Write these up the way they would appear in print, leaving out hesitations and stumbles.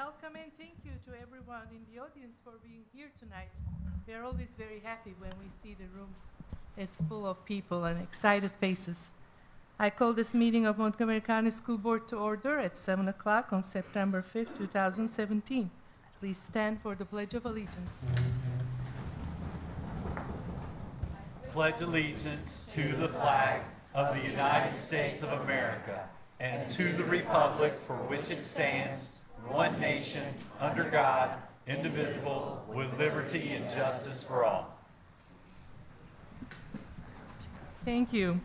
Welcome and thank you to everyone in the audience for being here tonight. We are always very happy when we see the room is full of people and excited faces. I call this meeting of Montgomery County School Board to order at 7 o'clock on September 5th, 2017. Please stand for the Pledge of Allegiance. Pledge allegiance to the flag of the United States of America and to the republic for which it stands, one nation, under God, indivisible, with liberty and justice for all. Thank you.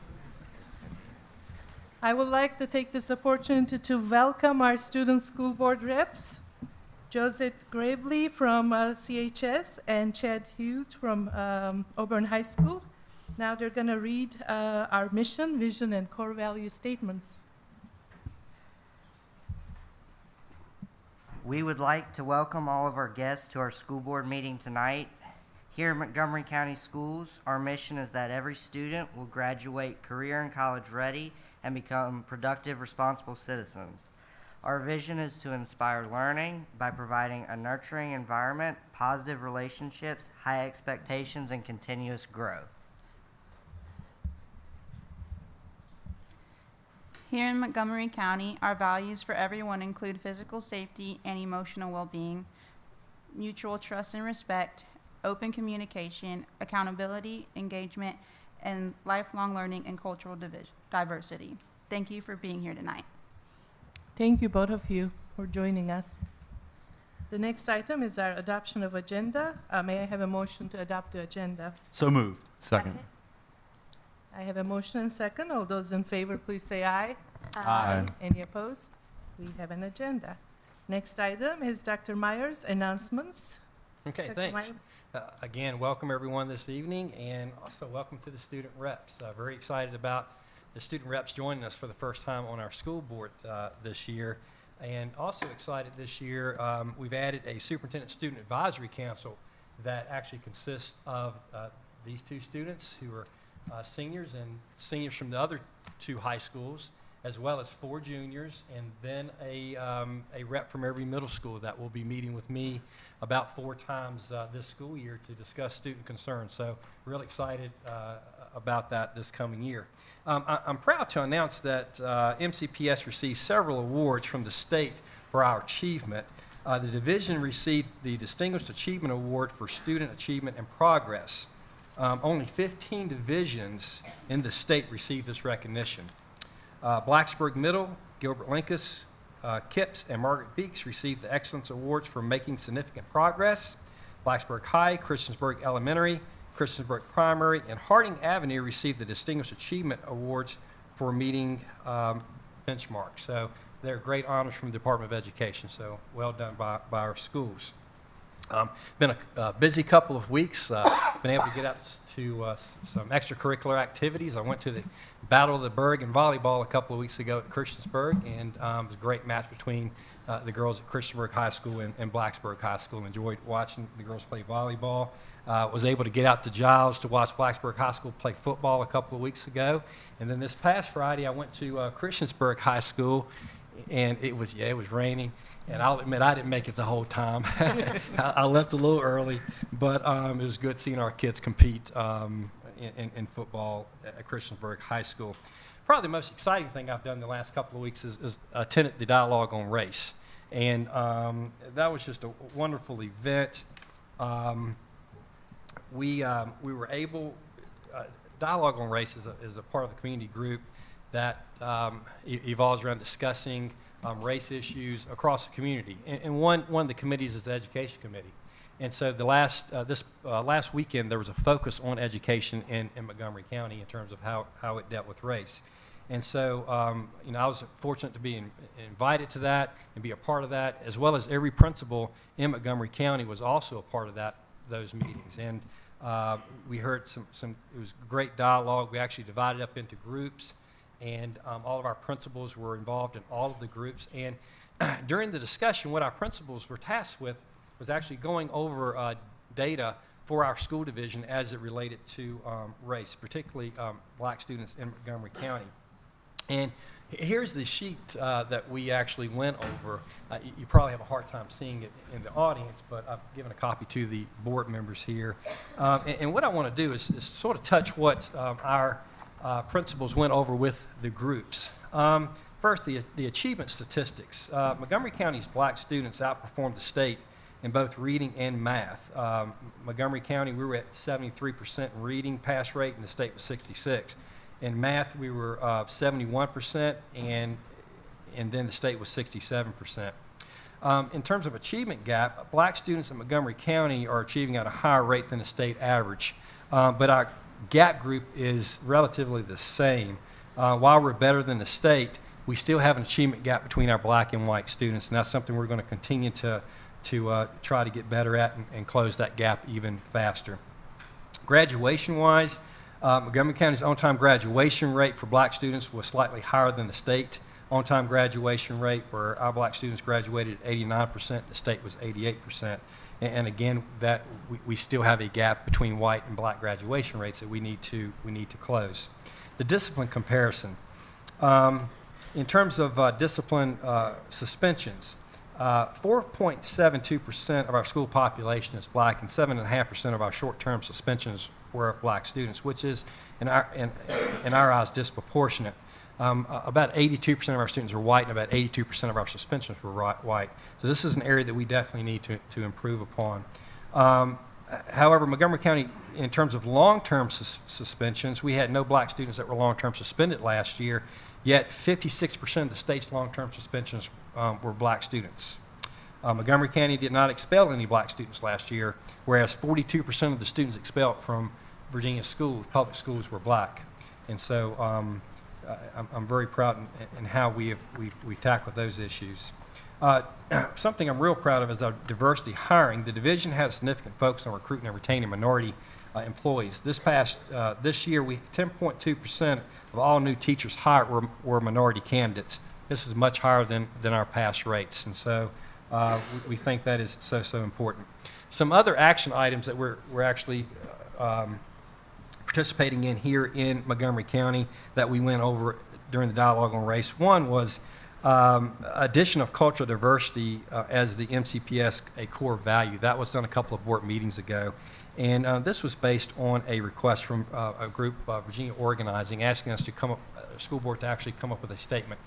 I would like to take this opportunity to welcome our student school board reps, Josette Gravely from CHS and Chad Hughes from Auburn High School. Now they're going to read our mission, vision, and core value statements. We would like to welcome all of our guests to our school board meeting tonight. Here at Montgomery County Schools, our mission is that every student will graduate career and college ready and become productive, responsible citizens. Our vision is to inspire learning by providing a nurturing environment, positive relationships, high expectations, and continuous growth. Here in Montgomery County, our values for everyone include physical safety and emotional well-being, mutual trust and respect, open communication, accountability, engagement, and lifelong learning and cultural diversity. Thank you for being here tonight. Thank you, both of you, for joining us. The next item is our adoption of agenda. May I have a motion to adopt the agenda? So moved. Second. I have a motion and second. All those in favor, please say aye. Aye. Any opposed? We have an agenda. Next item is Dr. Meyer's announcements. Okay, Dr. thanks. Meyer. Again, welcome everyone this evening, and also welcome to the student reps. Very excited about the student reps joining us for the first time on our school board this year. And also excited this year, we've added a superintendent student advisory council that actually consists of these two students who are seniors and seniors from the other two high schools, as well as 4 juniors, and then a rep from every middle school that will be meeting with me about 4 times this school year to discuss student concerns. So real excited about that this coming year. I'm proud to announce that MCPS received several awards from the state for our achievement. The division received the Distinguished Achievement Award for Student Achievement and Progress. Only 15 divisions in the state received this recognition. Blacksburg Middle, Gilbert Linkus, Kipps, and Margaret Beeks received the Excellence Awards for making significant progress. Blacksburg High, Christiansburg Elementary, Christiansburg Primary, and Harding Avenue received the Distinguished Achievement Awards for meeting benchmarks. So they're great honors from the Department of Education, so well done by our schools. Been a busy couple of weeks. Been able to get out to some extracurricular activities. I went to the Battle of the Berg in volleyball a couple of weeks ago at Christiansburg, and it was a great match between the girls at Christiansburg High School and Blacksburg High School. Enjoyed watching the girls play volleyball. Was able to get out to Giles to watch Blacksburg High School play football a couple of weeks ago. And then this past Friday, I went to Christiansburg High School, and it was raining. And I'll admit, I didn't make it the whole time. I left a little early, but it was good seeing our kids compete in football at Christiansburg High School. Probably the most exciting thing I've done the last couple of weeks is attended the Dialogue on Race. And that was just a wonderful event. We were able, Dialogue on Race is a part of the community group that evolves around discussing race issues across the community, and one of the committees is the Education Committee. And so the last weekend there was a focus on education in Montgomery County in terms of how it dealt with race. And so I was fortunate to be invited to that and be a part of that, as well as every principal in Montgomery County was also a part of those meetings. And we heard some it was great dialogue. We actually divided up into groups. And all of our principals were involved in all of the groups. And during the discussion, what our principals were tasked with was actually going over data for our school division as it related to race, particularly black students in Montgomery County. And here's the sheet that we actually went over. You probably have a hard time seeing it in the audience, but I've given a copy to the board members here. And what I want to do is sort of touch what our principals went over with the groups. First, the achievement statistics. Montgomery County's black students outperformed the state in both reading and math. Montgomery County, we were at 73% in reading pass rate, and the state was 66%. In math, we were 71%, and then the state was 67%. In terms of achievement gap, black students in Montgomery County are achieving at a higher rate than the state average, but our gap group is relatively the same. While we're better than the state, we still have an achievement gap between our black and white students, and that's something we're going to continue to try to get better at and close that gap even faster. Graduation-wise, Montgomery County's on-time graduation rate for black students was slightly higher than the state on-time graduation rate, where our black students graduated at 89%, the state was 88%. And again, that we still have a gap between white and black graduation rates that we need to close. The discipline comparison. In terms of discipline suspensions, 4.72% of our school population is black, and 7.5% of our short-term suspensions were of black students, which is, in our eyes, disproportionate. About 82% of our students are white, and about 82% of our suspensions were white. So this is an area that we definitely need to improve upon. However, Montgomery County, in terms of long-term suspensions, we had no black students that were long-term suspended last year, yet 56% of the state's long-term suspensions were black students. Montgomery County did not expel any black students last year, whereas 42% of the students expelled from Virginia schools, public schools, were black. And so I'm very proud in how we've tackled those issues. Something I'm real proud of is our diversity hiring. The division had a significant focus on recruiting and retaining minority employees. This year, 10.2% of all new teachers hired were minority candidates. This is much higher than our past rates, and so we think that is so important. Some other action items that we're actually participating in here in Montgomery County that we went over during the dialogue on race. One was addition of cultural diversity as the MCPS a core value. That was done a couple of board meetings ago. And this was based on a request from a group, Virginia Organizing, asking us to school board to actually come up with a statement.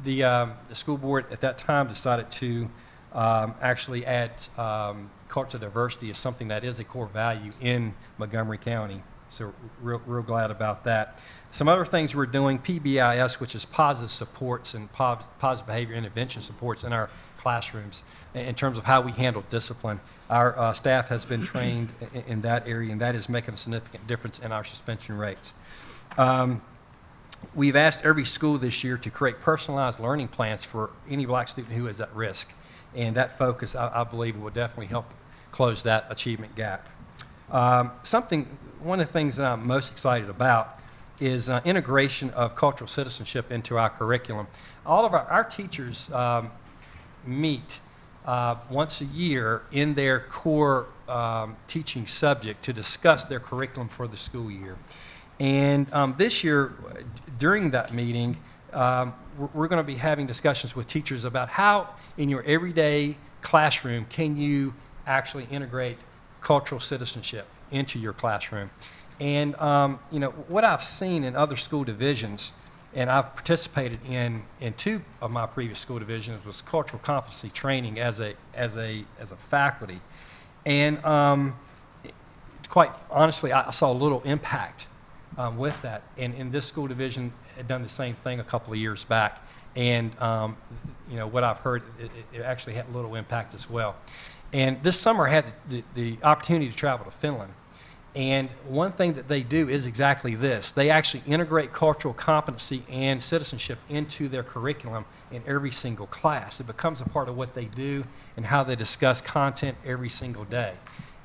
The school board at that time decided to actually add cultural diversity as something that is a core value in Montgomery County. So real glad about that. Some other things we're doing, PBIS, which is positive supports and positive behavior intervention supports in our classrooms in terms of how we handle discipline. Our staff has been trained in that area, and that is making a significant difference in our suspension rates. We've asked every school this year to create personalized learning plans for any black student who is at risk, and that focus, I believe, will definitely help close that achievement gap. One of the things that I'm most excited about is integration of cultural citizenship into our curriculum. All of our teachers meet once a year in their core teaching subject to discuss their curriculum for the school year. And this year, during that meeting, we're going to be having discussions with teachers about how in your everyday classroom can you actually integrate cultural citizenship into your classroom. And what I've seen in other school divisions, and I've participated in two of my previous school divisions, was cultural competency training as a faculty. And quite honestly, I saw little impact with that. And in this school division had done the same thing a couple of years back. And what I've heard, it actually had little impact as well. And this summer I had the opportunity to travel to Finland. And one thing that they do is exactly this. They actually integrate cultural competency and citizenship into their curriculum in every single class. It becomes a part of what they do and how they discuss content every single day.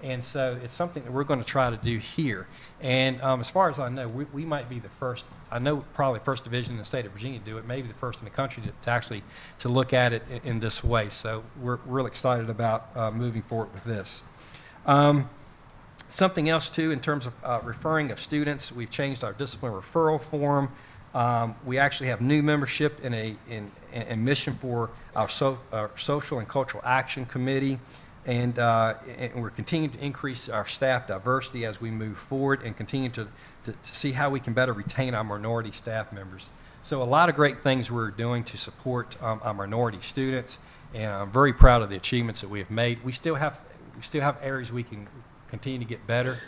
And so it's something that we're going to try to do here. And as far as I know, we might be the first, I know probably first division in the state of Virginia to do it, maybe the first in the country to actually to look at it in this way. So we're real excited about moving forward with this. Something else too, in terms of referring of students, we've changed our discipline referral form. We actually have new membership in mission for our Social and Cultural Action Committee, and we're continuing to increase our staff diversity as we move forward and continue to see how we can better retain our minority staff members. So a lot of great things we're doing to support our minority students, and I'm very proud of the achievements that we have made. We still have areas we can continue to get better,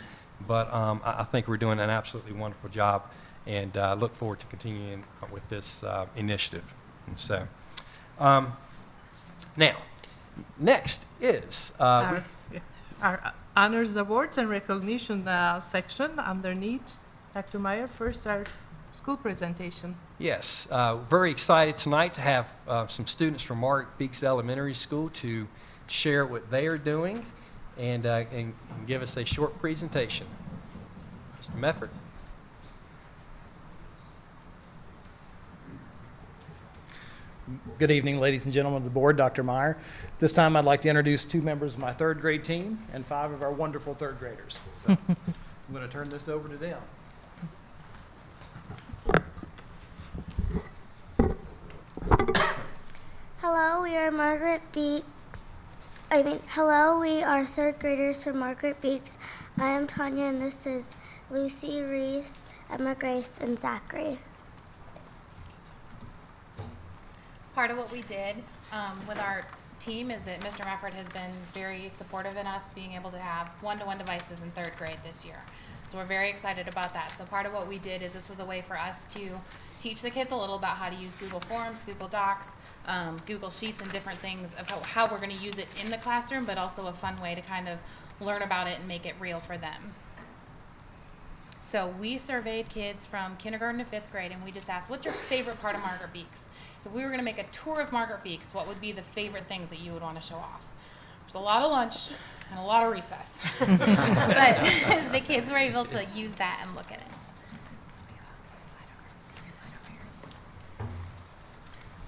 but I think we're doing an absolutely wonderful job, and look forward to continuing with this initiative. And so, now, next is Our honors, awards, and recognition section underneath. Dr. Meyer, first our school presentation. yes, very excited tonight to have some students from Margaret Beeks Elementary School to share what they are doing and give us a short presentation. Mr. Mefford. Good evening, ladies and gentlemen of the board, Dr. Meyer. This time I'd like to introduce 2 members of my 3rd grade team and 5 of our wonderful 3rd graders. So I'm going to turn this over to them. Hello, we are Margaret Beeks. Hello, we are 3rd graders from Margaret Beeks. I am Tanya, and this is Lucy, Reese, Emma, Grace, and Zachary. Part of what we did with our team is that Mr. Mefford has been very supportive in us being able to have one-to-one devices in 3rd grade this year. So we're very excited about that. So part of what we did is this was a way for us to teach the kids a little about how to use Google Forms, Google Docs, Google Sheets, and different things of how we're going to use it in the classroom, but also a fun way to kind of learn about it and make it real for them. So we surveyed kids from kindergarten to 5th grade, and we just asked, what's your favorite part of Margaret Beeks? If we were going to make a tour of Margaret Beeks, what would be the favorite things that you would want to show off? There's a lot of lunch and a lot of recess. But the kids were able to use that and look at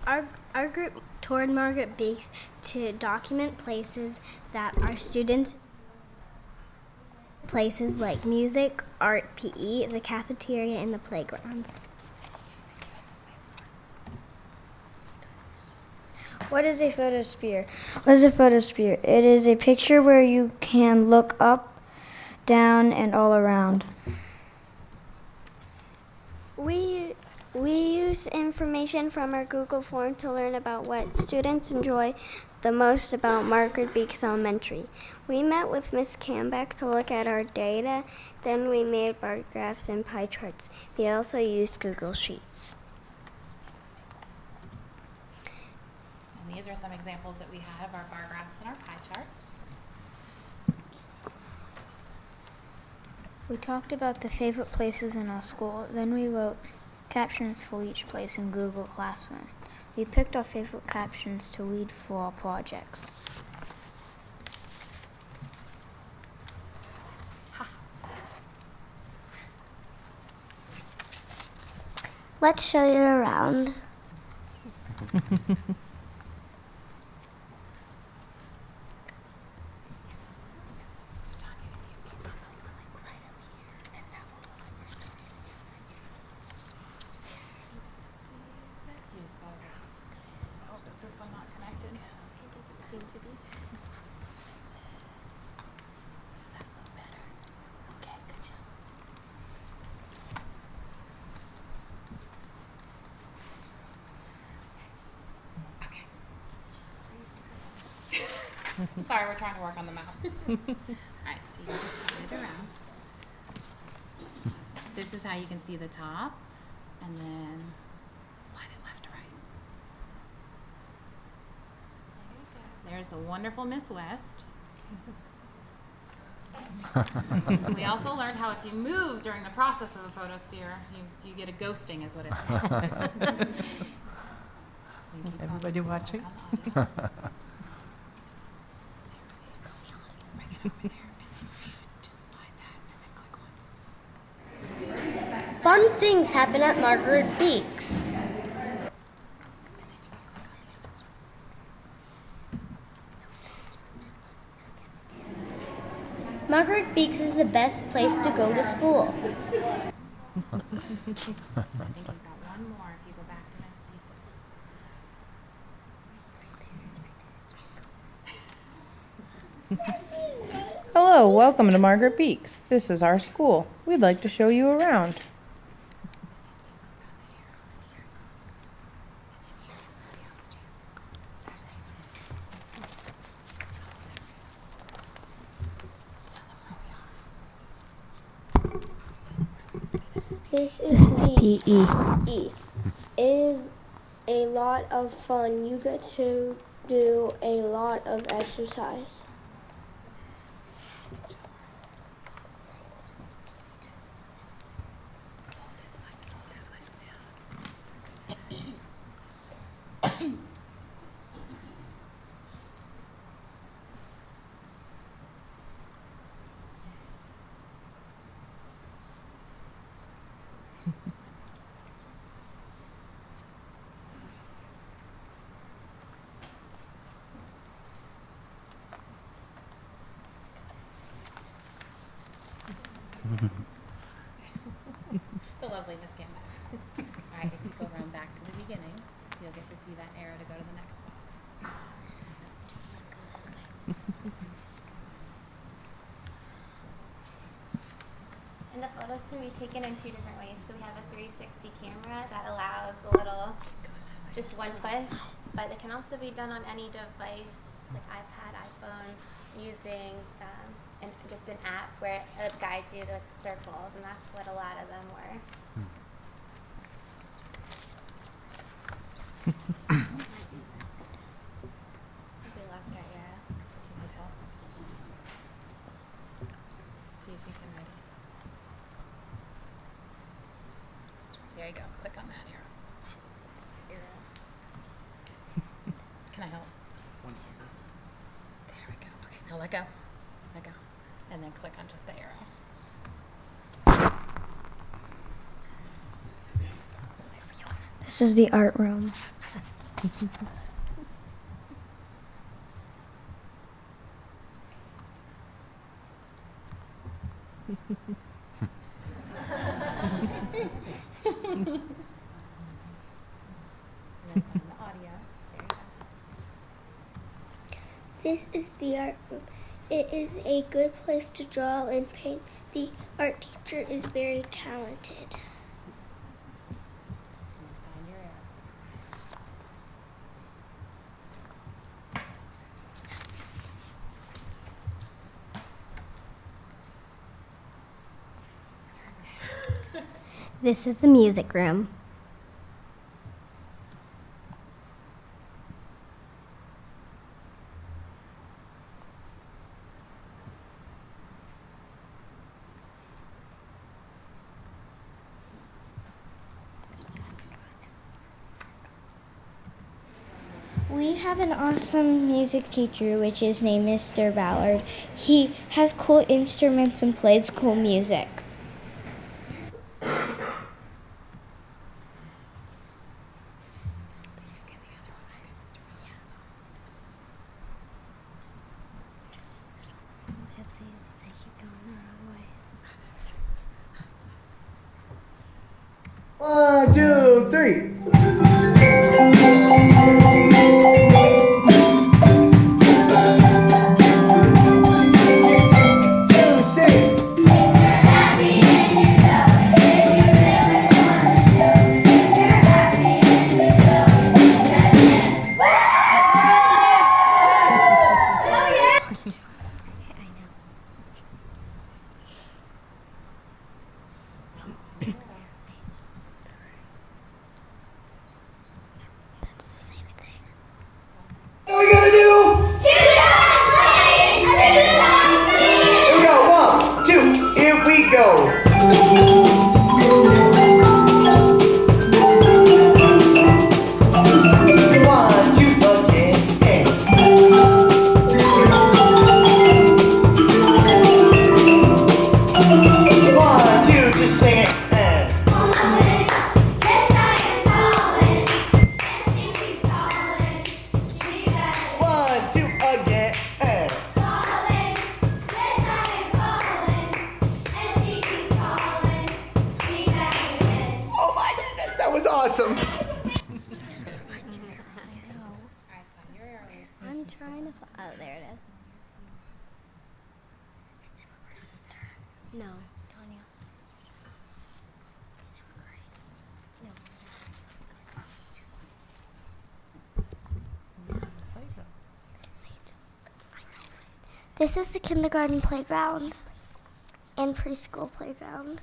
it. Our group toured Margaret Beeks to document places that our students, places like music, art, PE, the cafeteria, and the playgrounds. What is a photosphere? What is a photosphere? It is a picture where you can look up, down, and all around. We use information from our Google form to learn about what students enjoy the most about Margaret Beeks Elementary. We met with Ms. Cambeck to look at our data, then we made bar graphs and pie charts. We also used Google Sheets. And these are some examples that we had of our bar graphs and our pie charts. We talked about the favorite places in our school, then we wrote captions for each place in Google Classroom. We picked our favorite captions to read for our projects. Let's show you around. Is this one not connected? It doesn't seem to be. Is that a little better? Okay, good job. Sorry, we're trying to work on the mouse. Alright, so you can just slide it around. This is how you can see the top, and then slide it left to right. There's the wonderful Miss West. We also learned how if you move during the process of a photosphere, you get a ghosting is what it's called. Everybody watching? Just slide that and then click once. Fun things happen at Margaret Beeks. Margaret Beeks is the best place to go to school. I think you've got one Hello, welcome to Margaret Beeks. This is our school. We'd like to show you around. This is PE. It is a lot of fun. You get to do a lot of exercise. The lovely Miss Campbell. All right, if you go around back to the beginning, you'll get to see that arrow to go to the next spot. And the photos can be taken in 2 different ways. So we have a 360 camera that allows a little, just one push, but it can also be done on any device, like iPad, iPhone, using just an app where it guides you to circles, and that's what a lot of them were. We lost our arrow. Did you need help? See if you can write it. There you go. Click on that arrow. Can I help? There we go. Okay, now let go. Let go. And then click on just the arrow. This is the art room. This is the art room. It is a good place to draw and paint. The art teacher is very talented. Find your arrow. This is the music room. We have an awesome music teacher, which is named Mr. Ballard. He has cool instruments and plays cool music. One, two, three. What are we gonna do? Here we go. 1, 2, here we go. One, two, again, hey. 1, 2, just sing it. One, two, again. Oh my goodness, that was awesome. I'm trying to. Oh, there it is. No, Tanya. No. This is the kindergarten playground and preschool playground.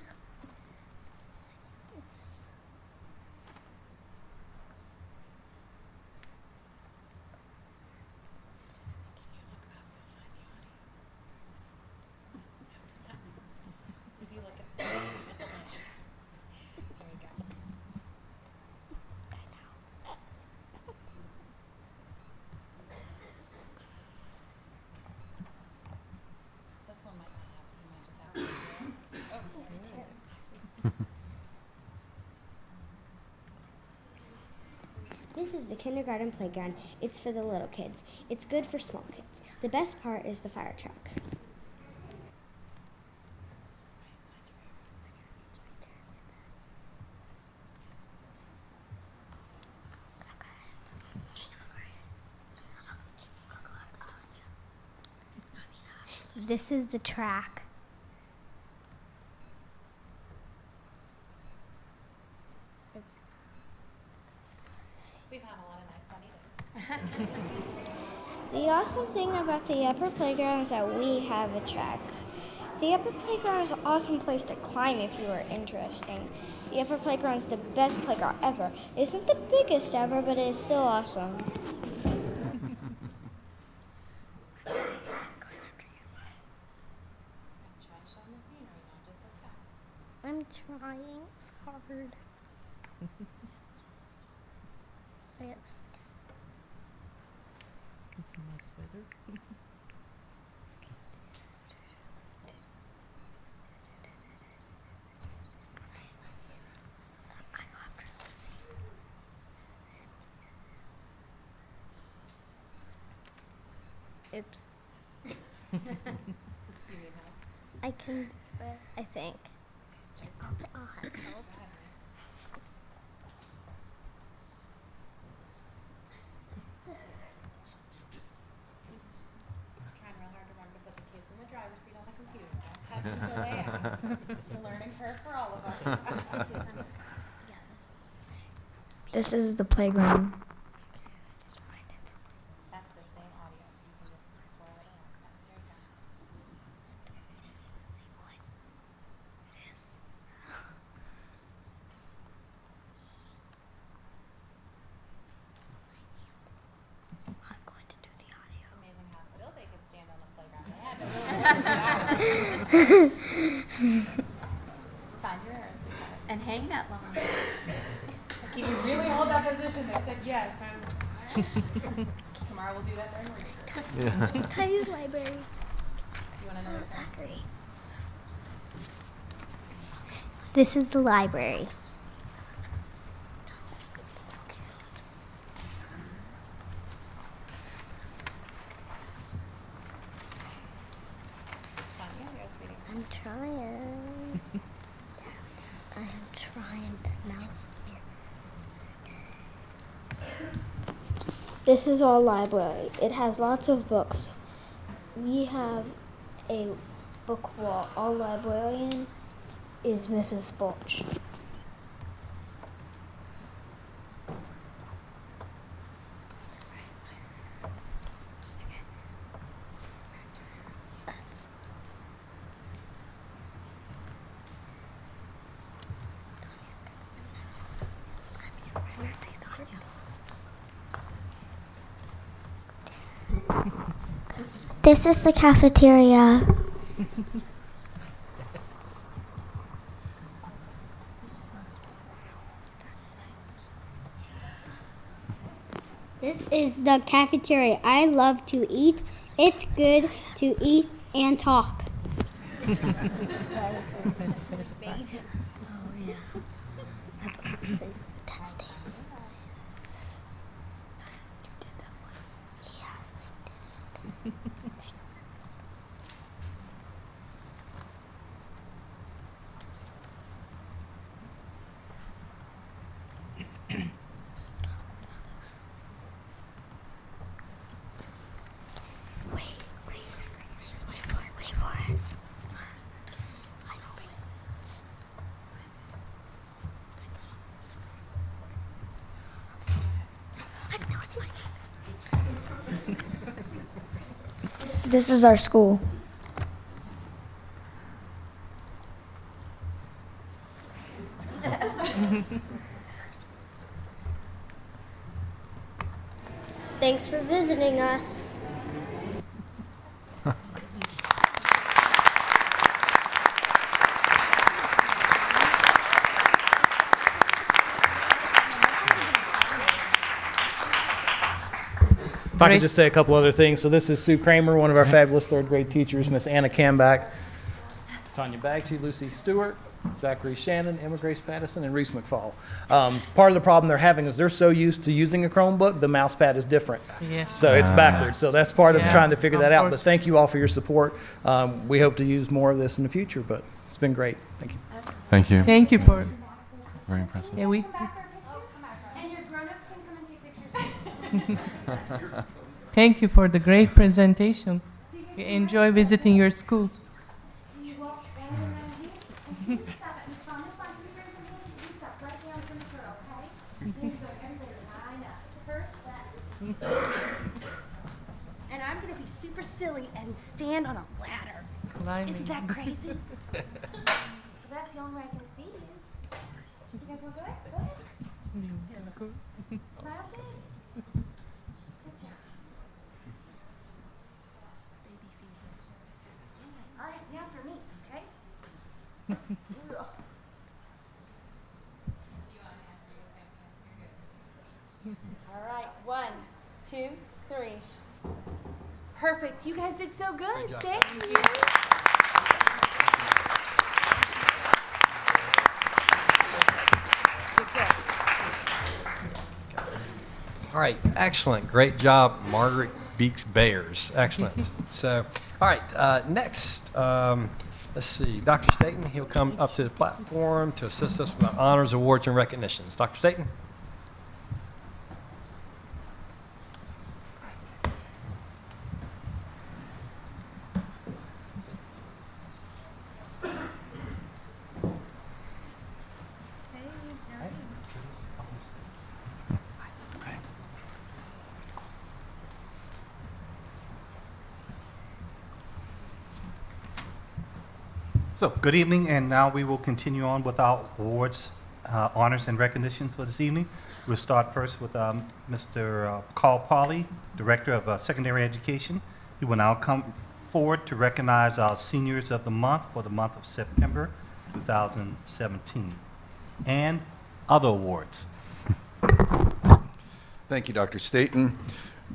If you look at the link, there you go. This one might not have, you might just have to do it. Oh, there it is. This is the kindergarten playground. It's for the little kids. It's good for small kids. The best part is the fire truck. This is the track. We've had a lot of nice sunny days. The awesome thing about the upper playground is that we have a track. The upper playground is an awesome place to climb if you are interested. The upper playground is the best playground ever. It isn't the biggest ever, but it is still awesome. Try to show them the scenery, not just the sky. I'm trying. It's hard. Oops. Nice weather. Oops. Do you need help? I can do it, I think. I'll have help. Go ahead, trying real hard to remember to put the kids in the driver's seat on the computer. Don't touch until they ask. It's a learning curve for all of us. This is the playground. That's the same audio, so you can just swirl it in. Yeah, there you go. I'm going to do the audio. It's amazing how still they could stand on the playground. They had to move it. Find your arrows, sweetheart. And hang that long. Can you really hold that position? They said yes. I was, tomorrow we'll do that during reading. Can I use library? Do you want another song? Zachary. This is the library. Tanya, you're sweetie. I'm trying. I'm trying. This mouse is weird. This is our library. It has lots of books. We have a book wall. Our librarian is Mrs. Borch. This is the cafeteria. This is the cafeteria. I love to eat. It's good to eat and talk. This is our school. Thanks for visiting us. If I Great. could just say a couple other things. So this is Sue Kramer, one of our fabulous third grade teachers, Miss Anna Camback, Tanya Bagchi, Lucy Stewart, Zachary Shannon, Emma Grace Pattison, and Reese McFall. Part of the problem they're having is they're so used to using a Chromebook, the mouse pad is different. Yes. So it's backwards. So that's part of Yeah, trying to figure that of out. But course. thank you all for your support. We hope to use more of this in the future, but it's been great. Thank you. Thank you. Thank you for, Very impressive. yeah, we, And your grown-ups can come and take pictures. thank you for the great presentation. We enjoy visiting your school. You walk all around here, and you stop at Miss Thomas, like you raise your hand, you stop right down from the turtle, okay? Then you go, everybody line up. First left. And I'm gonna be super silly and stand on a ladder. Climbing. Isn't that crazy? So that's the only way I can see you. You guys want to go ahead? Go ahead. Smile big. Good job. Baby feet. All right, now for me, okay? Ugh. All right, 1, 2, 3. Perfect. You guys did so good. job. Thank you. All right, excellent. Great job, Margaret Beeks Bears. Excellent. So, all right, next, let's see, Dr. Staten, he'll come up to the platform to assist us with our honors, awards, and recognitions. Dr. Staten? So, good evening, and now we will continue on with our awards, honors, and recognition for this evening. We'll start first with Mr. Carl Pauley, Director of Secondary Education. He will now come forward to recognize our Seniors of the Month for the month of September 2017, and other awards. Thank you, Dr. Staten.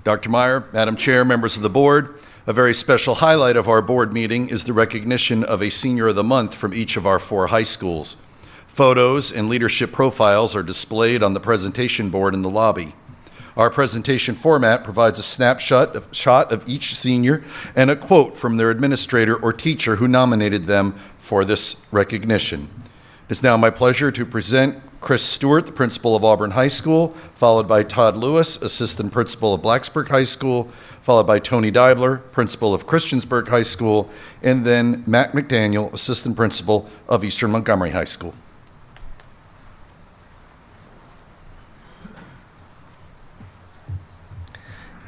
Dr. Meyer, Madam Chair, members of the board, a very special highlight of our board meeting is the recognition of a Senior of the Month from each of our 4 high schools. Photos and leadership profiles are displayed on the presentation board in the lobby. Our presentation format provides a snapshot of each senior and a quote from their administrator or teacher who nominated them for this recognition. It is now my pleasure to present Chris Stewart, the principal of Auburn High School, followed by Todd Lewis, assistant principal of Blacksburg High School, followed by Tony Deibler, principal of Christiansburg High School, and then Matt McDaniel, assistant principal of Eastern Montgomery High School.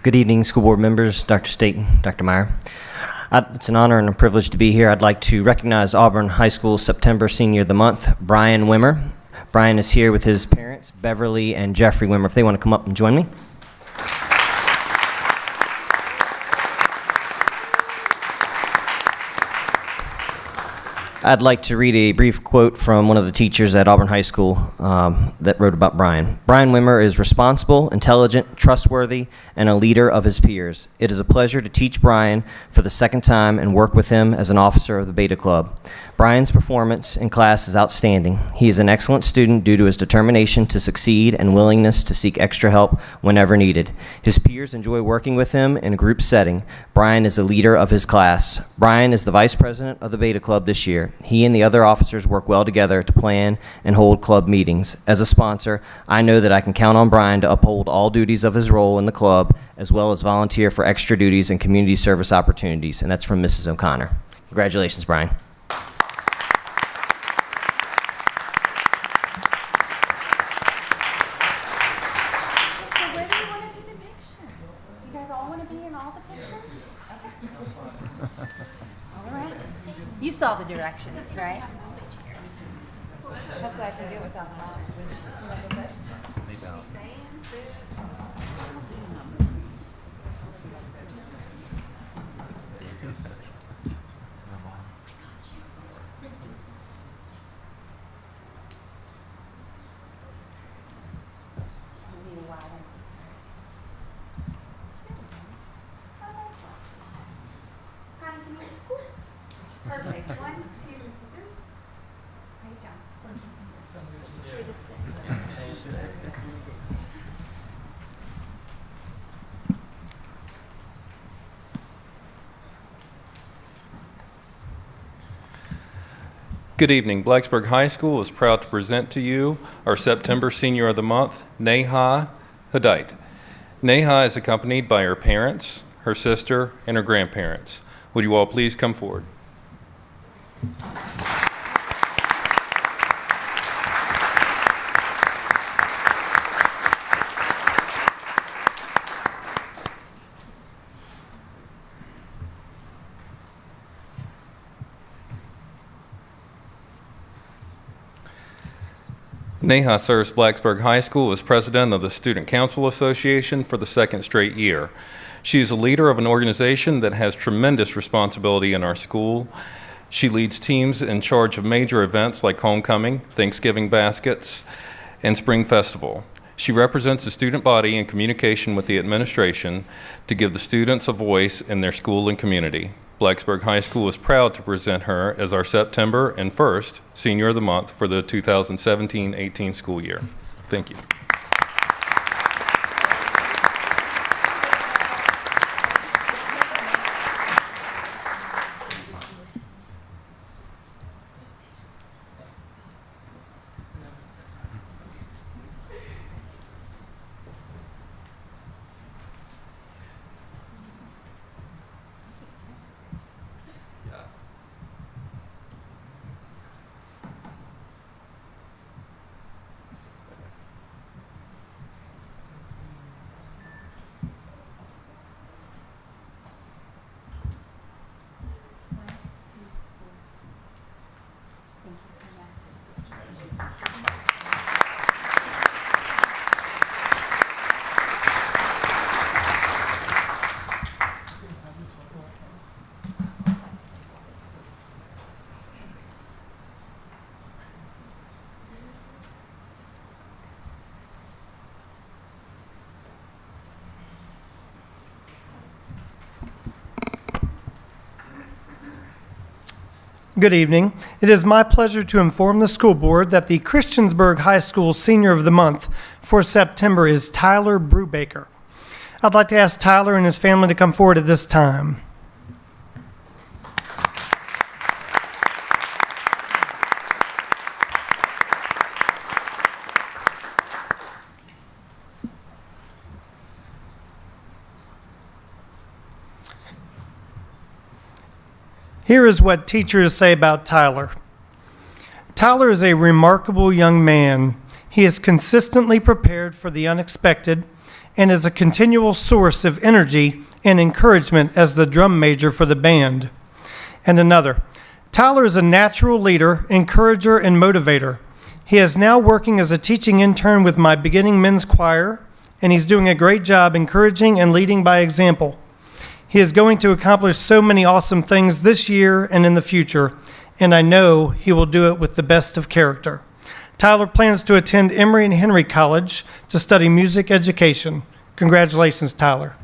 Good evening, school board members, Dr. Staten, Dr. Meyer. It's an honor and a privilege to be here. I'd like to recognize Auburn High School September Senior of the Month, Brian Wimmer. Brian is here with his parents, Beverly and Jeffrey Wimmer. If they want to come up and join me. I'd like to read a brief quote from one of the teachers at Auburn High School that wrote about Brian. Brian Wimmer is responsible, intelligent, trustworthy, and a leader of his peers. It is a pleasure to teach Brian for the second time and work with him as an officer of the Beta Club. Brian's performance in class is outstanding. He is an excellent student due to his determination to succeed and willingness to seek extra help whenever needed. His peers enjoy working with him in a group setting. Brian is a leader of his class. Brian is the vice president of the Beta Club this year. He and the other officers work well together to plan and hold club meetings. As a sponsor, I know that I can count on Brian to uphold all duties of his role in the club, as well as volunteer for extra duties and community service opportunities. And that's from Mrs. O'Connor. Congratulations, Brian. So where do you want to do the picture? You guys all want to be in all the pictures? Okay. saw the directions, right? Hopefully I can do it without Perfect. 1, 2, 3. Great job. Thank you so much. Should we just stay? Good evening. Blacksburg High School is proud to present to you our September Senior of the Month, Neha Hudait. Neha is accompanied by her parents, her sister, and her grandparents. Would you all please come forward? Neha serves Blacksburg High School as president of the Student Council Association for the second straight year. She is a leader of an organization that has tremendous responsibility in our school. She leads teams in charge of major events like homecoming, Thanksgiving baskets, and spring festival. She represents the student body in communication with the administration to give the students a voice in their school and community. Blacksburg High School is proud to present her as our September and first Senior of the Month for the 2017-18 school year. Thank you. Good evening. It is my pleasure to inform the school board that the Christiansburg High School Senior of the Month for September is Tyler Brubaker. I'd like to ask Tyler and his family to come forward at this time. Here is what teachers say about Tyler. Tyler is a remarkable young man. He is consistently prepared for the unexpected and is a continual source of energy and encouragement as the drum major for the band. And another, Tyler is a natural leader, encourager, and motivator. He is now working as a teaching intern with my beginning men's choir, and he's doing a great job encouraging and leading by example. He is going to accomplish so many awesome things this year and in the future, and I know he will do it with the best of character. Tyler plans to attend Emory and Henry College to study music education. Congratulations, Tyler.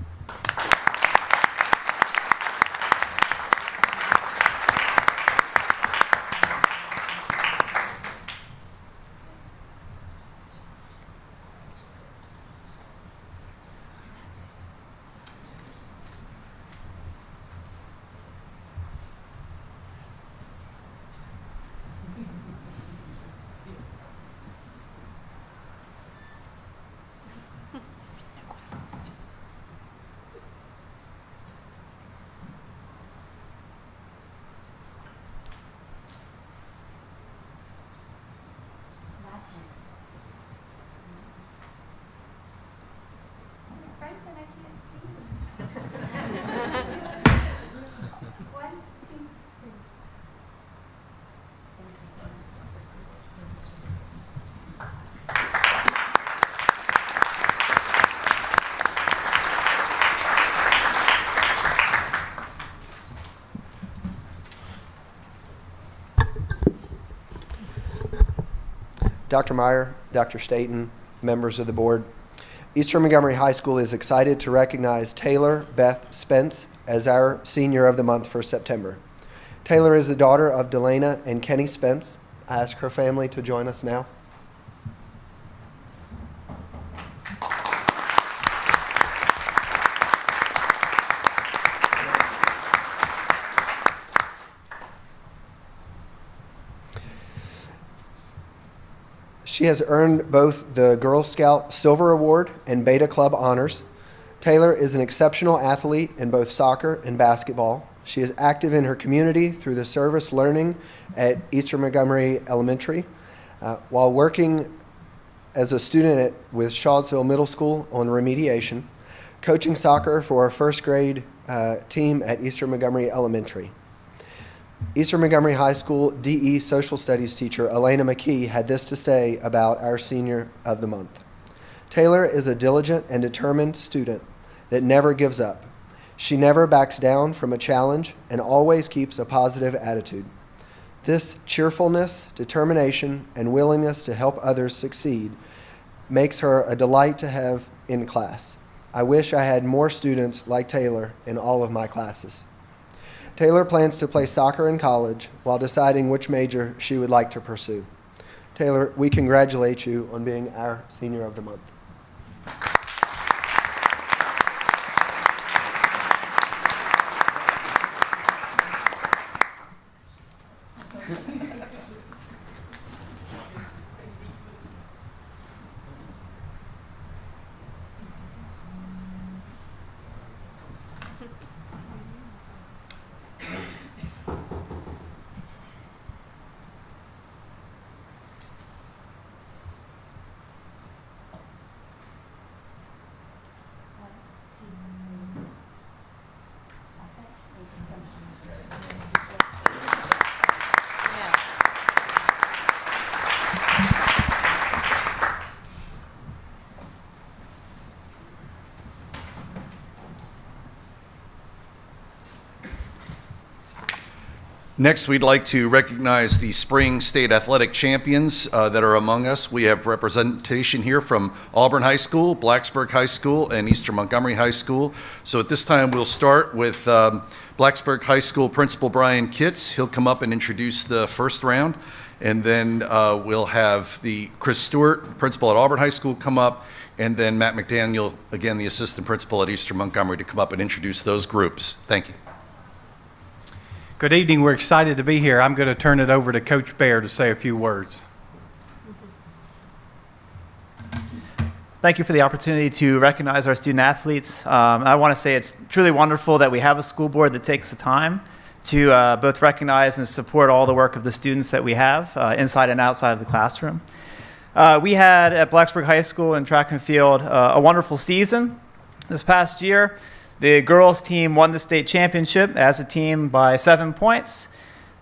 Dr. Meyer, Dr. Staten, members of the board, Eastern Montgomery High School is excited to recognize Taylor Beth Spence as our Senior of the Month for September. Taylor is the daughter of Delana and Kenny Spence. I ask her family to join us now. She has earned both the Girl Scout Silver Award and Beta Club honors. Taylor is an exceptional athlete in both soccer and basketball. She is active in her community through the service learning at Eastern Montgomery Elementary, while working as a student with Shawsville Middle School on remediation, coaching soccer for our first grade team at Eastern Montgomery Elementary. Eastern Montgomery High School DE Social Studies teacher Elena McKee had this to say about our Senior of the Month. Taylor is a diligent and determined student that never gives up. She never backs down from a challenge and always keeps a positive attitude. This cheerfulness, determination, and willingness to help others succeed makes her a delight to have in class. I wish I had more students like Taylor in all of my classes. Taylor plans to play soccer in college while deciding which major she would like to pursue. Taylor, we congratulate you on being our Senior of the Month. Next, we'd like to recognize the spring state athletic champions that are among us. We have representation here from Auburn High School, Blacksburg High School, and Eastern Montgomery High School. So at this time, we'll start with Blacksburg High School Principal Brian Kitts. He'll come up and introduce the first round. And then we'll have the Chris Stewart, principal at Auburn High School, come up. And then Matt McDaniel, again, the assistant principal at Eastern Montgomery, to come up and introduce those groups. Thank you. Good evening. We're excited to be here. I'm going to turn it over to Coach Baer to say a few words. Thank you for the opportunity to recognize our student athletes. I want to say it's truly wonderful that we have a school board that takes the time to both recognize and support all the work of the students that we have inside and outside of the classroom. We had at Blacksburg High School in track and field a wonderful season this past year. The girls team won the state championship as a team by 7 points.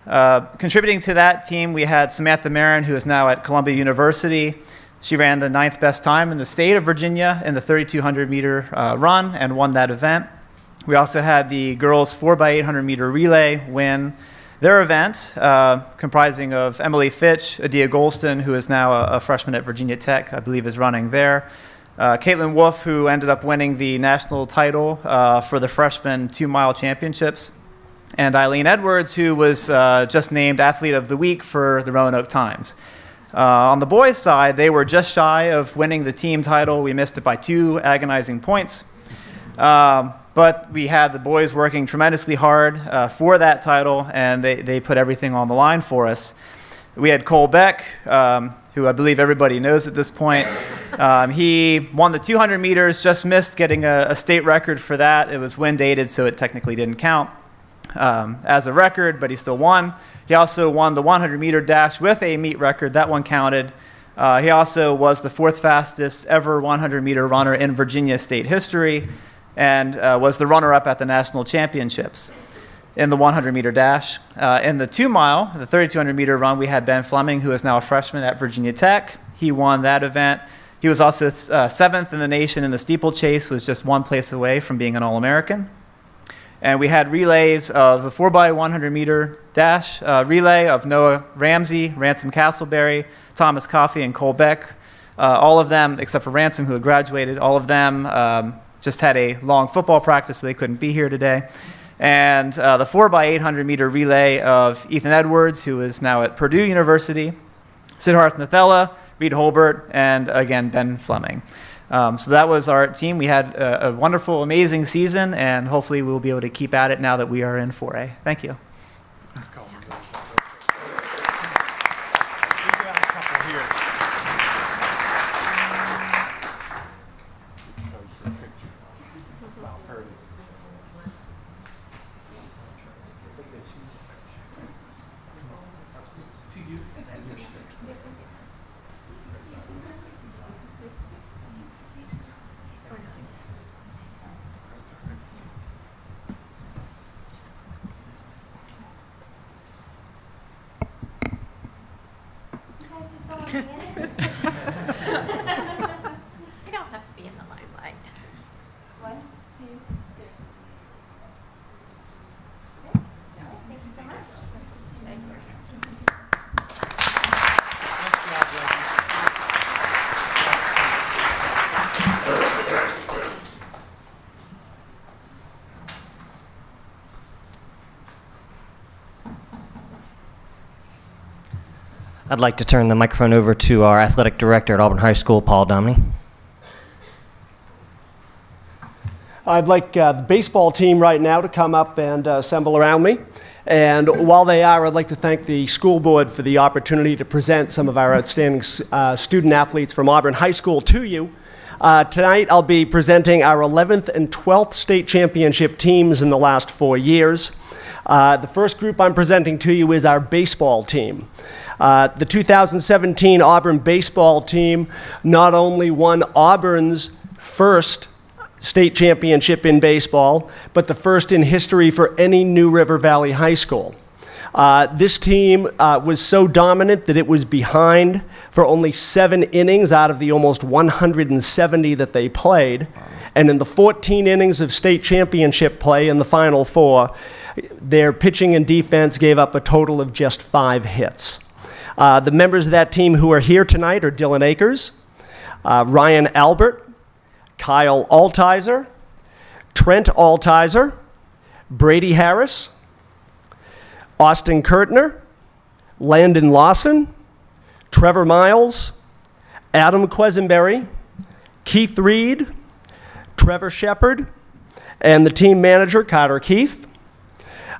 Contributing to that team, we had Samantha Marin, who is now at Columbia University. She ran the 9th best time in the state of Virginia in the 3,200 meter run and won that event. We also had the girls 4x800 meter relay win their event, comprising of Emily Fitch, Adia Golston, who is now a freshman at Virginia Tech, I believe is running there. Caitlin Wolf, who ended up winning the national title for the freshman 2-mile championships, and Eileen Edwards, who was just named Athlete of the Week for the Roanoke Times. On the boys' side, they were just shy of winning the team title. We missed it by 2 agonizing points. But we had the boys working tremendously hard for that title, and they put everything on the line for us. We had Cole Beck, who I believe everybody knows at this point. He won the 200 meters, just missed getting a state record for that. It was wind dated, so it technically didn't count as a record, but he still won. He also won the 100-meter dash with a meet record. That one counted. He also was the 4th fastest ever 100-meter runner in Virginia state history and was the runner-up at the national championships in the 100-meter dash. In the 2-mile, the 3,200-meter run, we had Ben Fleming, who is now a freshman at Virginia Tech. He won that event. He was also 7th in the nation in the steeplechase, was just 1 place away from being an All-American. And we had relays of the 4x100 meter dash relay of Noah Ramsey, Ransom Castleberry, Thomas Coffey, and Cole Beck. All of them, except for Ransom, who had graduated, all of them just had a long football practice, so they couldn't be here today. And the 4x800 meter relay of Ethan Edwards, who is now at Purdue University, Siddharth Nathella, Reed Holbert, and again, Ben Fleming. So that was our team. We had a wonderful, amazing season, and hopefully we'll be able to keep at it now that we are in 4A. Thank you. You don't have to be in the limelight. 1, 2, 3. Thank you so much. Thank you. I'd like to turn the microphone over to our athletic director at Auburn High School, Paul Domney. I'd like the baseball team right now to come up and assemble around me. And while they are, I'd like to thank the school board for the opportunity to present some of our outstanding student athletes from Auburn High School to you. Tonight I'll be presenting our 11th and 12th state championship teams in the last 4 years. The first group I'm presenting to you is our baseball team. The 2017 Auburn baseball team not only won Auburn's first state championship in baseball, but the first in history for any New River Valley high school. This team was so dominant that it was behind for only 7 innings out of the almost 170 that they played. And in the 14 innings of state championship play in the Final Four, their pitching and defense gave up a total of just 5 hits. The members of that team who are here tonight are Dylan Akers, Ryan Albert, Kyle Altizer, Trent Altizer, Brady Harris, Austin Kurtner, Landon Lawson, Trevor Miles, Adam Quesenberry, Keith Reed, Trevor Shepard, and the team manager, Carter Keefe.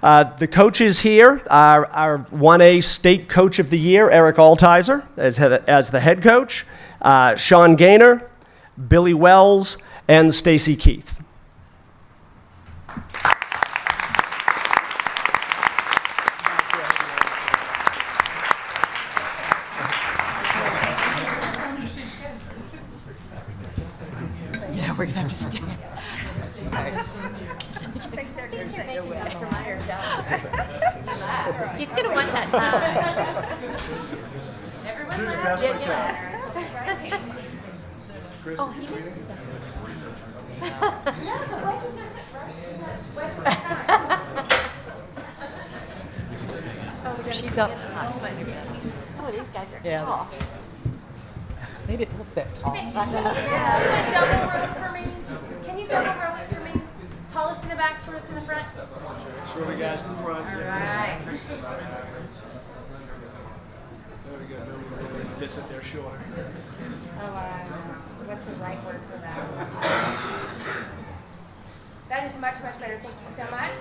The coaches here are our 1A State Coach of the Year, Eric Altizer, as the head coach, Sean Gaynor, Billy Wells, and Stacy Keith. Yeah, we're going to have to stand. He's going to want that time. Everyone laughs. Yeah, yeah. Oh, he needs to. Oh, she's up top. Oh, these guys are tall. They didn't look that tall. Hey, can you double row for me? Can you double row it for me? Tallest in the back, shortest in the front? Shorter guys in the front. All right. There we go. Bits that they're shorter. Oh, what's the right word for that? That is much, much better. Thank you so much.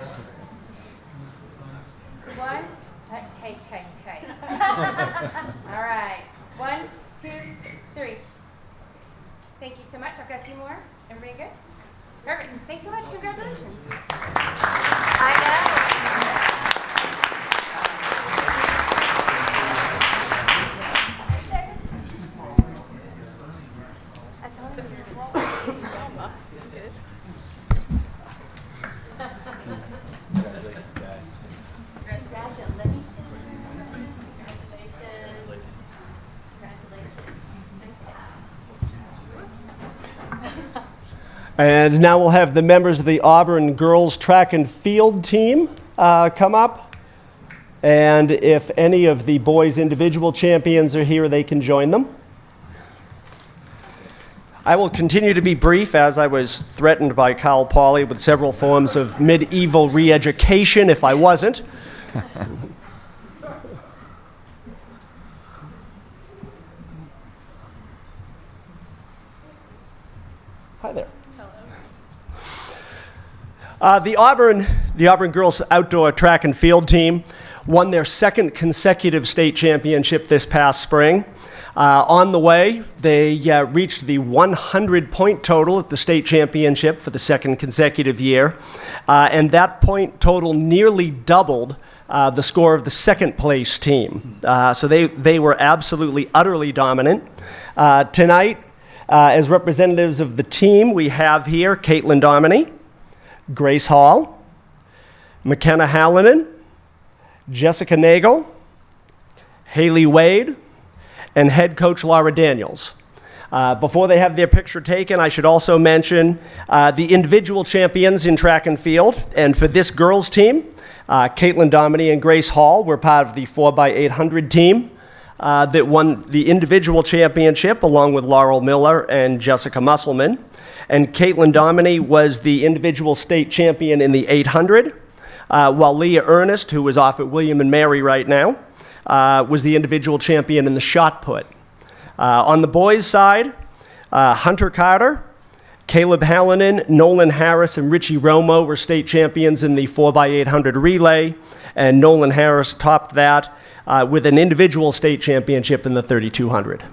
1. Hey. All right. 1, 2, 3. Thank you so much. I've got a few more. Everybody good? Perfect. Thanks so much. Congratulations. I know. And now we'll have the members of the Auburn girls track and field team come up. And if any of the boys' individual champions are here, they can join them. I will continue to be brief, as I was threatened by Carl Pauley with several forms of medieval re-education if I wasn't. Hi there. The Auburn girls outdoor track and field team won their second consecutive state championship this past spring. On the way, they reached the 100-point total at the state championship for the second consecutive year, and that point total nearly doubled the score of the second place team. So they were absolutely, utterly dominant. Tonight, as representatives of the team, we have here Caitlin Dominy, Grace Hall, McKenna Hallinan, Jessica Nagel, Haley Wade, and head coach Laura Daniels. Before they have their picture taken, I should also mention the individual champions in track and field. And for this girls team, Caitlin Dominy and Grace Hall were part of the 4x800 team that won the individual championship along with Laurel Miller and Jessica Musselman. And Caitlin Dominy was the individual state champion in the 800, while Leah Ernest, who is off at William and Mary right now, was the individual champion in the shot put. On the boys' side, Hunter Carter, Caleb Hallinan, Nolan Harris, and Richie Romo were state champions in the 4x800 relay, and Nolan Harris topped that with an individual state championship in the 3200.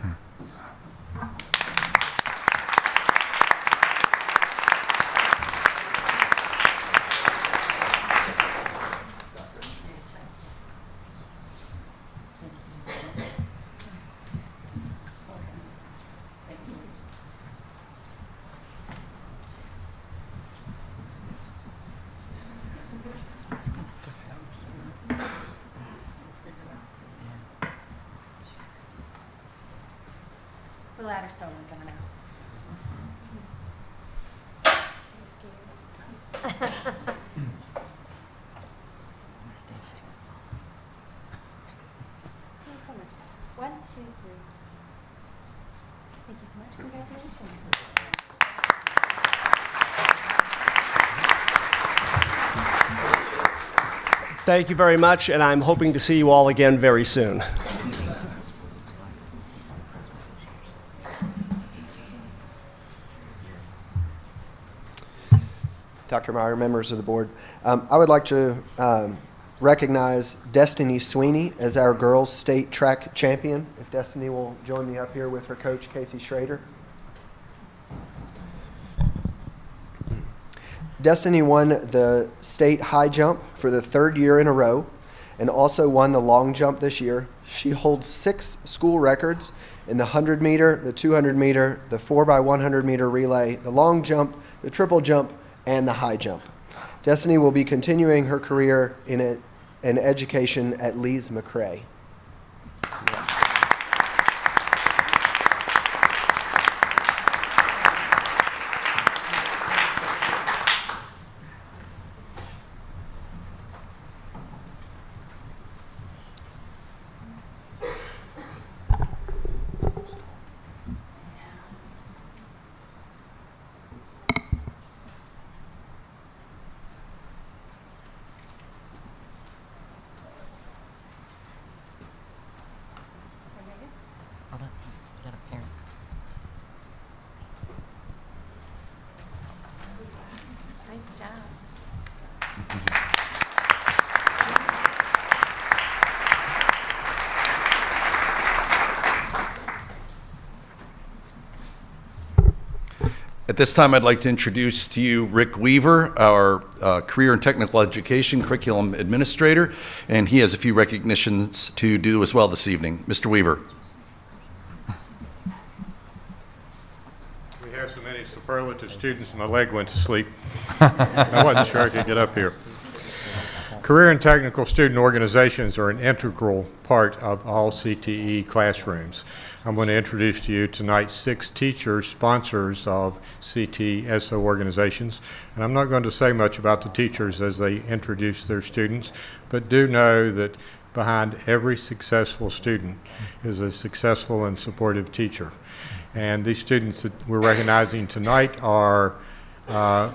The ladder's still coming out. So much better. 1, 2, 3. Thank you so much. Congratulations. Thank you very much, and I'm hoping to see you all again very soon. Dr. Meyer, members of the board, I would like to recognize Destiny Sweeney as our girls' state track champion. If Destiny will join me up here with her coach, Casey Schrader. Destiny won the state high jump for the third year in a row and also won the long jump this year. She holds 6 school records in the 100 meter, the 200 meter, the 4x100 meter relay, the long jump, the triple jump, and the high jump. Destiny will be continuing her career in education at Lees McRae. Nice job. At this time, I'd like to introduce to you Rick Weaver, our Career and Technical Education Curriculum Administrator, and he has a few recognitions to do as well this evening. Mr. Weaver. We have so many superlative students, my leg went to sleep. I wasn't sure I could get up here. Career and technical student organizations are an integral part of all CTE classrooms. I'm going to introduce to you tonight 6 teachers, sponsors of CTSO organizations. And I'm not going to say much about the teachers as they introduce their students, but do know that behind every successful student is a successful and supportive teacher. And these students that we're recognizing tonight are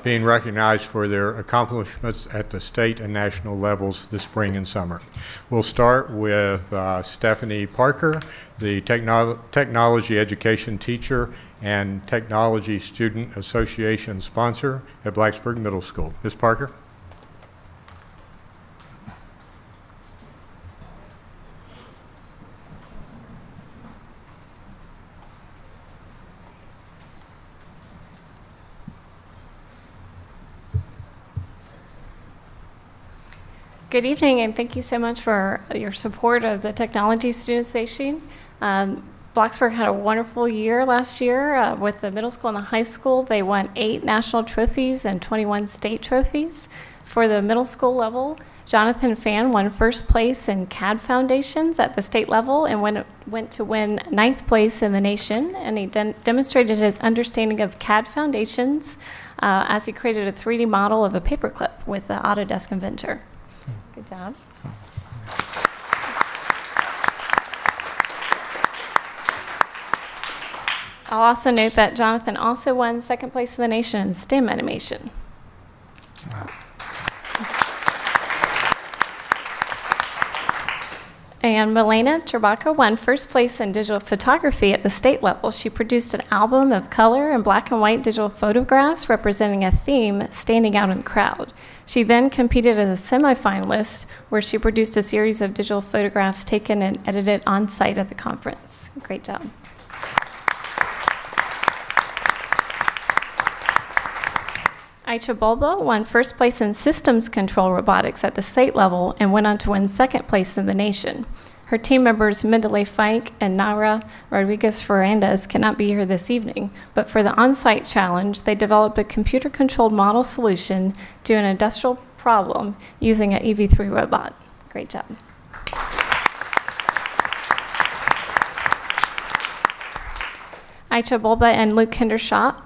being recognized for their accomplishments at the state and national levels this spring and summer. We'll start with Stephanie Parker, the Technology Education Teacher and Technology Student Association sponsor at Blacksburg Middle School. Ms. Parker? Good evening, and thank you so much for your support of the Technology Student Association. Blacksburg had a wonderful year last year with the middle school and the high school. They won 8 national trophies and 21 state trophies. For the middle school level, Jonathan Fan won first place in CAD Foundations at the state level and went to win 9th place in the nation. And he demonstrated his understanding of CAD Foundations as he created a 3D model of a paperclip with the Autodesk Inventor. Good job. I'll also note that Jonathan also won 2nd place in the nation in STEM animation. And Milena Turbaca won first place in digital photography at the state level. She produced an album of color and black and white digital photographs representing a theme standing out in the crowd. She then competed as a semifinalist where she produced a series of digital photographs taken and edited on site at the conference. Great job. Aicha Bulba won first place in systems control robotics at the state level and went on to win 2nd place in the nation. Her team members Mendeley Fike and Nara Rodriguez-Fernandez cannot be here this evening, but for the on-site challenge, they developed a computer-controlled model solution to an industrial problem using an EV3 robot. Great job. Aicha Bulba and Luke Hendershot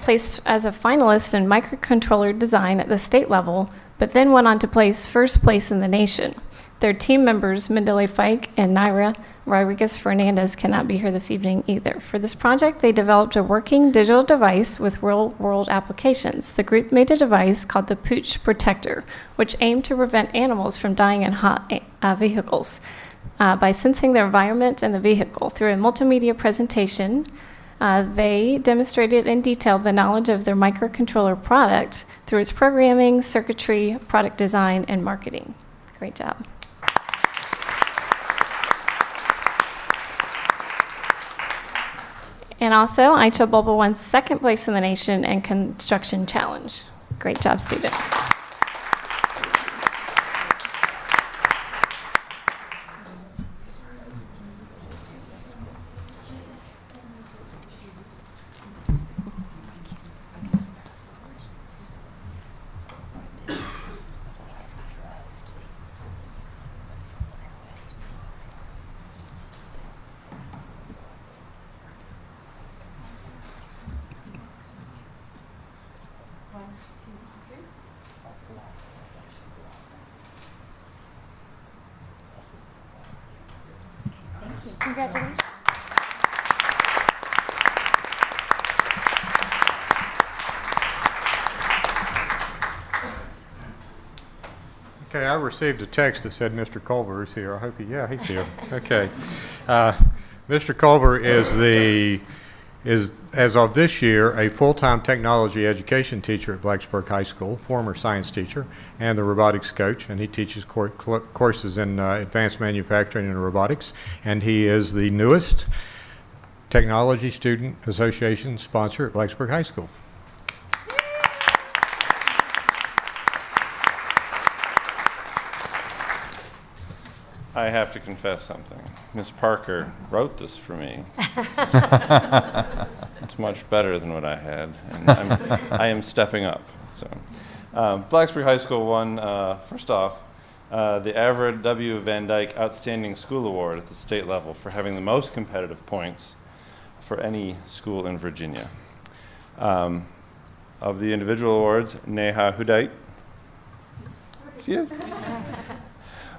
placed as a finalist in microcontroller design at the state level, but then went on to place first place in the nation. Their team members, Mendeley Fike and Naira Rodriguez-Fernandez, cannot be here this evening either. For this project, they developed a working digital device with real-world applications. The group made a device called the Pooch Protector, which aimed to prevent animals from dying in hot vehicles by sensing the environment in the vehicle. Through a multimedia presentation, they demonstrated in detail the knowledge of their microcontroller product through its programming, circuitry, product design, and marketing. Great job. And also, Aicha Bulba won 2nd place in the nation in construction challenge. Great job, students. Congratulations. Okay, I received a text that said Mr. Culver is here. I hope he's here. Okay. Mr. Culver is, as of this year, a full-time technology education teacher at Blacksburg High School, former science teacher, and the robotics coach, and he teaches courses in advanced manufacturing and robotics, and he is the newest Technology Student Association sponsor at Blacksburg High School. I have to confess something. Ms. Parker wrote this for me. It's much better than what I had, and I am stepping up. So, Blacksburg High School won, first off, the Everett W. Van Dyke Outstanding School Award at the state level for having the most competitive points for any school in Virginia. Of the individual awards, Neha Hudait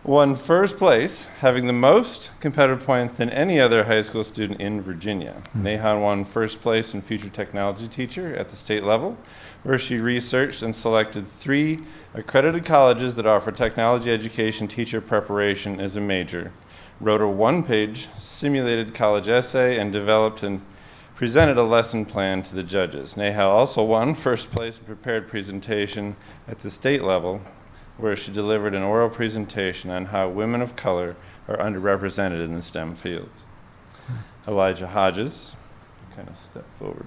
won first place, having the most competitive points than any other high school student in Virginia. Neha won first place in Future Technology Teacher at the state level, where she researched and selected 3 accredited colleges that offer technology education teacher preparation as a major, wrote a 1-page simulated college essay, and developed and presented a lesson plan to the judges. Neha also won first place in prepared presentation at the state level, where she delivered an oral presentation on how women of color are underrepresented in the STEM fields. Elijah Hodges, kind of step forward,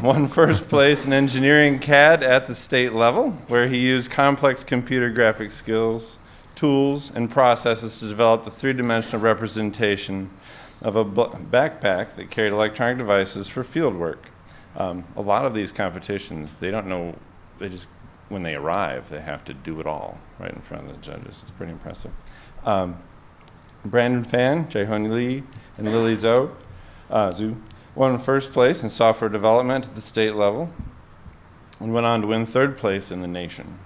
won first place in engineering CAD at the state level, where he used complex computer graphic skills, tools, and processes to develop the 3-dimensional representation of a backpack that carried electronic devices for field work. A lot of these competitions, they don't know, they just, when they arrive, they have to do it all right in front of the judges. It's pretty impressive. Brandon Fan, Jaehon Lee, and Lily Zhu won first place in software development at the state level and went on to win 3rd place in the nation.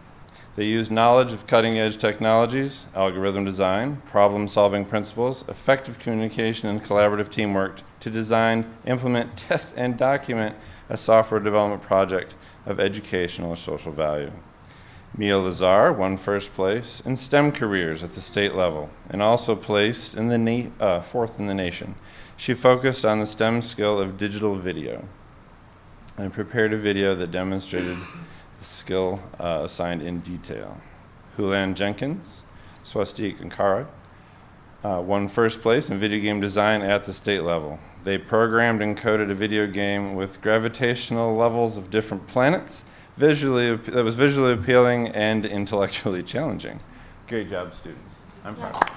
They used knowledge of cutting-edge technologies, algorithm design, problem-solving principles, effective communication, and collaborative teamwork to design, implement, test, and document a software development project of educational or social value. Mia Lazar won first place in STEM careers at the state level and also placed in the 4th in the nation. She focused on the STEM skill of digital video and prepared a video that demonstrated the skill assigned in detail. Hulan Jenkins, Swastik Ankara, won first place in video game design at the state level. They programmed and coded a video game with gravitational levels of different planets, that was visually appealing and intellectually challenging. Great job, students. I'm proud of you.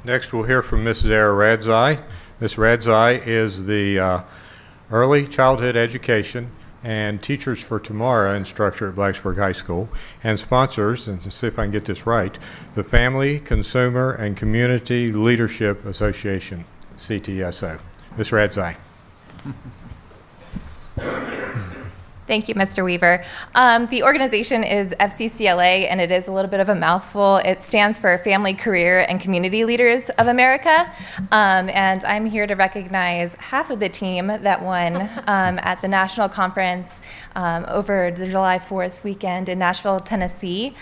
Next, we'll hear from Ms. Zara Radzai. Ms. Radzai is the Early Childhood Education and Teachers for Tomorrow instructor at Blacksburg High School and sponsors, and to see if I can get this right, the Family, Consumer, and Community Leadership Association, CTSO. Ms. Radzai. Thank you, Mr. Weaver. The organization is FCCLA, and it is a little bit of a mouthful. It stands for Family, Career, and Community Leaders of America. And I'm here to recognize half of the team that won at the national conference over the July 4th weekend in Nashville, Tennessee.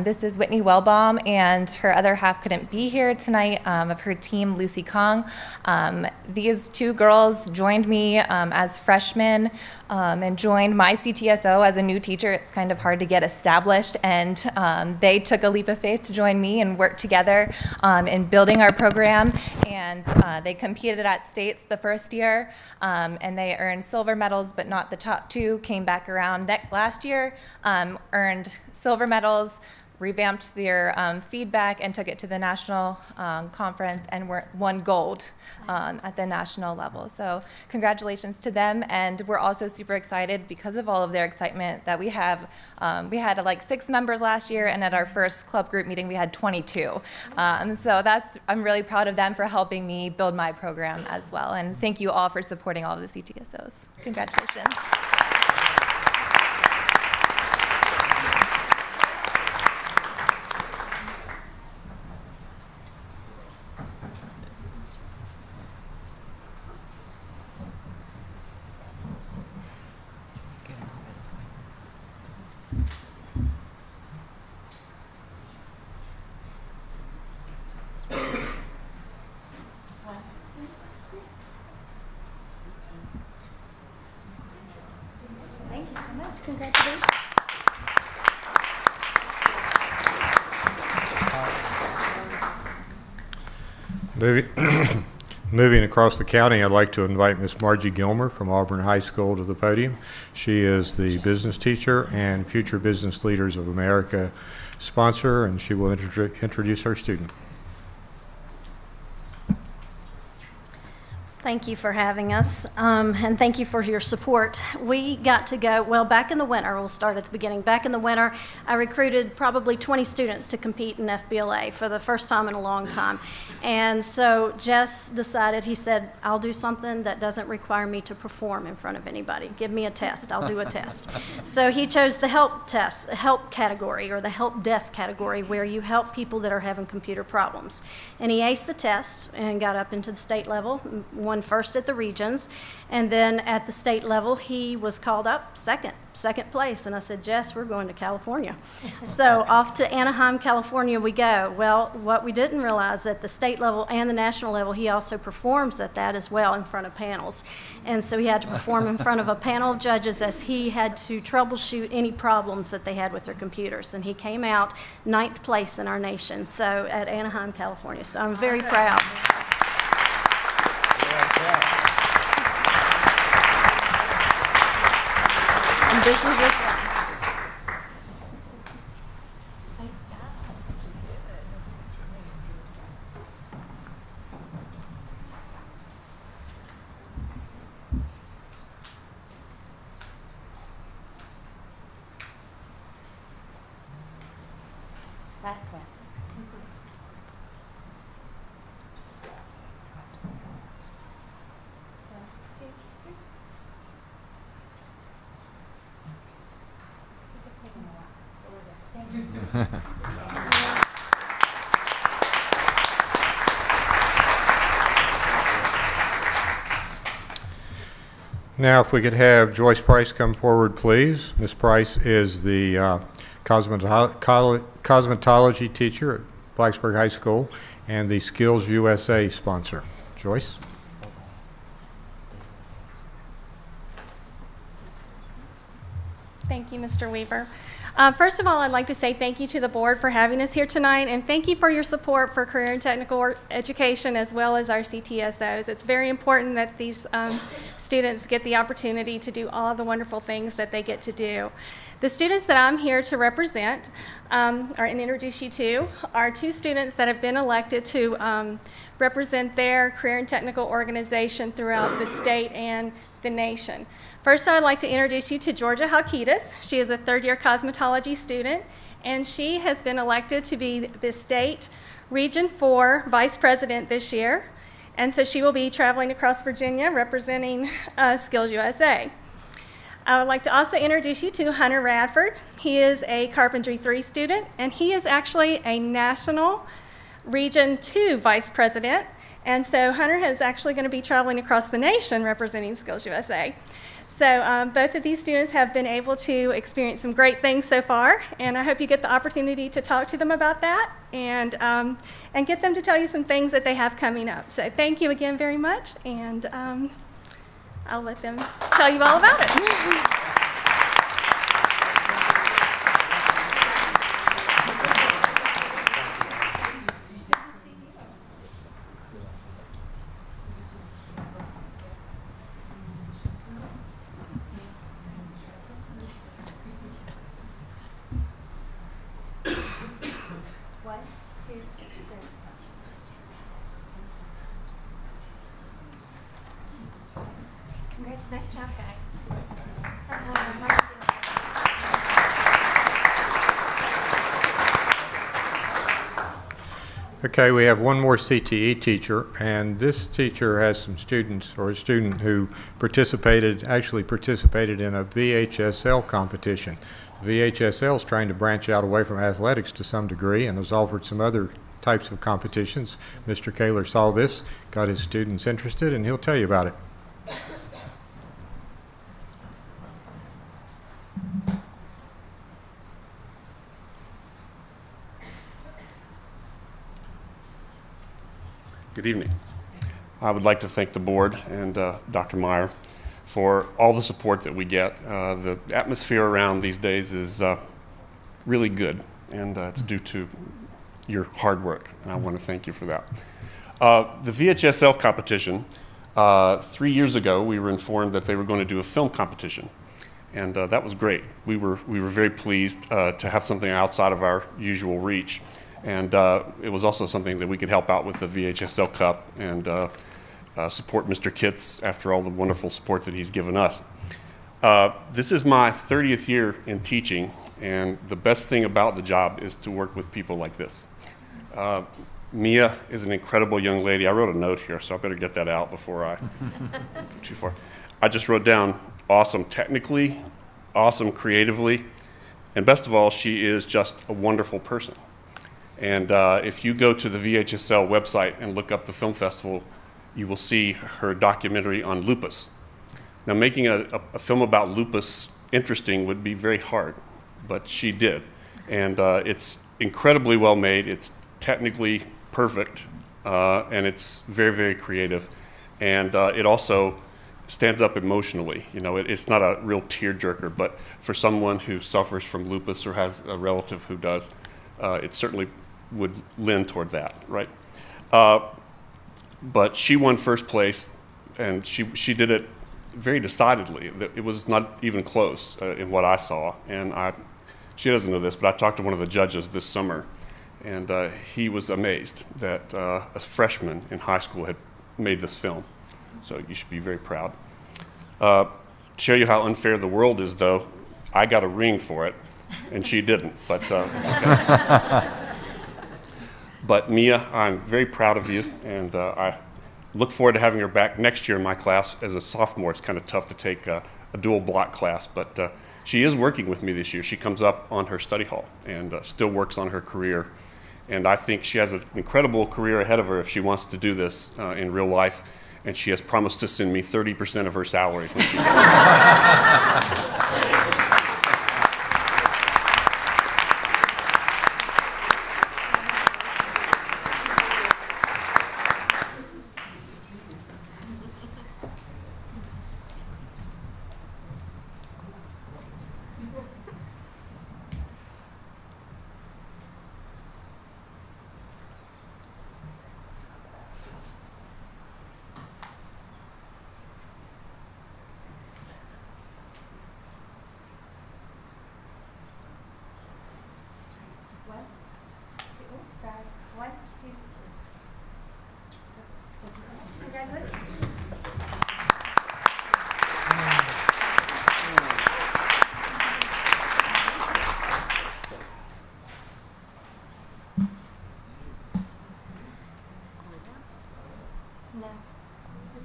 This is Whitney Wellbaum, and her other half couldn't be here tonight, of her team, Lucy Kong. These 2 girls joined me as freshmen and joined my CTSO as a new teacher. It's kind of hard to get established, and they took a leap of faith to join me and work together in building our program. And they competed at states the first year, and they earned silver medals, but not the top 2. Came back around last year, earned silver medals, revamped their feedback, and took it to the national conference and won gold at the national level. So congratulations to them, and we're also super excited because of all of their excitement that we had like 6 members last year, and at our first club group meeting we had 22. So I'm really proud of them for helping me build my program as well, and thank you all for supporting all of the CTSOs. Congratulations. Congratulations. Moving across the county, I'd like to invite Miss Margie Gilmer from Auburn High School to the podium. She is the business teacher and Future Business Leaders of America sponsor, and she will introduce our student. Thank you for having us, and thank you for your support. We got to go, well, back in the winter, we'll start at the beginning. Back in the winter, I recruited probably 20 students to compete in FBLA for the first time in a long time. And so Jess decided, he said, I'll do something that doesn't require me to perform in front of anybody. Give me a test, I'll do a test. So he chose the help test, help category, or the help desk category, where you help people that are having computer problems. And he aced the test and got up into the state level, won first at the regions, and then at the state level he was called up second place. And I said, Jess, we're going to California. So off to Anaheim, California we go. Well, what we didn't realize, at the state level and the national level, he also performs at that as well in front of panels. And so he had to perform in front of a panel of judges as he had to troubleshoot any problems that they had with their computers. And he came out 9th place in our nation, so at Anaheim, California. So I'm very proud. And this is your Nice job. Last one. Now, if we could have Joyce Price come forward, please. Ms. Price is the cosmetology teacher at Blacksburg High School and the Skills USA sponsor. Joyce? Thank you, Mr. Weaver. First of all, I'd like to say thank you to the board for having us here tonight, and thank you for your support for career and technical education as well as our CTSOs. It's very important that these students get the opportunity to do all of the wonderful things that they get to do. The students that I'm here to represent and introduce you to are two students that have been elected to represent their career and technical organization throughout the state and the nation. First, I would like to introduce you to Georgia Halkitis. She is a third-year cosmetology student, and she has been elected to be the state Region 4 Vice President this year. And so she will be traveling across Virginia representing Skills USA. I would like to also introduce you to Hunter Radford. He is a Carpentry 3 student, and he is actually a national Region 2 Vice President. And so Hunter is actually going to be traveling across the nation representing Skills USA. So both of these students have been able to experience some great things so far, and I hope you get the opportunity to talk to them about that and get them to tell you some things that they have coming up. So thank you again very much, and I'll let them tell you all about it. Nice job, guys. Okay, we have one more CTE teacher, and this teacher has some students, or a student who actually participated in a VHSL competition. VHSL is trying to branch out away from athletics to some degree and has offered some other types of competitions. Mr. Kaler saw this, got his students interested, and he'll tell you about it. Good evening. I would like to thank the board and Dr. Meyer for all the support that we get. The atmosphere around these days is really good, and it's due to your hard work, and I want to thank you for that. The VHSL competition, 3 years ago, we were informed that they were going to do a film competition, and that was great. We were very pleased to have something outside of our usual reach, and it was also something that we could help out with the VHSL Cup and support Mr. Kitts after all the wonderful support that he's given us. This is my 30th year in teaching, and the best thing about the job is to work with people like this. Mia is an incredible young lady. I wrote a note here, so I better get that out before I go too far. I just wrote down awesome technically, awesome creatively, and best of all, she is just a wonderful person. And if you go to the VHSL website and look up the film festival, you will see her documentary on lupus. Now, making a film about lupus interesting would be very hard, but she did. And it's incredibly well made. It's technically perfect, and it's very, very creative. And it also stands up emotionally. You know, it's not a real tearjerker, but for someone who suffers from lupus or has a relative who does, it certainly would lend toward that, right? But she won first place, and she did it very decidedly. It was not even close in what I saw. And she doesn't know this, but I talked to one of the judges this summer, and he was amazed that a freshman in high school had made this film. So you should be very proud. To show you how unfair the world is, though, I got a ring for it, and she didn't, but it's okay. But Mia, I'm very proud of you, and I look forward to having her back next year in my class as a sophomore. It's kind of tough to take a dual block class, but she is working with me this year. She comes up on her study hall and still works on her career. And I think she has an incredible career ahead of her if she wants to do this in real life. And she has promised to send me 30% of her salary.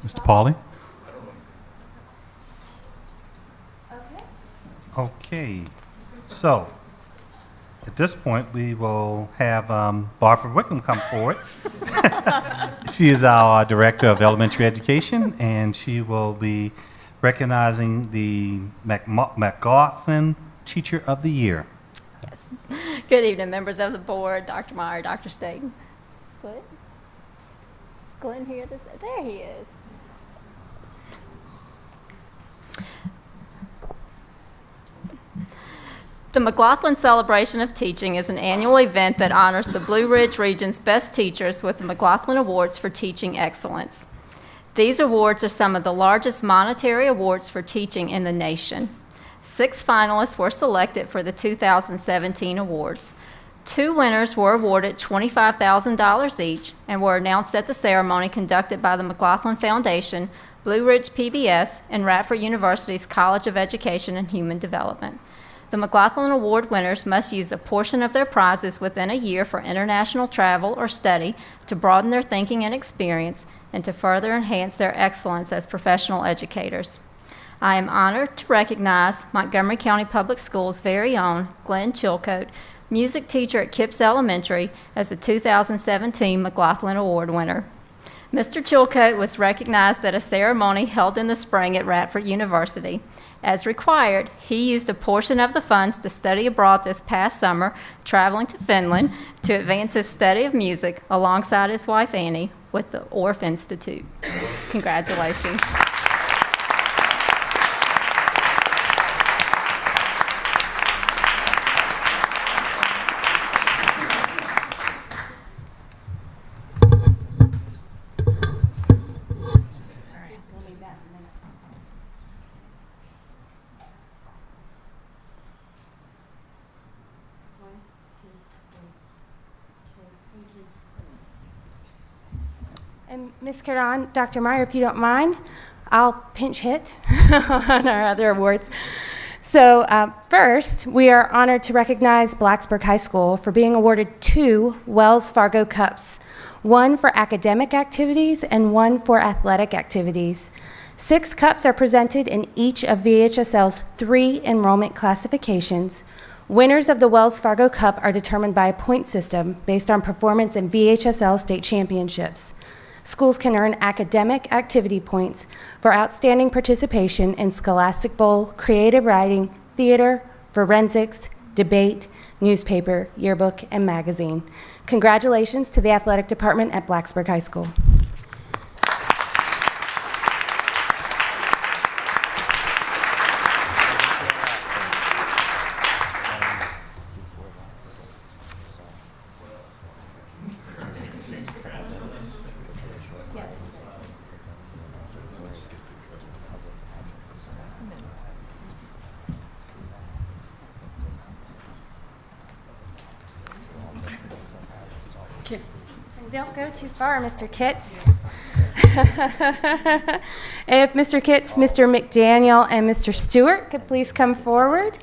Mr. Pauly? Okay. So, at this point, we will have Barbara Wickham come forward. She is our Director of Elementary Education, and she will be recognizing the McLaughlin Teacher of the Year. Yes. Good evening, members of the board, Dr. Meyer, Dr. Staten. Glenn? Is Glenn here? There he is. The McLaughlin Celebration of Teaching is an annual event that honors the Blue Ridge region's best teachers with the McLaughlin Awards for Teaching Excellence. These awards are some of the largest monetary awards for teaching in the nation. 6 finalists were selected for the 2017 awards. 2 winners were awarded $25,000 each and were announced at the ceremony conducted by the McLaughlin Foundation, Blue Ridge PBS, and Radford University's College of Education and Human Development. The McLaughlin Award winners must use a portion of their prizes within a year for international travel or study to broaden their thinking and experience and to further enhance their excellence as professional educators. I am honored to recognize Montgomery County Public Schools' very own Glenn Chilcote, music teacher at Kipps Elementary, as a 2017 McLaughlin Award winner. Mr. Chilcote was recognized at a ceremony held in the spring at Radford University. As required, he used a portion of the funds to study abroad this past summer, traveling to Finland to advance his study of music alongside his wife Annie with the Orff Institute. Congratulations. that in a minute. One, two, three. Okay, thank you. And Ms. Caron, Dr. Meyer, if you don't mind, I'll pinch hit on our other awards. So first, we are honored to recognize Blacksburg High School for being awarded 2 Wells Fargo Cups, one for academic activities and one for athletic activities. 6 cups are presented in each of VHSL's 3 enrollment classifications. Winners of the Wells Fargo Cup are determined by a point system based on performance in VHSL state championships. Schools can earn academic activity points for outstanding participation in Scholastic Bowl, creative writing, theater, forensics, debate, newspaper, yearbook, and magazine. Congratulations to the athletic department at Blacksburg High School. And don't go too far, Mr. Kitts. If Mr. Kitts, Mr. McDaniel, and Mr. Stewart could please come forward.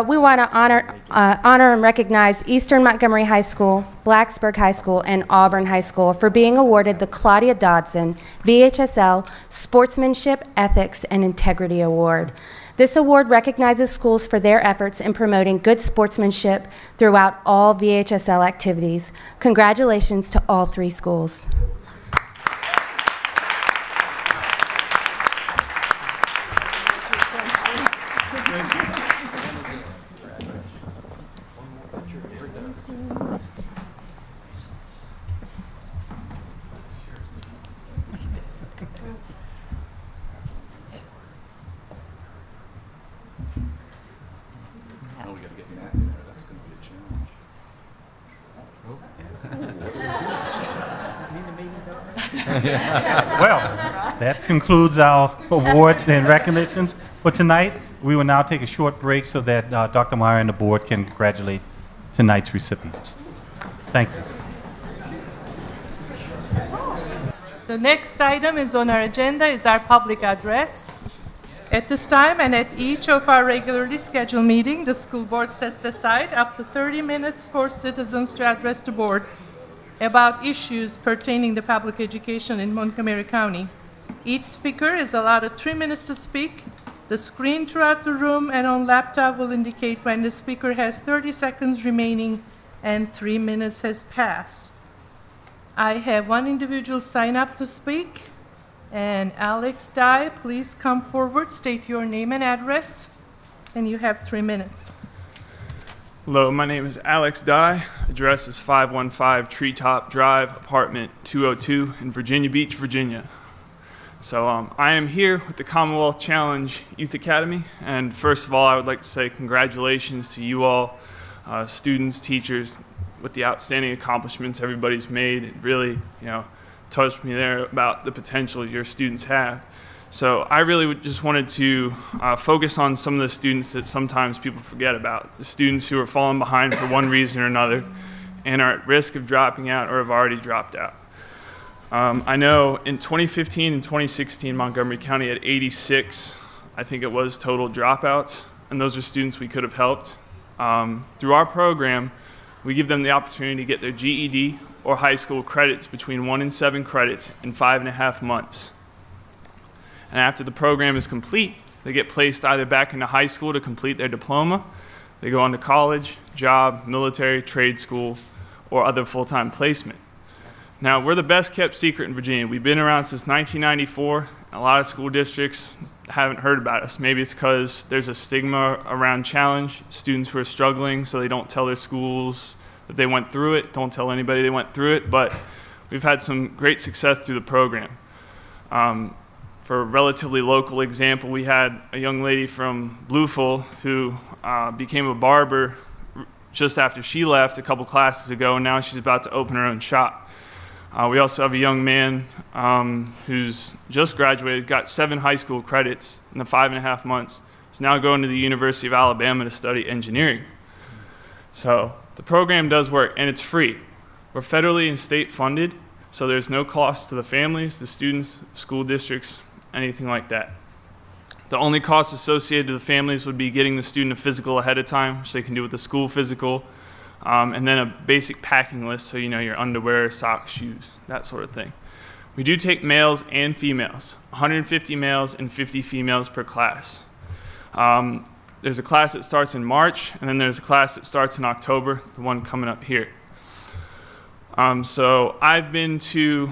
We want to honor and recognize Eastern Montgomery High School, Blacksburg High School, and Auburn High School for being awarded the Claudia Dodson VHSL Sportsmanship, Ethics, and Integrity Award. This award recognizes schools for their efforts in promoting good sportsmanship throughout all VHSL activities. Congratulations to all 3 schools. Well, that concludes our awards and recognitions for tonight. We will now take a short break so that Dr. Meyer and the board can congratulate tonight's recipients. Thank you. The next item is on our agenda is our public address. At this time and at each of our regularly scheduled meetings, the school board sets aside up to 30 minutes for citizens to address the board about issues pertaining to public education in Montgomery County. Each speaker is allowed 3 minutes to speak. The screen throughout the room and on laptop will indicate when the speaker has 30 seconds remaining and 3 minutes has passed. I have one individual sign up to speak. And Alex Dye, please come forward, state your name and address, and you have 3 minutes. Hello, my name is Alex Dye. Address is 515 Treetop Drive, apartment 202 in Virginia Beach, Virginia. So I am here with the Commonwealth Challenge Youth Academy, and first of all, I would like to say congratulations to you all, students, teachers, with the outstanding accomplishments everybody's made. It really, touched me there about the potential your students have. So I really just wanted to focus on some of the students that sometimes people forget about, the students who are falling behind for one reason or another and are at risk of dropping out or have already dropped out. I know in 2015 and 2016, Montgomery County had 86, I think it was, total dropouts, and those are students we could have helped. Through our program, we give them the opportunity to get their GED or high school credits between 1 and 7 credits in 5.5 months. And after the program is complete, they get placed either back into high school to complete their diploma, they go on to college, job, military, trade school, or other full-time placement. Now, we're the best kept secret in Virginia. We've been around since 1994. A lot of school districts haven't heard about us. Maybe it's because there's a stigma around challenge, students who are struggling, so they don't tell their schools that they went through it, don't tell anybody they went through it, but we've had some great success through the program. For a relatively local example, we had a young lady from Bluefield who became a barber just after she left a couple classes ago, and now she's about to open her own shop. We also have a young man who's just graduated, got 7 high school credits in the 5.5 months. He's now going to the University of Alabama to study engineering. So the program does work, and it's free. We're federally and state funded, so there's no cost to the families, the students, school districts, anything like that. The only cost associated to the families would be getting the student a physical ahead of time, which they can do with the school physical, and then a basic packing list, so you know your underwear, socks, shoes, that sort of thing. We do take males and females, 150 males and 50 females per class. There's a class that starts in March, and then there's a class that starts in October, the one coming up here. So I've been to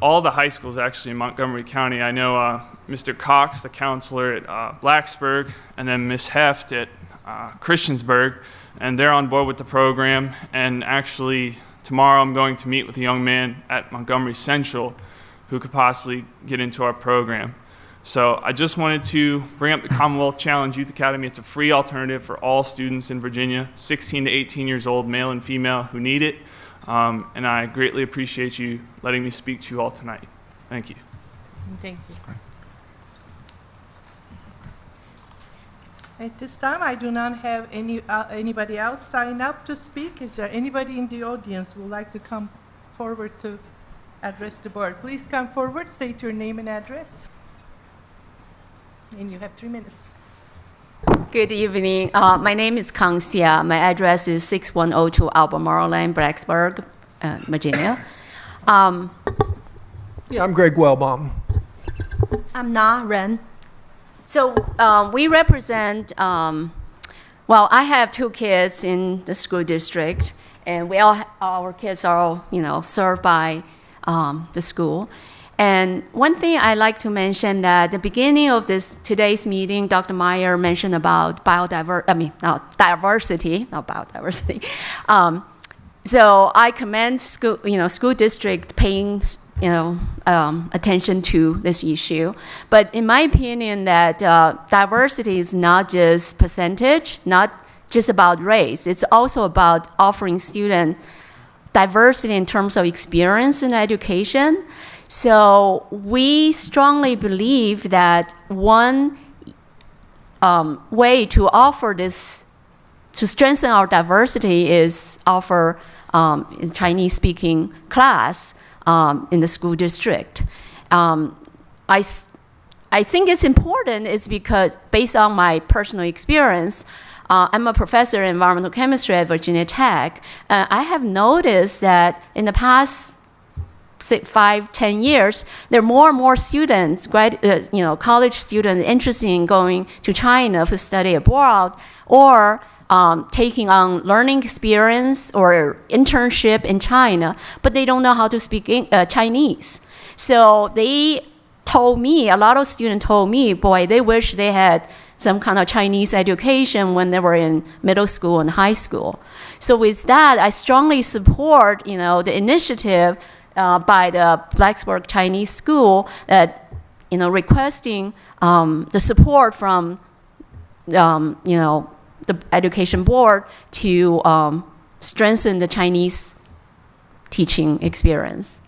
all the high schools actually in Montgomery County. I know Mr. Cox, the counselor at Blacksburg, and then Ms. Heft at Christiansburg, and they're on board with the program. And actually, tomorrow I'm going to meet with a young man at Montgomery Central who could possibly get into our program. So I just wanted to bring up the Commonwealth Challenge Youth Academy. It's a free alternative for all students in Virginia, 16 to 18 years old, male and female, who need it. And I greatly appreciate you letting me speak to you all tonight. Thank you. Thank you. At this time, I do not have anybody else sign up to speak. Is there anybody in the audience who would like to come forward to address the board? Please come forward, state your name and address. And you have 3 minutes. Good evening. My name is Kang Xia. My address is 6102 Albemarle Lane, Blacksburg, Virginia. I'm Greg Wellbaum. I'm Na Ren. So we represent, well, I have 2 kids in the school district, and our kids are all, served by the school. And one thing I'd like to mention that at the beginning of today's meeting, Dr. Meyer mentioned about diversity, not biodiversity. So I commend school district paying attention to this issue. But in my opinion, that diversity is not just percentage, not just about race. It's also about offering students diversity in terms of experience in education. So we strongly believe that one way to offer this, to strengthen our diversity, is offer Chinese-speaking class in the school district. I think it's important is because, based on my personal experience, I'm a professor in environmental chemistry at Virginia Tech. I have noticed that in the past 5-10 years, there are more and more students, college students, interested in going to China for study abroad, or taking on learning experience or internship in China, but they don't know how to speak Chinese. So they told me, a lot of students told me, boy, they wish they had some kind of Chinese education when they were in middle school and high school. So with that, I strongly support, the initiative by the Blacksburg Chinese School that, requesting the support from, the education board to strengthen the Chinese teaching experience.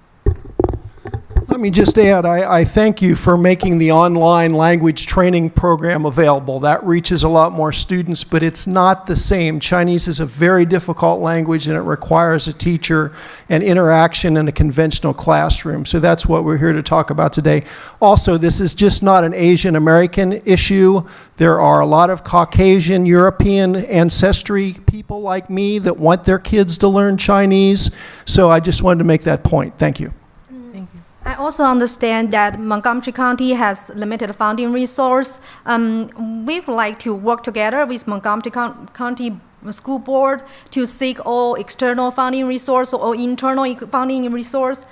Let me just add, I thank you for making the online language training program available. That reaches a lot more students, but it's not the same. Chinese is a very difficult language, and it requires a teacher and interaction in a conventional classroom. So that's what we're here to talk about today. Also, this is just not an Asian American issue. There are a lot of Caucasian, European ancestry people like me that want their kids to learn Chinese. So I just wanted to make that point. Thank you. I also understand that Montgomery County has limited funding resource. We would like to work together with Montgomery County School Board to seek all external funding resource or internal funding resource.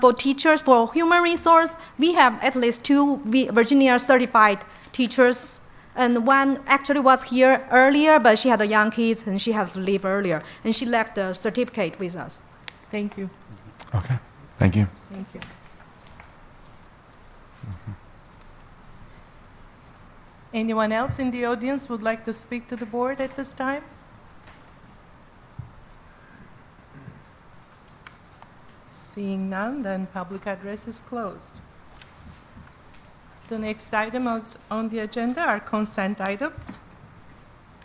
For teachers, for human resource, we have at least 2 Virginia certified teachers. And one actually was here earlier, but she had young kids and she had to leave earlier. And she left the certificate with us. Thank you. Okay, thank you. Thank you. Anyone else in the audience would like to speak to the board at this time? Seeing none, then public address is closed. The next item on the agenda are consent items.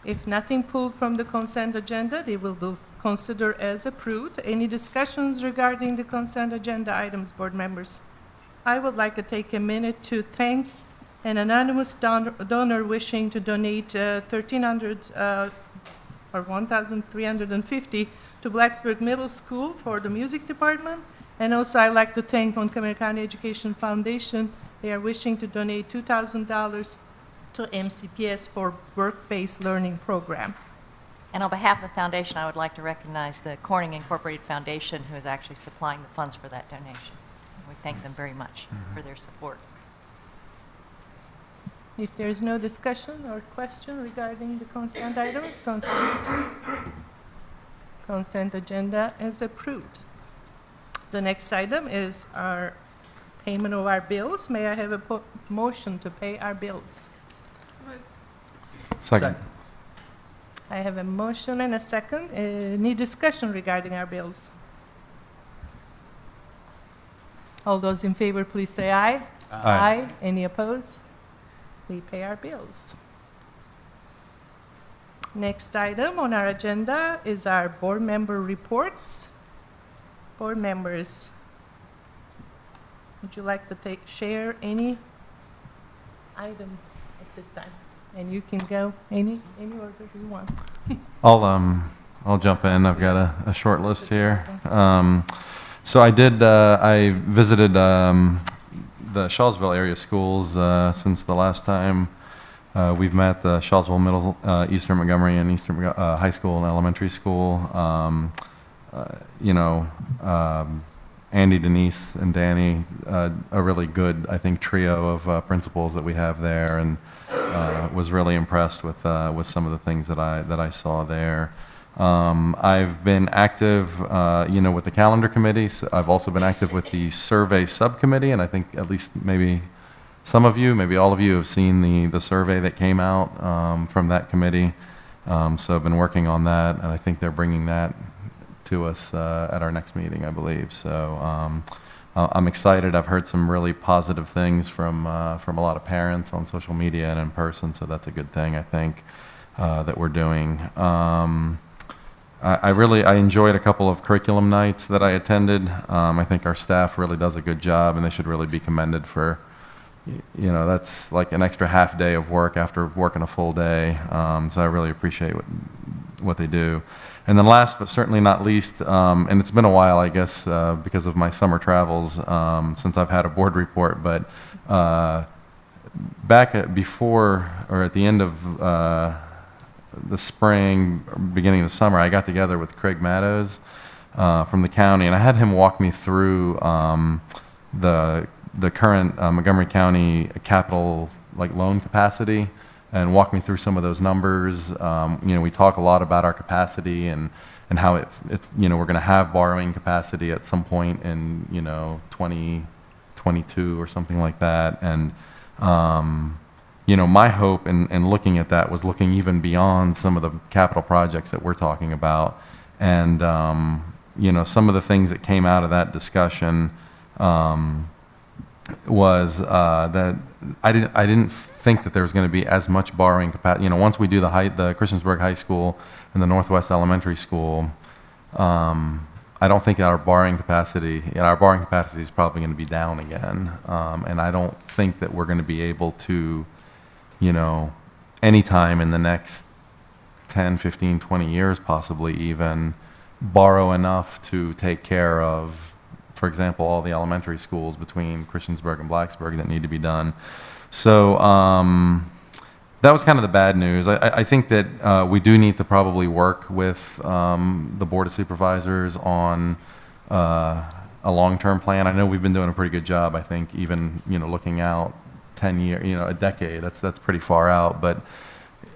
If nothing pulled from the consent agenda, they will be considered as approved. Any discussions regarding the consent agenda items, board members? I would like to take a minute to thank an anonymous donor wishing to donate $1,300 or $1,350 to Blacksburg Middle School for the music department. And also I'd like to thank Montgomery County Education Foundation. They are wishing to donate $2,000 to MCPS for work-based learning program. And on behalf of the foundation, I would like to recognize the Corning Incorporated Foundation, who is actually supplying the funds for that donation. We thank them very much for their support. If there is no discussion or question regarding the consent items, consent agenda is approved. The next item is our payment of our bills. May I have a motion to pay our bills? Second. I have a motion and a second. Any discussion regarding our bills? All those in favor, please say aye. Aye. Any opposed? We pay our bills. Next item on our agenda is our board member reports. Board members, would you like to share any item at this time? And you can go any order you want. I'll jump in. I've got a short list here. So I visited the Shawsville area schools since the last time we've met. The Shawsville Middle, Eastern Montgomery, and Eastern High School and Elementary School. Andy, Denise, and Danny, a really good, I think, trio of principals that we have there, and was really impressed with some of the things that I saw there. I've been active, with the calendar committee. So I've also been active with the survey subcommittee, and I think at least maybe some of you, maybe all of you, have seen the survey that came out from that committee. So I've been working on that, and I think they're bringing that to us at our next meeting, I believe. So I'm excited. I've heard some really positive things from a lot of parents on social media and in person, so that's a good thing, I think, that we're doing. I enjoyed a couple of curriculum nights that I attended. I think our staff really does a good job, and they should really be commended for, that's like an extra half day of work after working a full day. So I really appreciate what they do. And then last but certainly not least, and it's been a while, I guess, because of my summer travels since I've had a board report, but before or at the end of the spring, beginning of the summer, I got together with Craig Maddows from the county, and I had him walk me through the current Montgomery County capital loan capacity, and walk me through some of those numbers. We talk a lot about our capacity and how it's we're going to have borrowing capacity at some point in 2022 or something like that, and my hope in looking at that was looking even beyond some of the capital projects that we're talking about. And, some of the things that came out of that discussion was that I didn't think that there was going to be as much borrowing capacity. Once we do the Christiansburg High School and the Northwest Elementary School, I don't think our borrowing capacity is probably going to be down again. And I don't think that we're going to be able to, anytime in the next 10, 15, 20 years possibly even, borrow enough to take care of, for example, all the elementary schools between Christiansburg and Blacksburg that need to be done. So that was kind of the bad news. I think that we do need to probably work with the Board of Supervisors on a long-term plan. I know we've been doing a pretty good job, I think, even looking out 10 years, a decade. That's pretty far out, but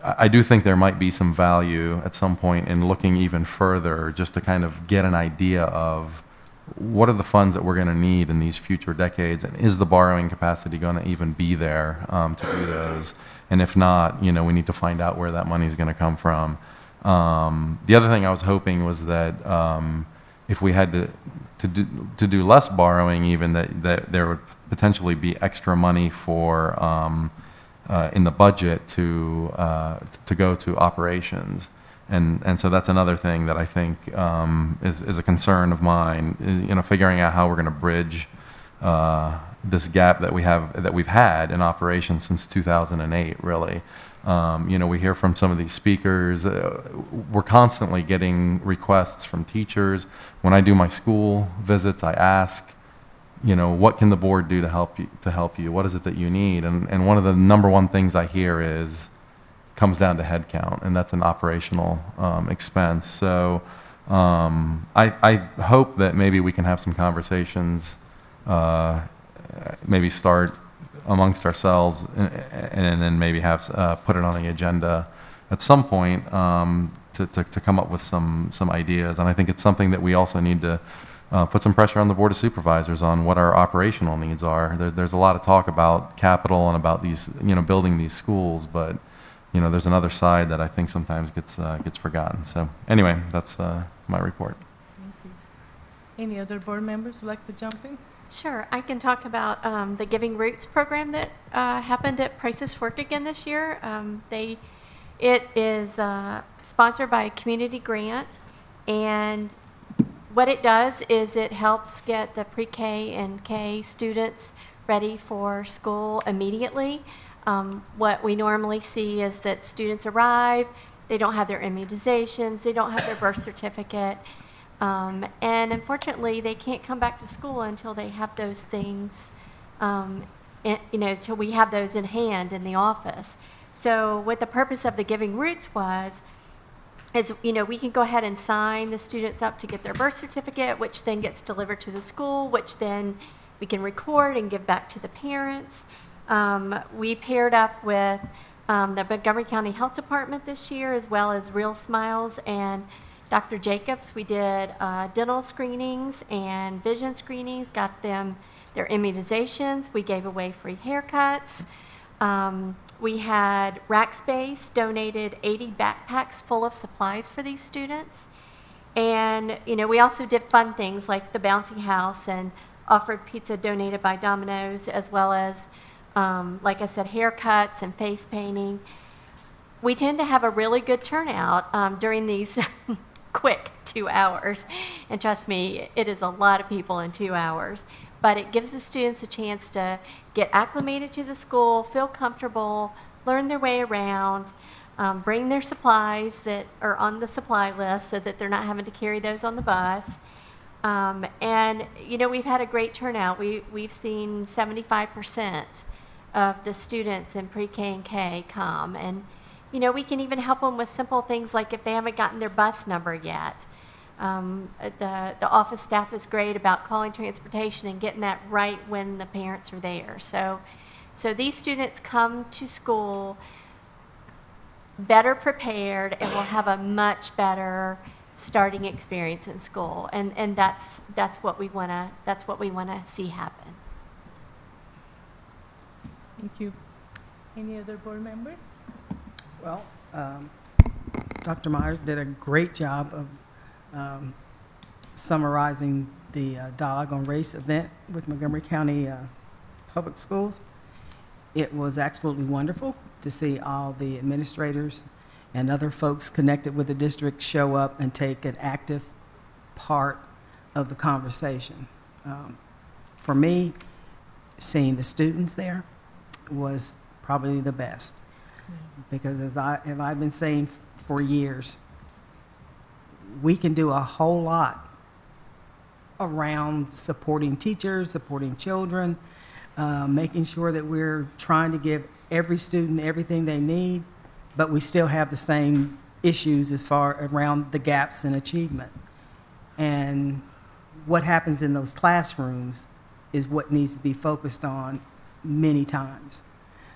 I do think there might be some value at some point in looking even further, just to kind of get an idea of what are the funds that we're going to need in these future decades, and is the borrowing capacity going to even be there to do those? And if not, we need to find out where that money is going to come from. The other thing I was hoping was that if we had to do less borrowing, even that there would potentially be extra money for in the budget to go to operations. And so that's another thing that I think is a concern of mine, is, figuring out how we're going to bridge this gap that we've had in operations since 2008, really. We hear from some of these speakers. We're constantly getting requests from teachers. When I do my school visits, I ask, what can the board do to help you? What is it that you need? And one of the number one things I hear comes down to headcount, and that's an operational expense. So I hope that maybe we can have some conversations, maybe start amongst ourselves, and then maybe have put it on the agenda at some point to come up with some ideas. And I think it's something that we also need to put some pressure on the Board of Supervisors on what our operational needs are. There's a lot of talk about capital and about these, building these schools, but there's another side that I think sometimes gets forgotten. So anyway, that's my report. Thank you. Any other board members would like to jump in? Sure, I can talk about the Giving Roots program that happened at Prices Fork again this year. It is sponsored by a community grant, and what it does is it helps get the pre-K and K students ready for school immediately. What we normally see is that students arrive, they don't have their immunizations, they don't have their birth certificate, and unfortunately they can't come back to school until they have those things, until we have those in hand in the office. So what the purpose of the Giving Roots is, we can go ahead and sign the students up to get their birth certificate, which then gets delivered to the school, which then we can record and give back to the parents. We paired up with the Montgomery County Health Department this year, as well as Real Smiles and Dr. Jacobs. We did dental screenings and vision screenings, got them their immunizations. We gave away free haircuts. We had Rackspace donated 80 backpacks full of supplies for these students. And, we also did fun things like the bouncy house and offered pizza donated by Domino's, as well as, like I said, haircuts and face painting. We tend to have a really good turnout during these quick 2 hours. And trust me, it is a lot of people in 2 hours. But it gives the students a chance to get acclimated to the school, feel comfortable, learn their way around, bring their supplies that are on the supply list so that they're not having to carry those on the bus. And, we've had a great turnout. We've seen 75% of the students in pre-K and K come. And, we can even help them with simple things like if they haven't gotten their bus number yet. The office staff is great about calling transportation and getting that right when the parents are there. So these students come to school better prepared and will have a much better starting experience in school, and that's what we wanna see happen. Thank you. Any other board members? Well, Dr. Myers did a great job of summarizing the Dialogue on Race event with Montgomery County Public Schools. It was absolutely wonderful to see all the administrators and other folks connected with the district show up and take an active part of the conversation. For me, seeing the students there was probably the best, because as I've been saying for years, we can do a whole lot around supporting teachers, supporting children, making sure that we're trying to give every student everything they need, but we still have the same issues as far around the gaps in achievement. And what happens in those classrooms is what needs to be focused on many times.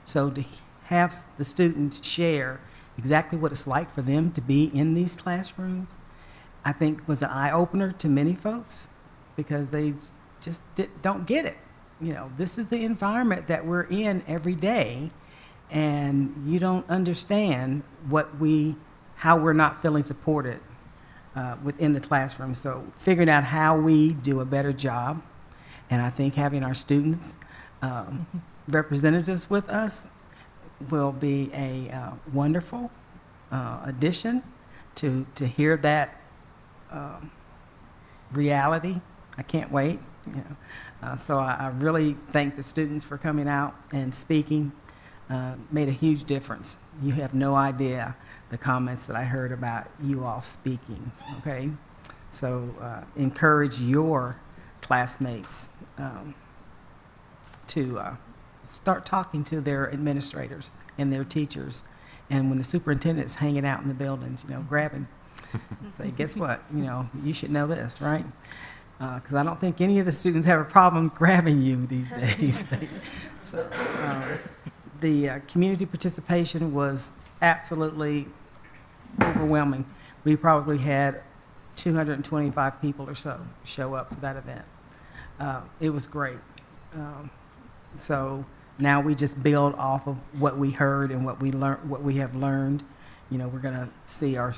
So to have the students share exactly what it's like for them to be in these classrooms, I think was an eye-opener to many folks, because they just don't get it. This is the environment that we're in every day, and you don't understand how we're not feeling supported within the classroom. So figuring out how we do a better job, and I think having our students representatives with us will be a wonderful addition to hear that reality. I can't wait. You know. So I really thank the students for coming out and speaking. Made a huge difference. You have no idea the comments that I heard about you all speaking, okay? So encourage your classmates to start talking to their administrators and their teachers. And when the superintendent's hanging out in the buildings, you know, grab him. Say, guess what? You know, you should know this, right? Because I don't think any of the students have a problem grabbing you these days. So the community participation was absolutely overwhelming. We probably had 225 people or so show up for that event. It was great. So now we just build off of what we heard and what we learned, what we have learned. You know, we're going to see our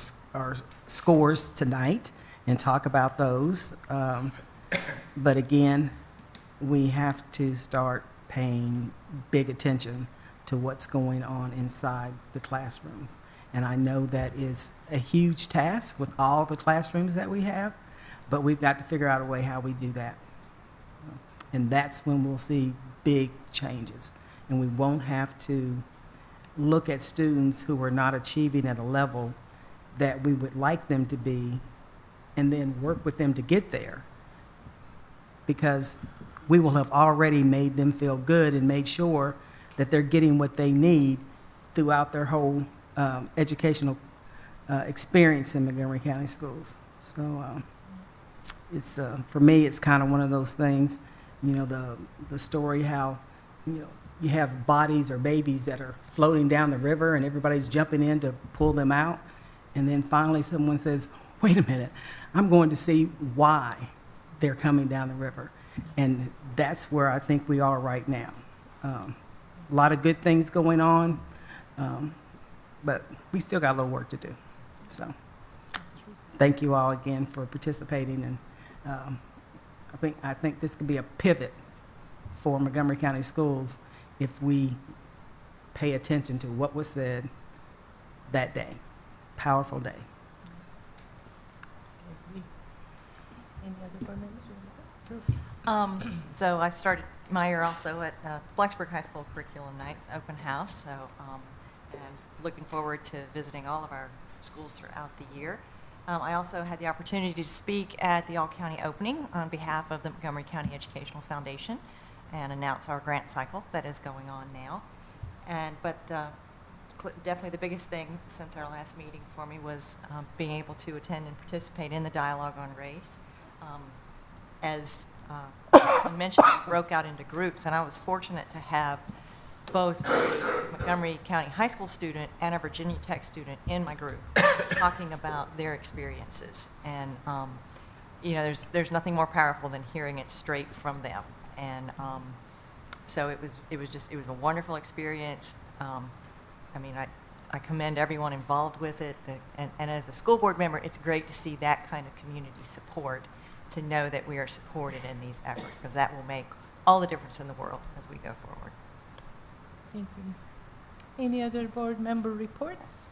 scores tonight and talk about those. But again, we have to start paying big attention to what's going on inside the classrooms. And I know that is a huge task with all the classrooms that we have, but we've got to figure out a way how we do that. And that's when we'll see big changes. And we won't have to look at students who are not achieving at a level that we would like them to be and then work with them to get there. Because we will have already made them feel good and made sure that they're getting what they need throughout their whole educational experience in Montgomery County schools. So it's for me, it's kind of one of those things, you know, the story how, you know, you have bodies or babies that are floating down the river and everybody's jumping in to pull them out. And then finally someone says, wait a minute, I'm going to see why they're coming down the river. And that's where I think we are right now. A lot of good things going on, but we still got a little work to do. So thank you all again for participating. And I think this could be a pivot for Montgomery County Schools if we pay attention to what was said that day. Powerful day. Any other board members? So I started my year also at Blacksburg High School Curriculum Night Open House, so and looking forward to visiting all of our schools throughout the year. I also had the opportunity to speak at the All-County opening on behalf of the Montgomery County Educational Foundation and announce our grant cycle that is going on now. But definitely the biggest thing since our last meeting for me was being able to attend and participate in the dialogue on race. As I mentioned, we broke out into groups, and I was fortunate to have both a Montgomery County High School student and a Virginia Tech student in my group talking about their experiences. And you know, there's nothing more powerful than hearing it straight from them. And so it was a wonderful experience. I mean, I commend everyone involved with it. And as a school board member, it's great to see that kind of community support, to know that we are supported in these efforts, because that will make all the difference in the world as we go forward. Thank you. Any other board member reports?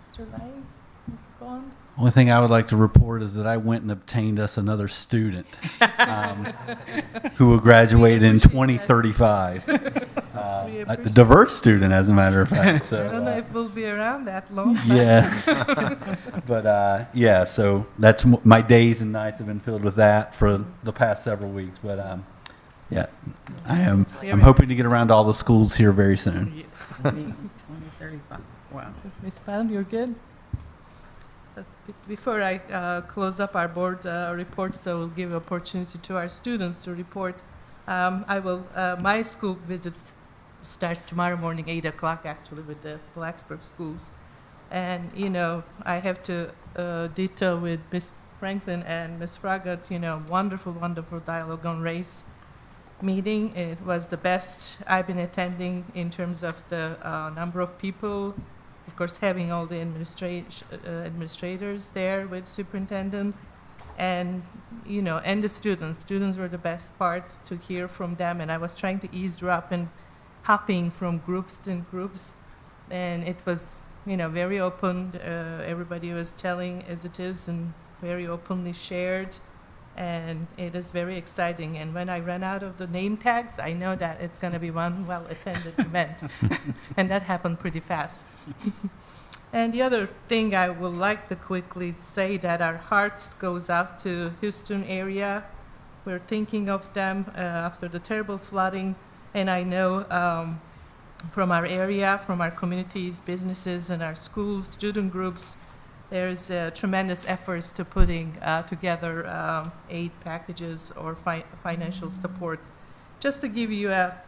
Mr. Lyons, Ms. Bond? Only thing I would like to report is that I went and obtained us another student who will graduate in 2035. A diverse student, as a matter of fact. So, I don't know if we'll be around that long. Yeah. But yeah, so that's my days and nights have been filled with that for the past several weeks. But yeah, I'm hoping to get around to all the schools here very soon. Yes. 2035. Wow. Ms. Pound, you're good? Before I close up our board report, so we'll give opportunity to our students to report. My school visits starts tomorrow morning, 8 o'clock actually, with the Blacksburg schools. And, you know, I have to detail with Ms. Franklin and Ms. Froggatt, you know, wonderful, wonderful dialogue on race meeting. It was the best I've been attending in terms of the number of people of course, having all the administrators there with superintendent, and and the students. Students were the best part to hear from them, and I was trying to eavesdrop and hopping from groups to groups, and it was very open. Everybody was telling as it is and very openly shared, and it is very exciting. And when I ran out of the name tags, I know that it's going to be one well-attended event, and that happened pretty fast. And the other thing I would like to quickly say that our hearts goes out to Houston area. We're thinking of them after the terrible flooding, and I know from our area, from our communities, businesses, and our schools, student groups, there's tremendous efforts to putting together aid packages or financial support. Just to give you a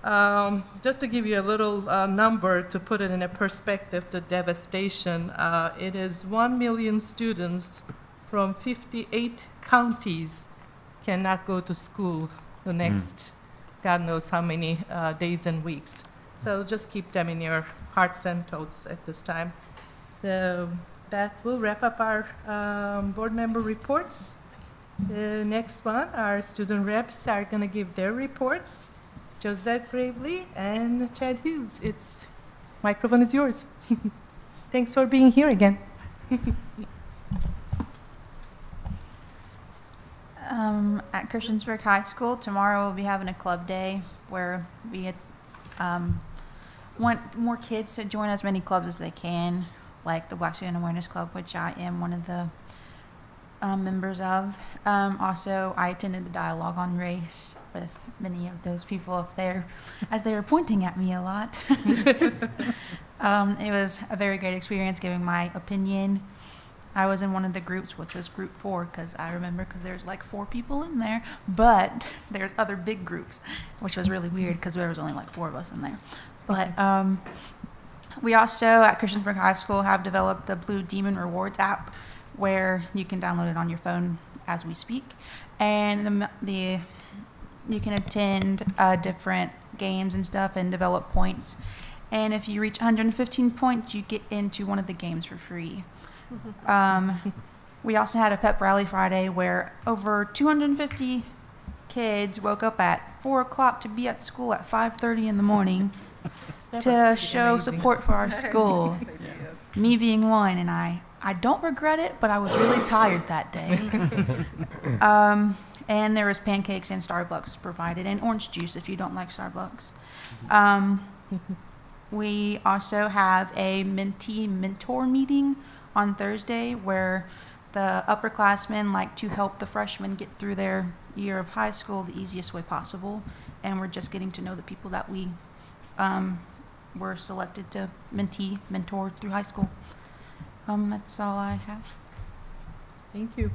little number to put it in a perspective, the devastation, it is 1 million students from 58 counties cannot go to school the next God knows how many days and weeks. So just keep them in your hearts and thoughts at this time. That will wrap up our board member reports. The next one, our student reps are going to give their reports. Josette Gravely and Chad Hughes. Microphone is yours. Thanks for being here again. At Christiansburg High School, tomorrow we'll be having a club day where we want more kids to join as many clubs as they can, like the Black Student Awareness Club, which I am one of the members of. Also, I attended the dialogue on race with many of those people up there as they were pointing at me a lot. It was a very great experience giving my opinion. I was in one of the groups, which was group 4, because I remember because there's like 4 people in there, but there's other big groups, which was really weird because there was only like 4 of us in there. But we also at Christiansburg High School have developed the Blue Demon Rewards app, where you can download it on your phone as we speak, and you can attend different games and stuff and develop points. And if you reach 115 points, you get into one of the games for free. We also had a pep rally Friday where over 250 kids woke up at 4 o'clock to be at school at 5:30 in the morning to show support for our school. Me being one, and I don't regret it, but I was really tired that day. And there was pancakes and Starbucks provided, and orange juice if you don't like Starbucks. We also have a mentee mentor meeting on Thursday where the upperclassmen like to help the freshmen get through their year of high school the easiest way possible. And we're just getting to know the people that we were selected to mentor through high school. That's all I have. Thank you.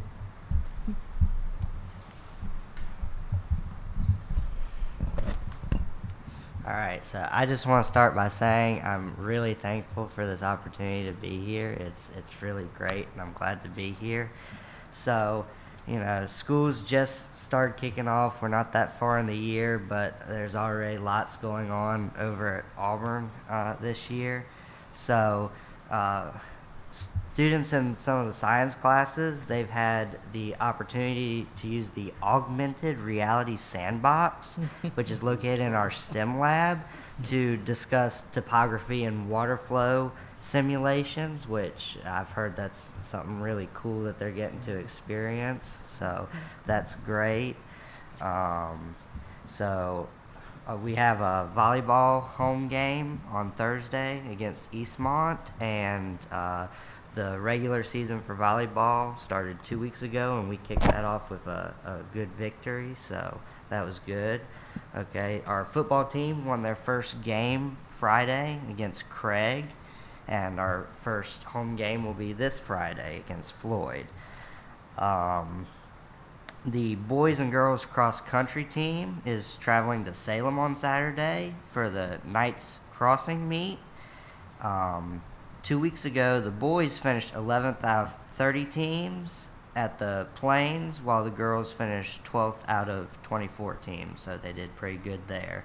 All right, so I just want to start by saying I'm really thankful for this opportunity to be here. It's really great, and I'm glad to be here. So, school's just started kicking off. We're not that far in the year, but there's already lots going on over at Auburn this year. So, students in some of the science classes, they've had the opportunity to use the augmented reality sandbox, which is located in our STEM lab, to discuss topography and water flow simulations, which I've heard that's something really cool that they're getting to experience. So that's great. We have a volleyball home game on Thursday against Eastmont, and the regular season for volleyball started 2 weeks ago, and we kicked that off with a good victory, so that was good. Okay, our football team won their first game Friday against Craig, and our first home game will be this Friday against Floyd. The boys and girls cross country team is traveling to Salem on Saturday for the Knights Crossing meet. 2 weeks ago, the boys finished 11th out of 30 teams at the Plains, while the girls finished 12th out of 24 teams, so they did pretty good there.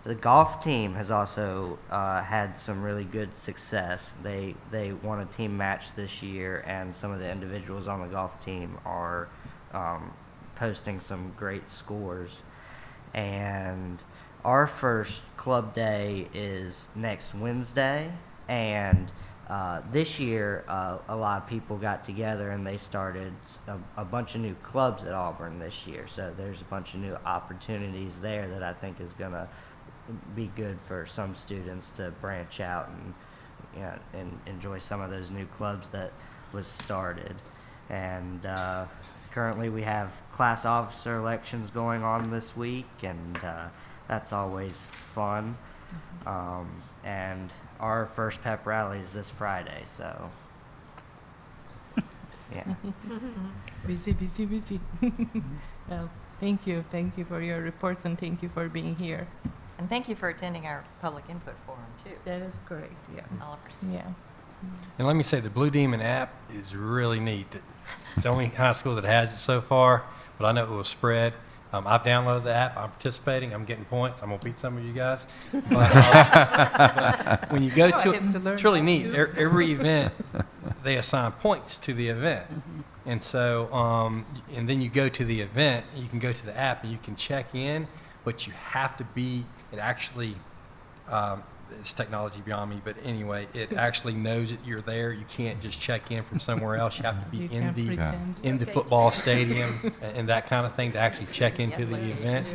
The golf team has also had some really good success. They won a team match this year, and some of the individuals on the golf team are posting some great scores. And our first club day is next Wednesday, and this year a lot of people got together and they started a bunch of new clubs at Auburn this year. So there's a bunch of new opportunities there that I think is going to be good for some students to branch out and enjoy some of those new clubs that was started. And currently we have class officer elections going on this week, and that's always fun. And our first pep rally is this Friday, so yeah. Busy. Well, thank you for your reports, and thank you for being here. And thank you for attending our public input forum, too. That is great, yeah. All of our students. Yeah. And let me say, the Blue Demon app is really neat. It's the only high school that has it so far, but I know it will spread. I've downloaded the app. I'm participating. I'm getting points. I'm going to beat some of you guys. But when you go to it, it's really neat. Every event, they assign points to the event. And so, and then you go to the event, you can go to the app and you can check in, but you have to be, it actually, it's technology beyond me, but anyway, it actually knows that you're there. You can't just check in from somewhere else. You have to be in the football stadium and that kind of thing to actually check into the event.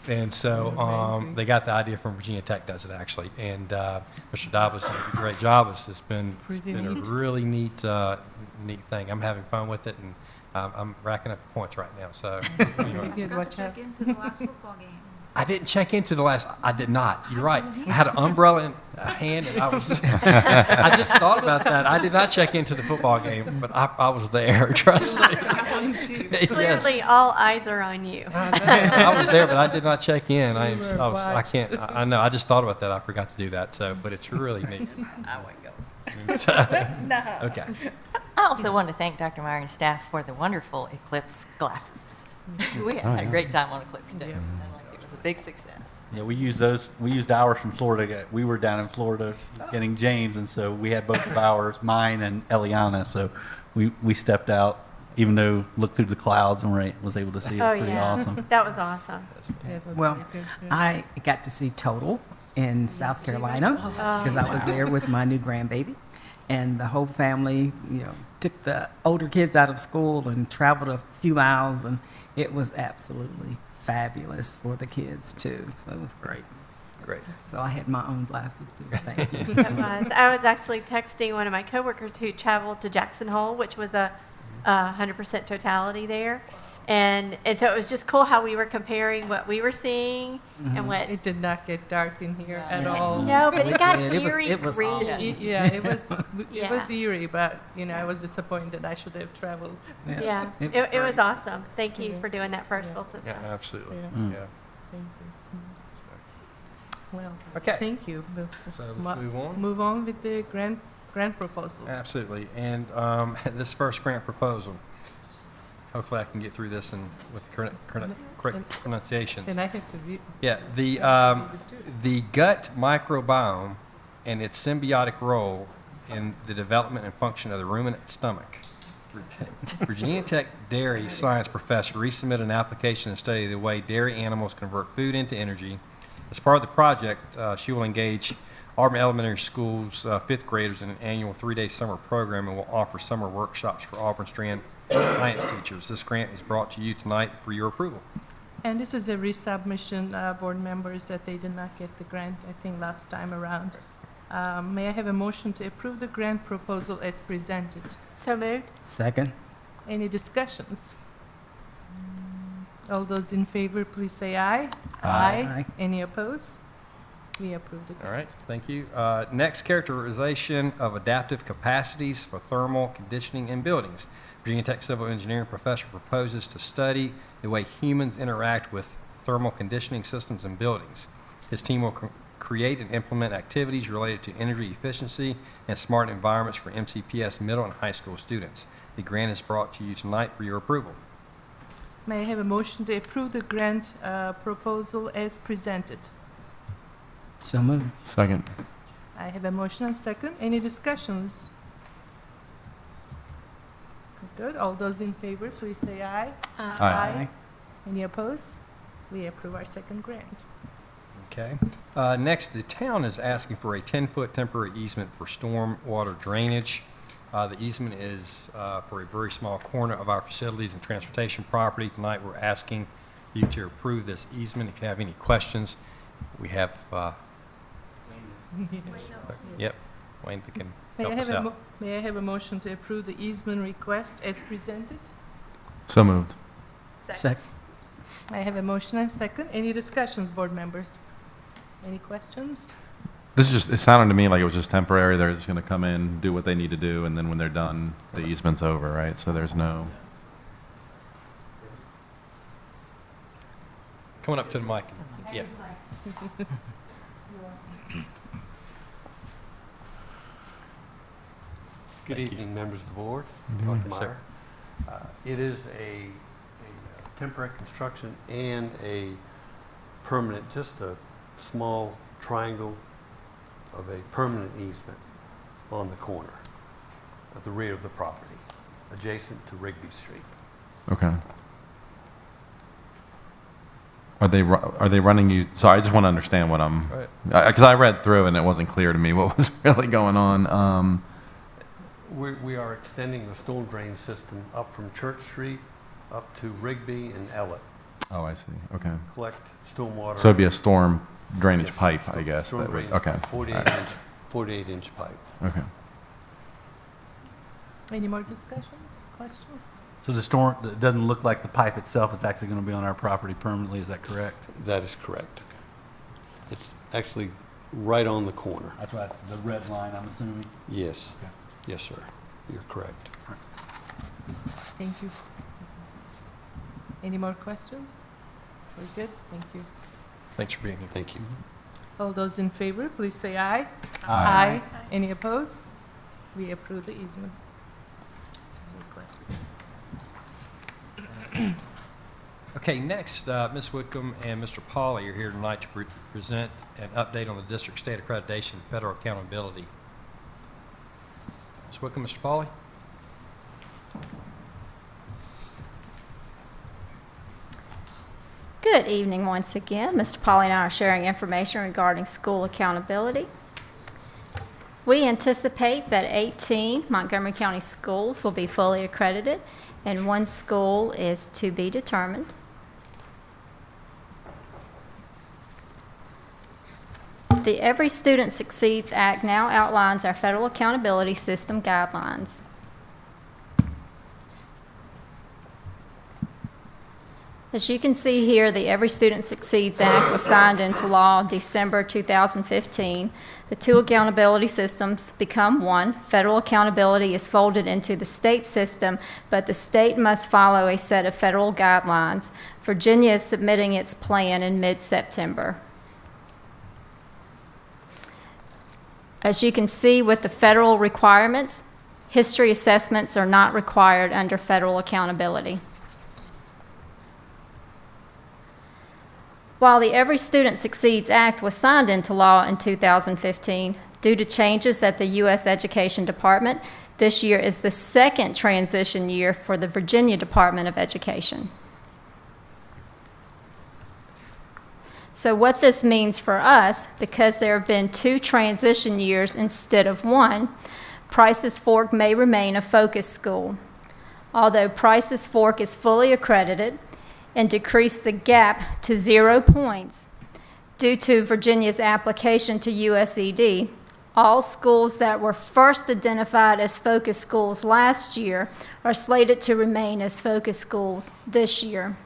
And so they got the idea from Virginia Tech does it actually, and Mr. Davos did a great job. It's been a really neat thing. I'm having fun with it, and I'm racking up points right now. So Check into the last football game. I didn't check into the last. I did not. You're right. I had an umbrella in a hand, and I was. I just thought about that. I did not check into the football game, but I was there. Trust me. Clearly, all eyes are on you. I was there, but I did not check in. I can't. I know. I just thought about that. I forgot to do that. So, but it's really neat. I wouldn't go. No. Okay. I also want to thank Dr. Meyer and staff for the wonderful Eclipse glasses. We had a great time on Eclipse Day. It was a big success. Yeah, we used those. We used ours from Florida. We were down in Florida getting James, and so we had both of ours, mine and Eliana. So we stepped out, even though looked through the clouds and was able to see. It was pretty awesome. That was awesome. Well, I got to see Total in South Carolina because I was there with my new grandbaby, and the whole family, took the older kids out of school and traveled a few miles, and it was absolutely fabulous for the kids too. So it was great. Great. So I had my own glasses too. Thank you. It was. I was actually texting one of my coworkers who traveled to Jackson Hole, which was a 100% totality there. And so it was just cool how we were comparing what we were seeing and what. It did not get dark in here at all. No, but it got It eerie was green. awesome. It was eerie, but I was disappointed. I should have traveled. Yeah, It it was was awesome. Thank you for doing that for our school system. Yeah, absolutely. Yeah. Yeah. Thank you. Well, Okay. thank you. So let's move on. Move on with the grant proposals. Absolutely. And this first grant proposal, hopefully I can get through this and with the correct pronunciations. And I have to view. Yeah, the gut microbiome and its symbiotic role in the development and function of the ruminant stomach. Virginia Tech dairy science professor resubmitted an application to study the way dairy animals convert food into energy. As part of the project, she will engage Auburn Elementary School's fifth graders in an annual 3-day summer program and will offer summer workshops for Auburn Strand science teachers. This grant is brought to you tonight for your approval. And this is a resubmission, board members, that they did not get the grant, I think, last time around. May I have a motion to approve the grant proposal as presented? So moved. Second. Any discussions? All those in favor, please say aye. Aye. Any opposed? We approve the grant. All right, thank you. Next, characterization of adaptive capacities for thermal conditioning in buildings. Virginia Tech Civil Engineering professor proposes to study the way humans interact with thermal conditioning systems in buildings. His team will create and implement activities related to energy efficiency and smart environments for MCPS middle and high school students. The grant is brought to you tonight for your approval. May I have a motion to approve the grant proposal as presented? So moved. Second. I have a motion and second. Any discussions? Good. All those in favor, please say aye. Aye. Any opposed? We approve our second grant. Okay. Next, the town is asking for a 10-foot temporary easement for storm water drainage. The easement is for a very small corner of our facilities and transportation property. Tonight, we're asking you to approve this easement. If you have any questions, we have, yep, Wayne that can help us out. May I have a motion to approve the easement request as presented? So moved. Second. I have a motion and second. Any discussions, board members? Any questions? This is just, it sounded to me like it was just temporary. They're just going to come in, do what they need to do, and then when they're done, the easement's over, right? So there's no... Coming up to the mic. Yeah. Good evening, members of the board. Good Dr. Sir. Meyer. It is a temporary construction and a permanent, just a small triangle of a permanent easement on the corner at the rear of the property, adjacent to Rigby Street. Okay. Are they running you? So I just want to understand what I'm, because I read through and it wasn't clear to me what was really going on. We are extending the storm drain system up from Church Street up to Rigby and Ellett. Oh, I see. Okay. Collect stormwater. So it'd be a storm drainage Yes, pipe, I guess. storm That would, drainage okay. pipe, All right. 48-inch pipe. Okay. Any more discussions, questions? So the storm, it doesn't look like the pipe itself is actually going to be on our property permanently, is that correct? That is correct. It's actually right on the corner. That's right, the red line, I'm assuming? Yes. Okay. Yes, sir. You're correct. Thank you. Any more questions? We're good? Thank you. Thanks for being here. Thank you. All those in favor, please say aye. Aye. Any opposed? We approve the easement request. Okay, next, Ms. Wickham and Mr. Pauley are here tonight to present an update on the district state accreditation and federal accountability. Ms. Wickham, Mr. Pauley? Good evening once again. Mr. Pauley and I are sharing information regarding school accountability. We anticipate that 18 Montgomery County schools will be fully accredited, and one school is to be determined. The Every Student Succeeds Act now outlines our federal accountability system guidelines. As you can see here, the Every Student Succeeds Act was signed into law in December 2015. The two accountability systems become one. Federal accountability is folded into the state system, but the state must follow a set of federal guidelines. Virginia is submitting its plan in mid-September. As you can see with the federal requirements, history assessments are not required under federal accountability. While the Every Student Succeeds Act was signed into law in 2015, due to changes at the U.S. Education Department, this year is the second transition year for the Virginia Department of Education. So what this means for us, because there have been two transition years instead of one, Price's Fork may remain a focus school. Although Price's Fork is fully accredited and decreased the gap to 0 points due to Virginia's application to USED, all schools that were first identified as focus schools last year are slated to remain as focus schools this year.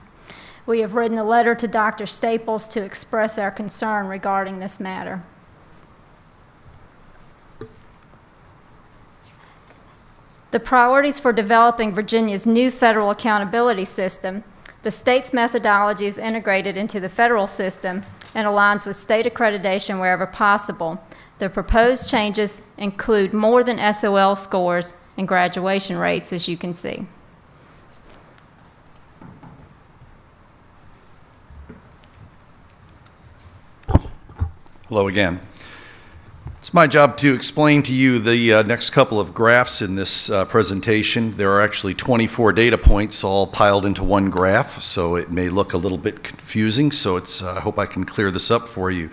We have written a letter to Dr. Staples to express our concern regarding this matter. The priorities for developing Virginia's new federal accountability system: the state's methodology is integrated into the federal system and aligns with state accreditation wherever possible. The proposed changes include more than SOL scores and graduation rates, as you can see. Hello again. It's my job to explain to you the next couple of graphs in this presentation. There are actually 24 data points all piled into one graph, so it may look a little bit confusing, so I hope I can clear this up for you.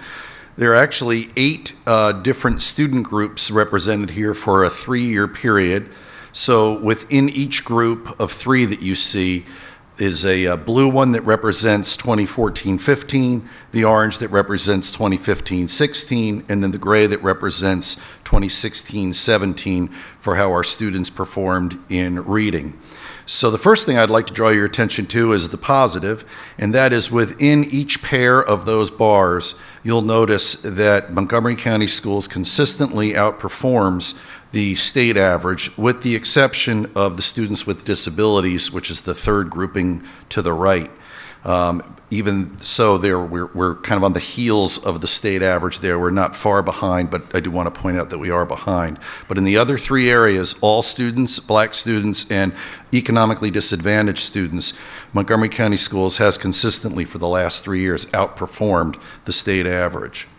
There are actually 8 different student groups represented here for a 3-year period. So within each group of 3 that you see is a blue one that represents 2014-15, the orange that represents 2015-16, and then the gray that represents 2016-17 for how our students performed in reading. So the first thing I'd like to draw your attention to is the positive, and that is within each pair of those bars, you'll notice that Montgomery County Schools consistently outperforms the state average, with the exception of the students with disabilities, which is the third grouping to the right. Even so, we're kind of on the heels of the state average there. We're not far behind, but I do want to point out that we are behind. But in the other 3 areas, all students, black students, and economically disadvantaged students, Montgomery County Schools has consistently for the last 3 years outperformed the state average.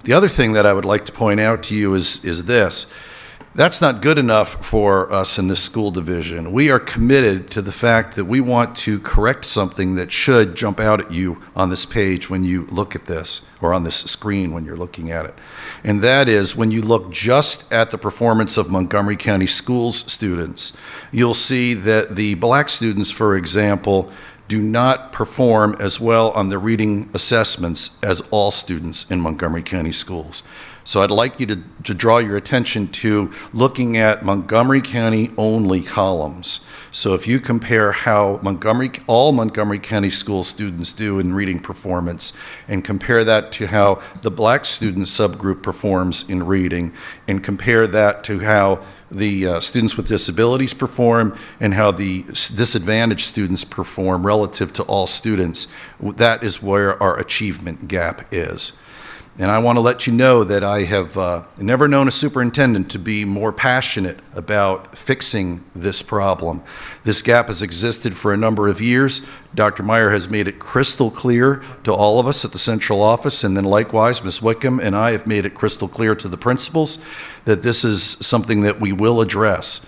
The other thing that I would like to point out to you is this. That's not good enough for us in this school division. We are committed to the fact that we want to correct something that should jump out at you on this page when you look at this, or on this screen when you're looking at it. And that is, when you look just at the performance of Montgomery County Schools students, you'll see that the black students, for example, do not perform as well on the reading assessments as all students in Montgomery County Schools. So I'd like you to draw your attention to looking at Montgomery County only columns. So if you compare how all Montgomery County school students do in reading performance, and compare that to how the black student subgroup performs in reading, and compare that to how the students with disabilities perform and how the disadvantaged students perform relative to all students, that is where our achievement gap is. And I want to let you know that I have never known a superintendent to be more passionate about fixing this problem. This gap has existed for a number of years. Dr. Meyer has made it crystal clear to all of us at the central office, and then likewise, Ms. Wickham and I have made it crystal clear to the principals that this is something that we will address.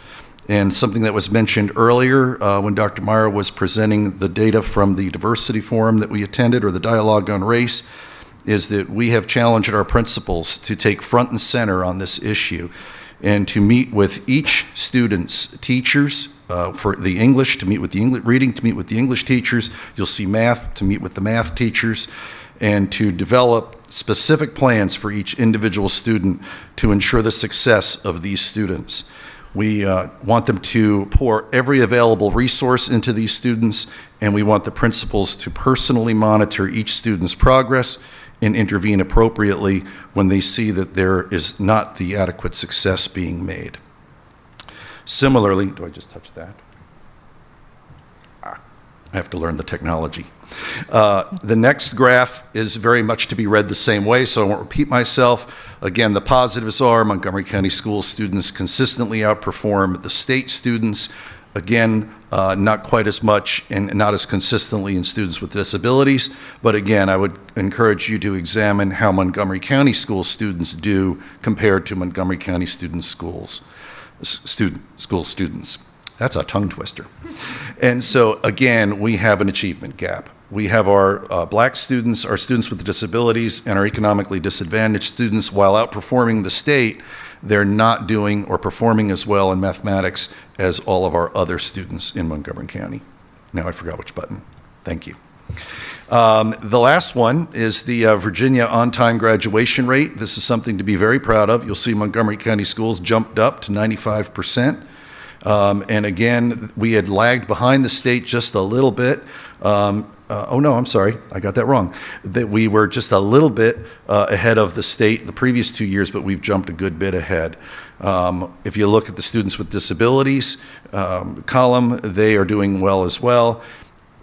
And something that was mentioned earlier when Dr. Meyer was presenting the data from the diversity forum that we attended, or the dialogue on race, is that we have challenged our principals to take front and center on this issue and to meet with each student's teachers for the English, to meet with the English reading, to meet with the English teachers. You'll see math, to meet with the math teachers, and to develop specific plans for each individual student to ensure the success of these students. We want them to pour every available resource into these students, and we want the principals to personally monitor each student's progress and intervene appropriately when they see that there is not the adequate success being made. Similarly, do I just touch that? I have to learn the technology. The next graph is very much to be read the same way, so I won't repeat myself. Again, the positives are Montgomery County School students consistently outperform the state students. Again, not quite as much and not as consistently in students with disabilities, but again, I would encourage you to examine how Montgomery County School students do compared to Montgomery County school students. That's a tongue twister. And so again, we have an achievement gap. We have our black students, our students with disabilities, and our economically disadvantaged students, while outperforming the state, they're not doing or performing as well in mathematics as all of our other students in Montgomery County. Now I forgot which button. Thank you. The last one is the Virginia on-time graduation rate. This is something to be very proud of. You'll see Montgomery County Schools jumped up to 95%. And again, we had lagged behind the state just a little bit. Oh no, I'm sorry, I got that wrong. That we were just a little bit ahead of the state the previous 2 years, but we've jumped a good bit ahead. If you look at the students with disabilities column, they are doing well as well.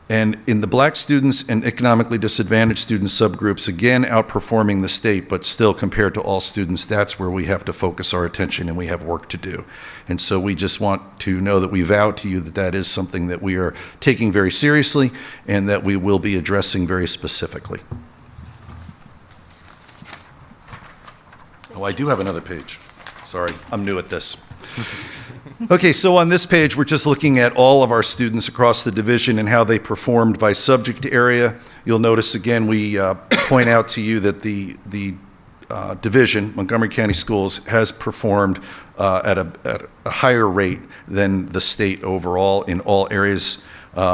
And in the black students and economically disadvantaged student subgroups, again, outperforming the state, but still compared to all students, that's where we have to focus our attention and we have work to do. And so we just want to know that we vow to you that that is something that we are taking very seriously and that we will be addressing very specifically. Oh, I do have another page. Sorry, I'm new at this. Okay, so on this page, we're just looking at all of our students across the division and how they performed by subject area. You'll notice, again, we point out to you that the division, Montgomery County Schools, has performed at a higher rate than the state overall in all areas,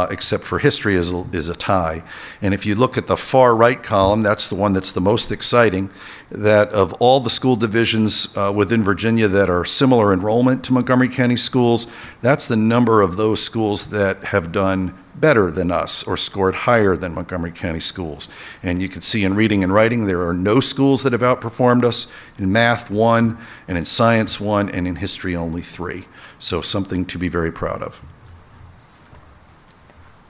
except for history is a tie. And if you look at the far right column, that's the one that's the most exciting, that of all the school divisions within Virginia that are similar enrollment to Montgomery County Schools, that's the number of those schools that have done better than us or scored higher than Montgomery County Schools. And you can see in reading and writing, there are no schools that have outperformed us. In math, 1, and in science, 1, and in history, only 3. So something to be very proud of.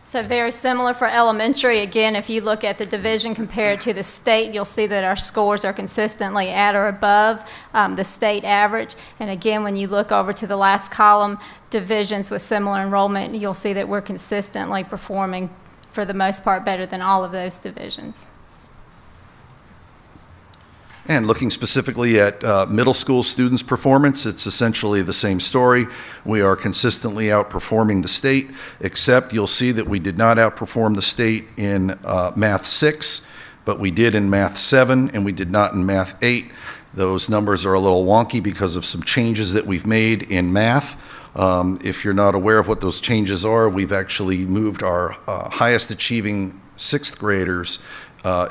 So very similar for elementary. Again, if you look at the division compared to the state, you'll see that our scores are consistently at or above the state average. And again, when you look over to the last column, divisions with similar enrollment, you'll see that we're consistently performing, for the most part, better than all of those divisions. And looking specifically at middle school students' performance, it's essentially the same story. We are consistently outperforming the state, except you'll see that we did not outperform the state in Math 6, but we did in Math 7, and we did not in Math 8. Those numbers are a little wonky because of some changes that we've made in math. If you're not aware of what those changes are, we've actually moved our highest achieving 6th graders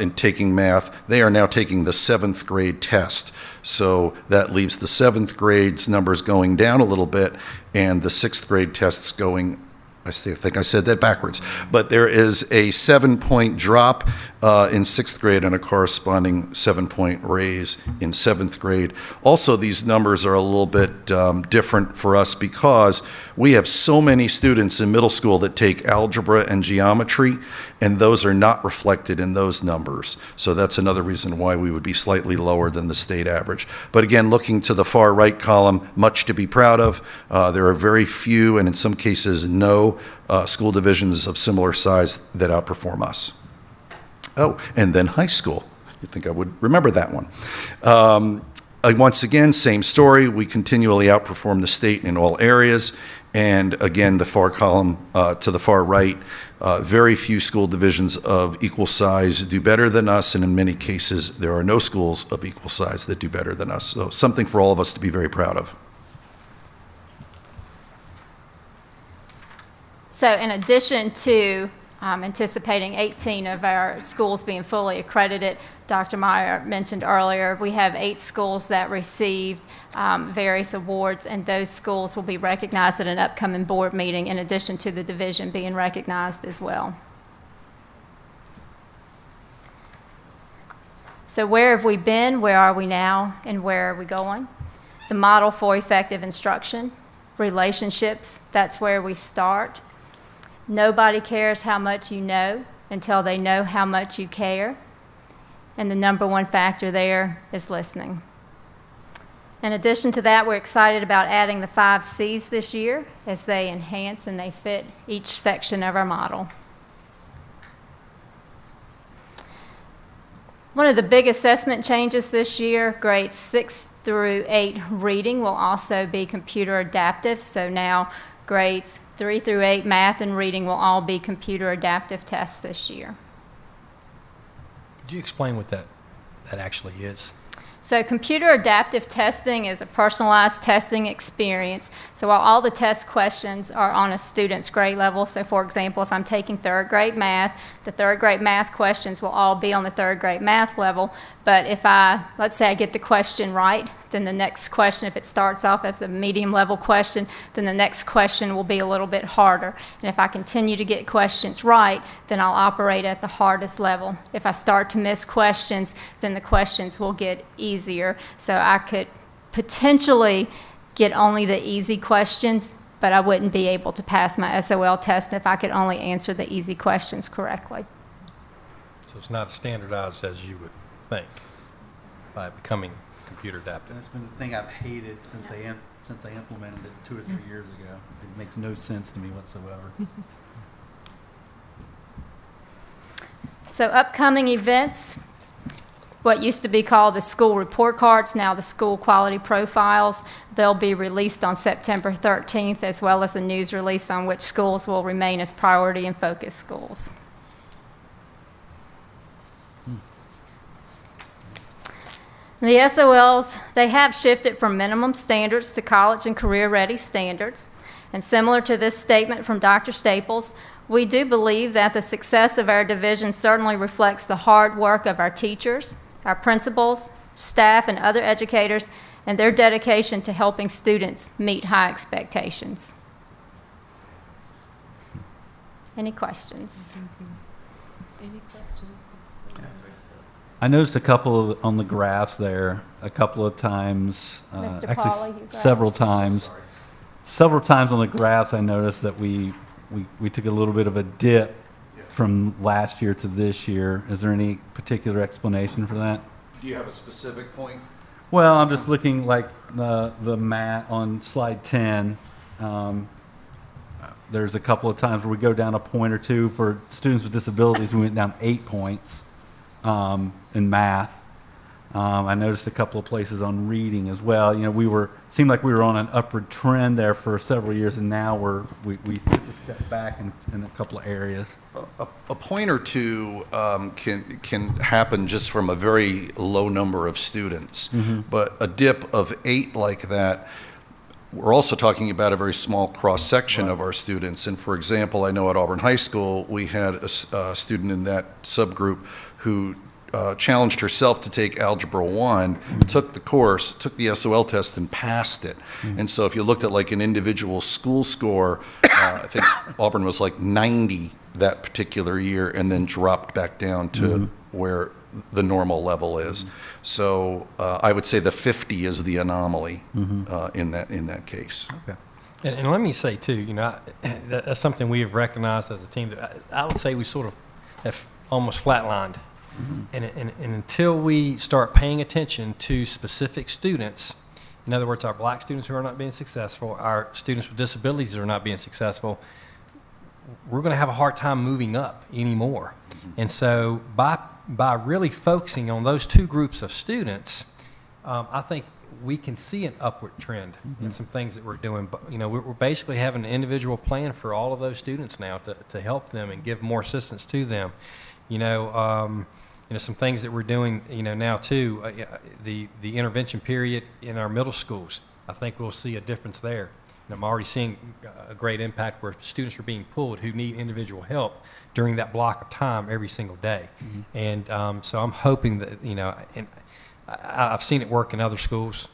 in taking math. They are now taking the 7th grade test. So that leaves the 7th grade's numbers going down a little bit and the 6th grade tests going, I think I said that backwards. But there is a 7-point drop in 6th grade and a corresponding 7-point raise in 7th grade. Also, these numbers are a little bit different for us because we have so many students in middle school that take algebra and geometry, and those are not reflected in those numbers. So that's another reason why we would be slightly lower than the state average. But again, looking to the far right column, much to be proud of. There are very few, and in some cases no, school divisions of similar size that outperform us. Oh, and then high school. You'd think I would remember that one. Once again, same story. We continually outperform the state in all areas. And again, the far column to the far right, very few school divisions of equal size do better than us, and in many cases, there are no schools of equal size that do better than us. So something for all of us to be very proud of. So in addition to anticipating 18 of our schools being fully accredited, Dr. Meyer mentioned earlier, we have 8 schools that received various awards, and those schools will be recognized at an upcoming board meeting in addition to the division being recognized as well. So where have we been, where are we now, and where are we going? The model for effective instruction, relationships, that's where we start. Nobody cares how much you know until they know how much you care. And the number one factor there is listening. In addition to that, we're excited about adding the 5 C's this year as they enhance and they fit each section of our model. One of the big assessment changes this year, grades 6 through 8 reading will also be computer adaptive. So now grades 3 through 8 math and reading will all be computer adaptive tests this year. Could you explain what that actually is? So computer adaptive testing is a personalized testing experience. So while all the test questions are on a student's grade level, so for example, if I'm taking 3rd grade math, the 3rd grade math questions will all be on the 3rd grade math level. But if let's say I get the question right, then the next question, if it starts off as a medium level question, then the next question will be a little bit harder. And if I continue to get questions right, then I'll operate at the hardest level. If I start to miss questions, then the questions will get easier. So I could potentially get only the easy questions, but I wouldn't be able to pass my SOL test if I could only answer the easy questions correctly. So it's not as standardized as you would think by becoming computer adaptive. That's been the thing I've hated since they implemented it 2 or 3 years ago. It makes no sense to me whatsoever. So upcoming events, what used to be called the school report cards, now the school quality profiles. They'll be released on September 13th, as well as a news release on which schools will remain as priority and focus schools. The SOLs, they have shifted from minimum standards to college and career-ready standards. And similar to this statement from Dr. Staples, we do believe that the success of our division certainly reflects the hard work of our teachers, our principals, staff, and other educators, and their dedication to helping students meet high expectations. Any questions? Any questions? I noticed a couple on the graphs there, a couple of times, Mr. actually Paula, you several guys. times. Several times on the graphs, I noticed that we took a little bit of a dip from last year to this year. Is there any particular explanation for that? Do you have a specific point? Well, I'm just looking like the mat on slide 10. There's a couple of times where we go down a point or two. For students with disabilities, we went down 8 points in math. I noticed a couple of places on reading as well. You know, seemed like we were on an upward trend there for several years, and now we took a step back in a couple of areas. A point or two can happen just from a very low number of students, but a dip of 8 like that, we're also talking about a very small cross-section of our students. And for example, I know at Auburn High School, we had a student in that subgroup who challenged herself to take Algebra 1, took the course, took the SOL test, and passed it. And so if you looked at like an individual school score, I think Auburn was like 90 that particular year and then dropped back down to where the normal level is. So I would say the 50 is the anomaly in that case. Okay. And let me say too, you know, that's something we have recognized as a team. I would say we sort of have almost flatlined. And until we start paying attention to specific students, in other words, our black students who are not being successful, our students with disabilities that are not being successful, we're going to have a hard time moving up anymore. And so by really focusing on those two groups of students, I think we can see an upward trend in some things that we're doing. But, you know, we're basically having an individual plan for all of those students now to help them and give more assistance to them. You know, some things that we're doing, you know, now too, the intervention period in our middle schools, I think we'll see a difference there. And I'm already seeing a great impact where students are being pulled who need individual help during that block of time every single day. And so I'm hoping that, you know, and I've seen it work in other schools,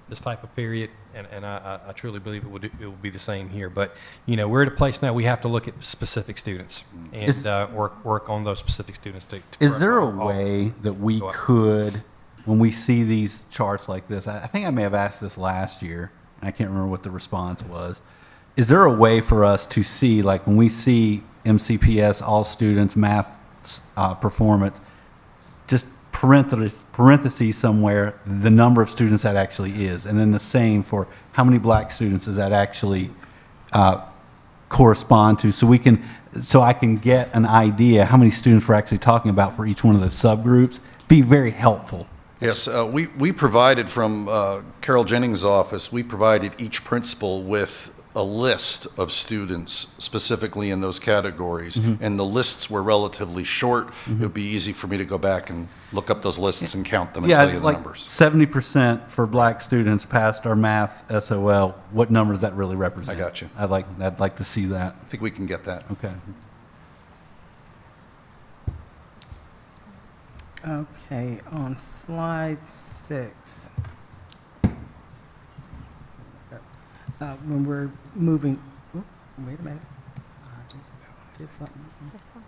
this type of period, and I truly believe it will be the same here. But, you know, we're at a place now we have to look at specific students and work on those specific students. Is there a way that we could, when we see these charts like this, I think I may have asked this last year, and I can't remember what the response was. Is there a way for us to see, like when we see MCPS, all students, math performance, just parentheses somewhere, the number of students that actually is, and then the same for how many black students does that actually correspond to, so I can get an idea how many students we're actually talking about for each one of those subgroups? Be very helpful. Yes, we provided from Carol Jennings' office, we provided each principal with a list of students specifically in those categories, and the lists were relatively short. It would be easy for me to go back and look up those lists and count them and tell you the like numbers. 70% for black students passed our math SOL. What number does that really represent? I got you. I'd like to see that. I think we can get that. Okay. Okay, on slide 6. When we're moving, wait a minute, I just did something. This one.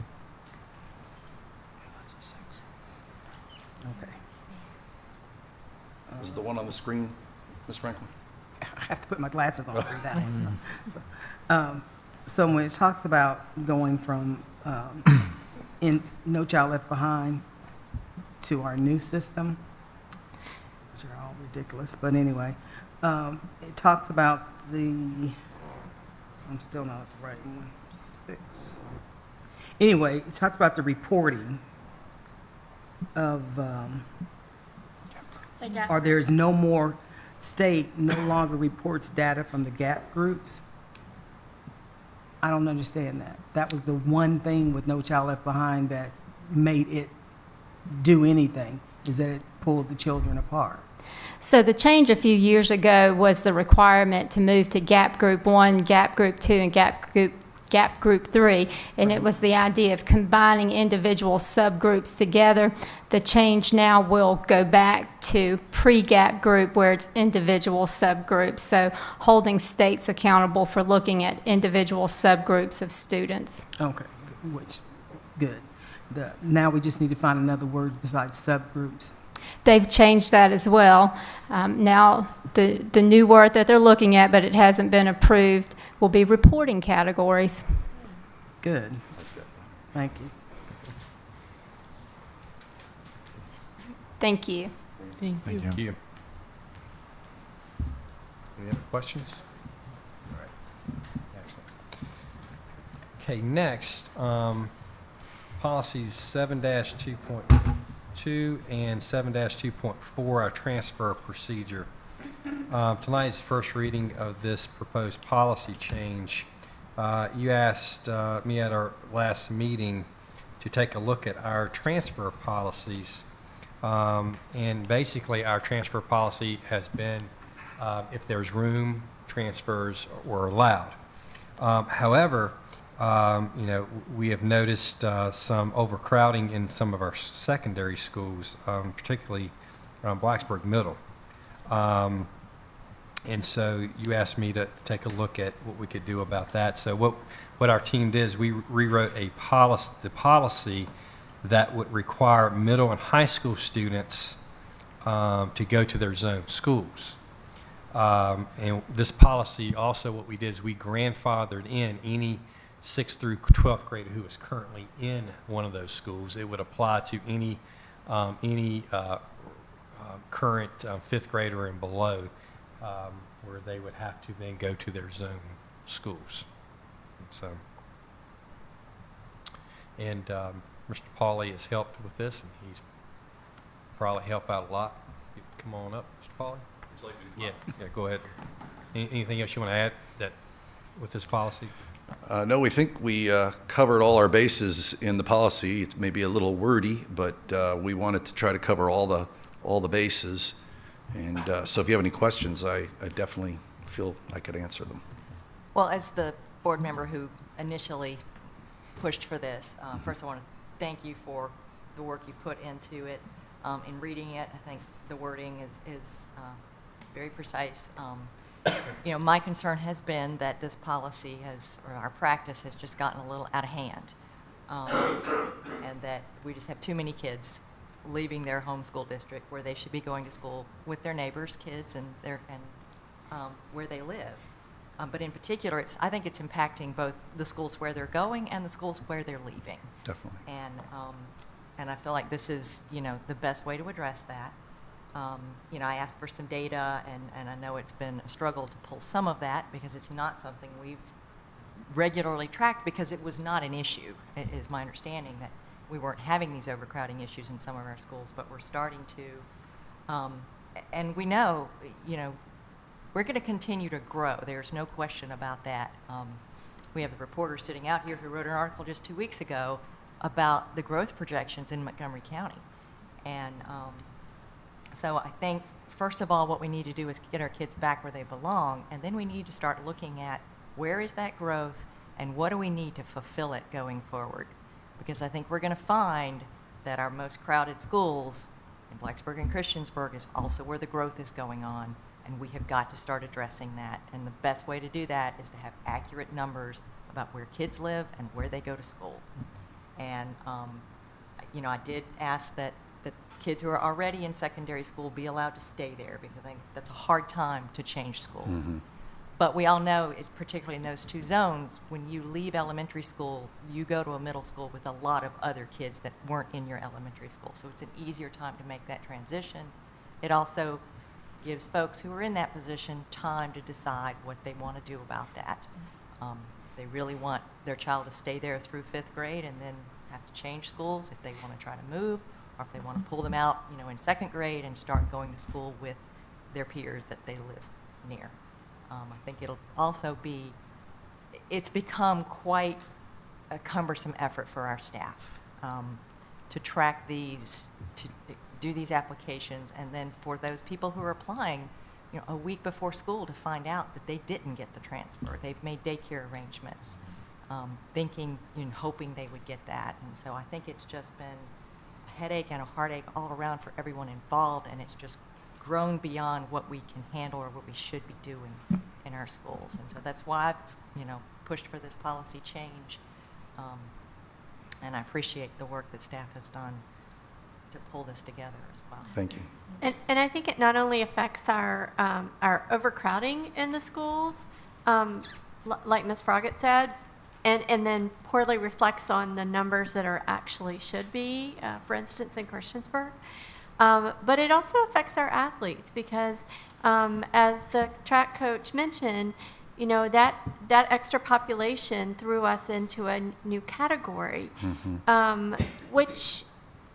Okay. Is the one on the screen, Ms. Franklin? I have to put my glasses on to read that one. So when it talks about going from in No Child Left Behind to our new system, which are all ridiculous, but anyway, it talks about I'm still not at the right one, 6. Anyway, it talks about the reporting of, Like that. or there's no more, state no longer reports data from the gap groups? I don't understand that. That was the one thing with No Child Left Behind that made it do anything, is that it pulled the children apart. So the change a few years ago was the requirement to move to Gap Group 1, Gap Group 2, and Gap Group 3, and it was the idea of combining individual subgroups together. The change now will go back to pre-Gap Group, where it's individual subgroups, so holding states accountable for looking at individual subgroups of students. Okay, which, good. Now we just need to find another word besides subgroups. They've changed that as well. Now, the new word that they're looking at, but it hasn't been approved, will be reporting categories. Good. Thank you. Thank you. Thank you. Any other questions? All right. Excellent. Okay, next, policies 7-2.2 and 7-2.4, our transfer procedure. Tonight is the first reading of this proposed policy change. You asked me at our last meeting to take a look at our transfer policies. And basically, our transfer policy has been, if there's room, transfers are allowed. However, we have noticed some overcrowding in some of our secondary schools, particularly Blacksburg Middle. And so you asked me to take a look at what we could do about that. So what our team did is we rewrote the policy that would require middle and high school students to go to their zone schools. And this policy also, what we did is we grandfathered in any 6th through 12th grader who is currently in one of those schools. It would apply to any current 5th grader and below, where they would have to then go to their zone schools. And Mr. Pauly has helped with this, and he's probably helped out a lot. Come on up, Mr. Pauly. Would you like me to come up? Yeah, go ahead. Anything else you want to add with this policy? No, we think we covered all our bases in the policy. It's maybe a little wordy, but we wanted to try to cover all the bases. And so if you have any questions, I definitely feel I could answer them. Well, as the board member who initially pushed for this, first I want to thank you for the work you put into it. In reading it, I think the wording is very precise. My concern has been that this policy or our practice has just gotten a little out of hand, and that we just have too many kids leaving their home school district where they should be going to school with their neighbors' kids and where they live. But in particular, I think it's impacting both the schools where they're going and the schools where they're leaving. Definitely. And I feel like this is, the best way to address that. I asked for some data, and I know it's been a struggle to pull some of that because it's not something we've regularly tracked because it was not an issue. It is my understanding that we weren't having these overcrowding issues in some of our schools, but we're starting to. And we know, we're going to continue to grow. There's no question about that. We have the reporter sitting out here who wrote an article just 2 weeks ago about the growth projections in Montgomery County. And so I think, first of all, what we need to do is get our kids back where they belong, and then we need to start looking at where is that growth and what do we need to fulfill it going forward. Because I think we're going to find that our most crowded schools in Blacksburg and Christiansburg is also where the growth is going on, and we have got to start addressing that. And the best way to do that is to have accurate numbers about where kids live and where they go to school. And, I did ask that kids who are already in secondary school be allowed to stay there because I think that's a hard time to change schools. Mm-hmm. But we all know, particularly in those two zones, when you leave elementary school, you go to a middle school with a lot of other kids that weren't in your elementary school. So it's an easier time to make that transition. It also gives folks who are in that position time to decide what they want to do about that. They really want their child to stay there through 5th grade and then have to change schools if they want to try to move, or if they want to pull them out, in second grade and start going to school with their peers that they live near. I think it'll also it's become quite a cumbersome effort for our staff to track these, to do these applications, and then for those people who are applying, a week before school to find out that they didn't get the transfer. They've made daycare arrangements, thinking and hoping they would get that. And so I think it's just been a headache and a heartache all around for everyone involved, and it's just grown beyond what we can handle or what we should be doing in our schools. And so that's why I've, pushed for this policy change. And I appreciate the work that staff has done to pull this together as well. Thank you. And I think it not only affects our overcrowding in the schools, like Ms. Froggatt said, and then poorly reflects on the numbers that are actually should be, for instance, in Christiansburg. But it also affects our athletes because, as the track coach mentioned, that extra population threw us into a new category, which,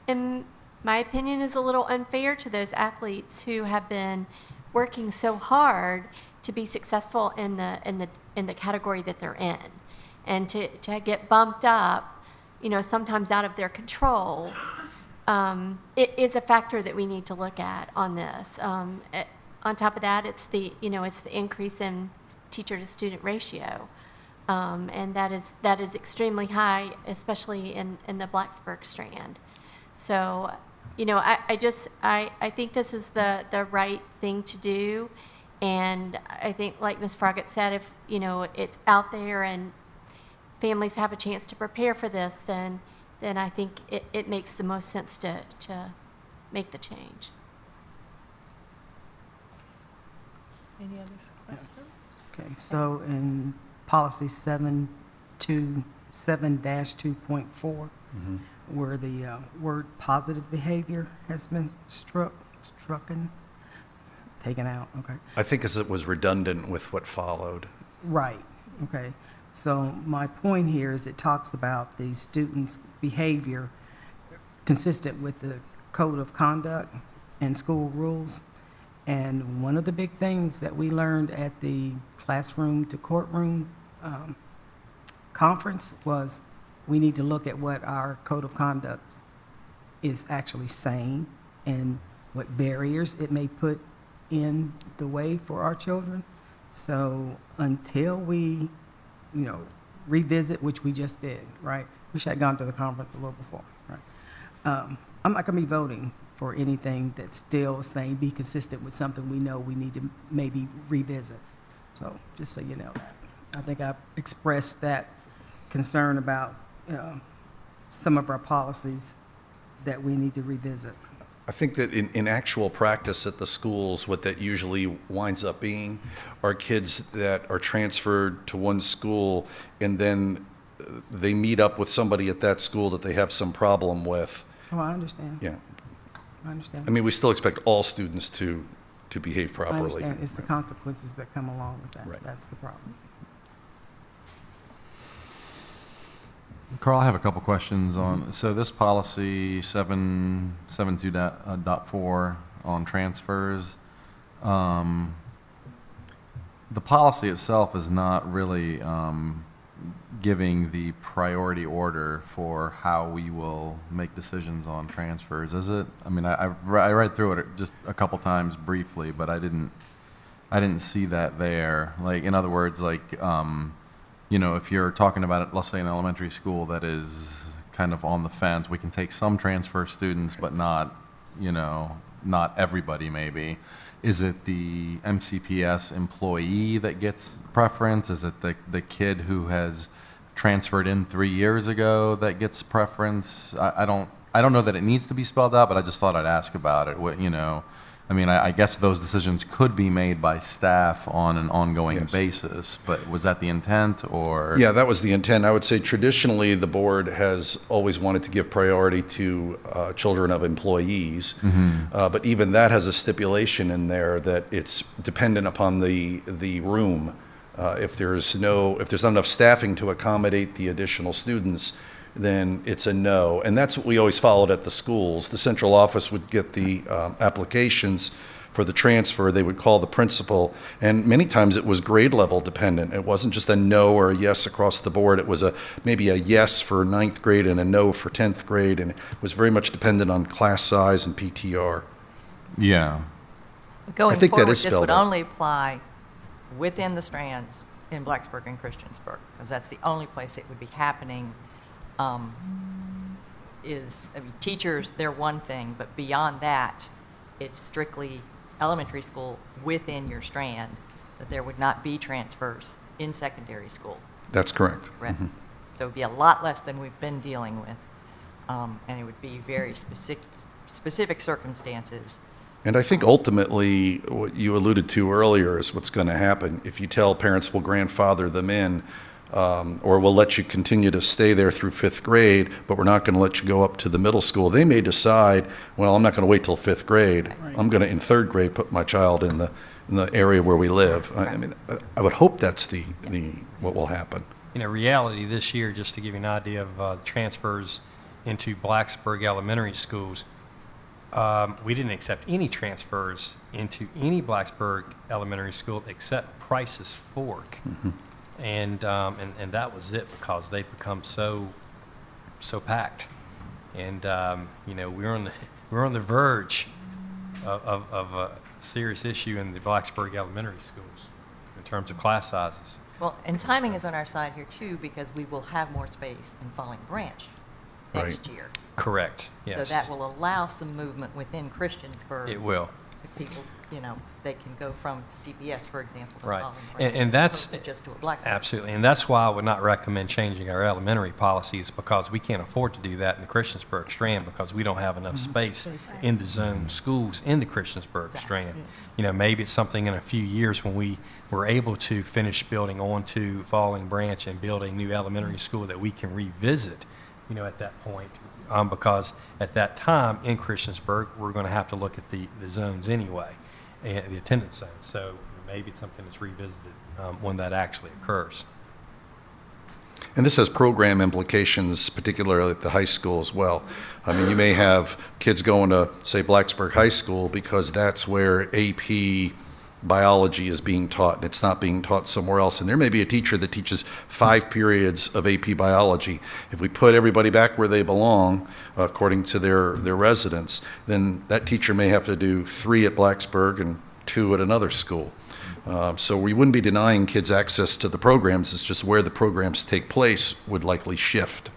in my opinion, is a little unfair to those athletes who have been working so hard to be successful in the category that they're in, and to get bumped up, sometimes out of their control. It is a factor that we need to look at on this. On top of that, it's the increase in teacher to student ratio, and that is extremely high, especially in the Blacksburg strand. So, I think this is the right thing to do, and I think, like Ms. Froggatt said, if it's out there and families have a chance to prepare for this, then I think it makes the most sense to make the change. Any other questions? Okay, so in policy 7-2.4, where the word positive behavior has been taken out, okay. I think as it was redundant with what followed. Right, okay. So my point here is it talks about the students' behavior consistent with the code of conduct and school rules. And one of the big things that we learned at the classroom to courtroom conference was we need to look at what our code of conduct is actually saying and what barriers it may put in the way for our children. So until we, revisit, which we just did, right? Wish I'd gone to the conference a little before, right? I'm not going to be voting for anything that's still saying be consistent with something we know we need to maybe revisit. So just so you know that. I think I've expressed that concern about some of our policies that we need to revisit. I think that in actual practice at the schools, what that usually winds up being are kids that are transferred to one school and then they meet up with somebody at that school that they have some problem with. Oh, I understand. Yeah. I understand. I mean, we still expect all students to behave properly. I understand. It's the consequences that come along with that. Right. That's the problem. Carl, I have a couple questions on, so this policy 7.2.4 on transfers, the policy itself is not really giving the priority order for how we will make decisions on transfers, is it? I mean, I read through it just a couple times briefly, but I didn't see that there. Like, in other words, like, if you're talking about, let's say, an elementary school that is kind of on the fence, we can take some transfer students, but not everybody maybe. Is it the MCPS employee that gets preference? Is it the kid who has transferred in 3 years ago that gets preference? I don't know that it needs to be spelled out, but I just thought I'd ask about it. I mean, I guess those decisions could be made by staff on an ongoing basis, but was that the intent, or? Yeah, that was the intent. I would say traditionally the board has always wanted to give priority to children of employees, but even that has a stipulation in there that it's dependent upon the room. If there's not enough staffing to accommodate the additional students, then it's a no. And that's what we always followed at the schools. The central office would get the applications for the transfer. They would call the principal, and many times it was grade level dependent. It wasn't just a no or a yes across the board. It was maybe a yes for 9th grade and a no for 10th grade, and it was very much dependent on class size and PTR. Yeah. Going I think that forward, is this spelled would out. only apply within the strands in Blacksburg and Christiansburg, because that's the only place it would be happening. Teachers, they're one thing, but beyond that, it's strictly elementary school within your strand, that there would not be transfers in secondary school. That's correct. Correct. Mhm. So it would be a lot less than we've been dealing with, and it would be very specific circumstances. And I think ultimately, what you alluded to earlier is what's going to happen. If you tell parents we'll grandfather them in, or we'll let you continue to stay there through 5th grade, but we're not going to let you go up to the middle school, they may decide, well, I'm not going to wait till 5th grade. I'm going to, in 3rd grade, put my child in the area where we live. I mean, I would hope that's what will happen. In reality, this year, just to give you an idea of transfers into Blacksburg elementary schools, we didn't accept any transfers into any Blacksburg elementary school except Price's Fork. Mm-hmm. And that was it, because they've become so packed. And, we're on the verge of a serious issue in the Blacksburg elementary schools in terms of class sizes. Well, and timing is on our side here too, because we will have more space in Falling Branch next year. Correct, yes. So that will allow some movement within Christiansburg. It will. If people, they can go from CPS, for example, to Right. Falling Branch, And that's opposed to just to a Blacksburg. absolutely, and that's why I would not recommend changing our elementary policies, because we can't afford to do that in the Christiansburg Strand, because we don't have enough space in the zone schools in the Christiansburg Strand. Maybe it's something in a few years when we were able to finish building onto Falling Branch and build a new elementary school that we can revisit, at that point. Because at that time in Christiansburg, we're going to have to look at the zones anyway, and the attendance zone. So maybe it's something that's revisited when that actually occurs. And this has program implications, particularly at the high school as well. I mean, you may have kids going to, say, Blacksburg High School because that's where AP biology is being taught, and it's not being taught somewhere else. And there may be a teacher that teaches 5 periods of AP biology. If we put everybody back where they belong, according to their residence, then that teacher may have to do 3 at Blacksburg and 2 at another school. So we wouldn't be denying kids access to the programs. It's just where the programs take place would likely shift.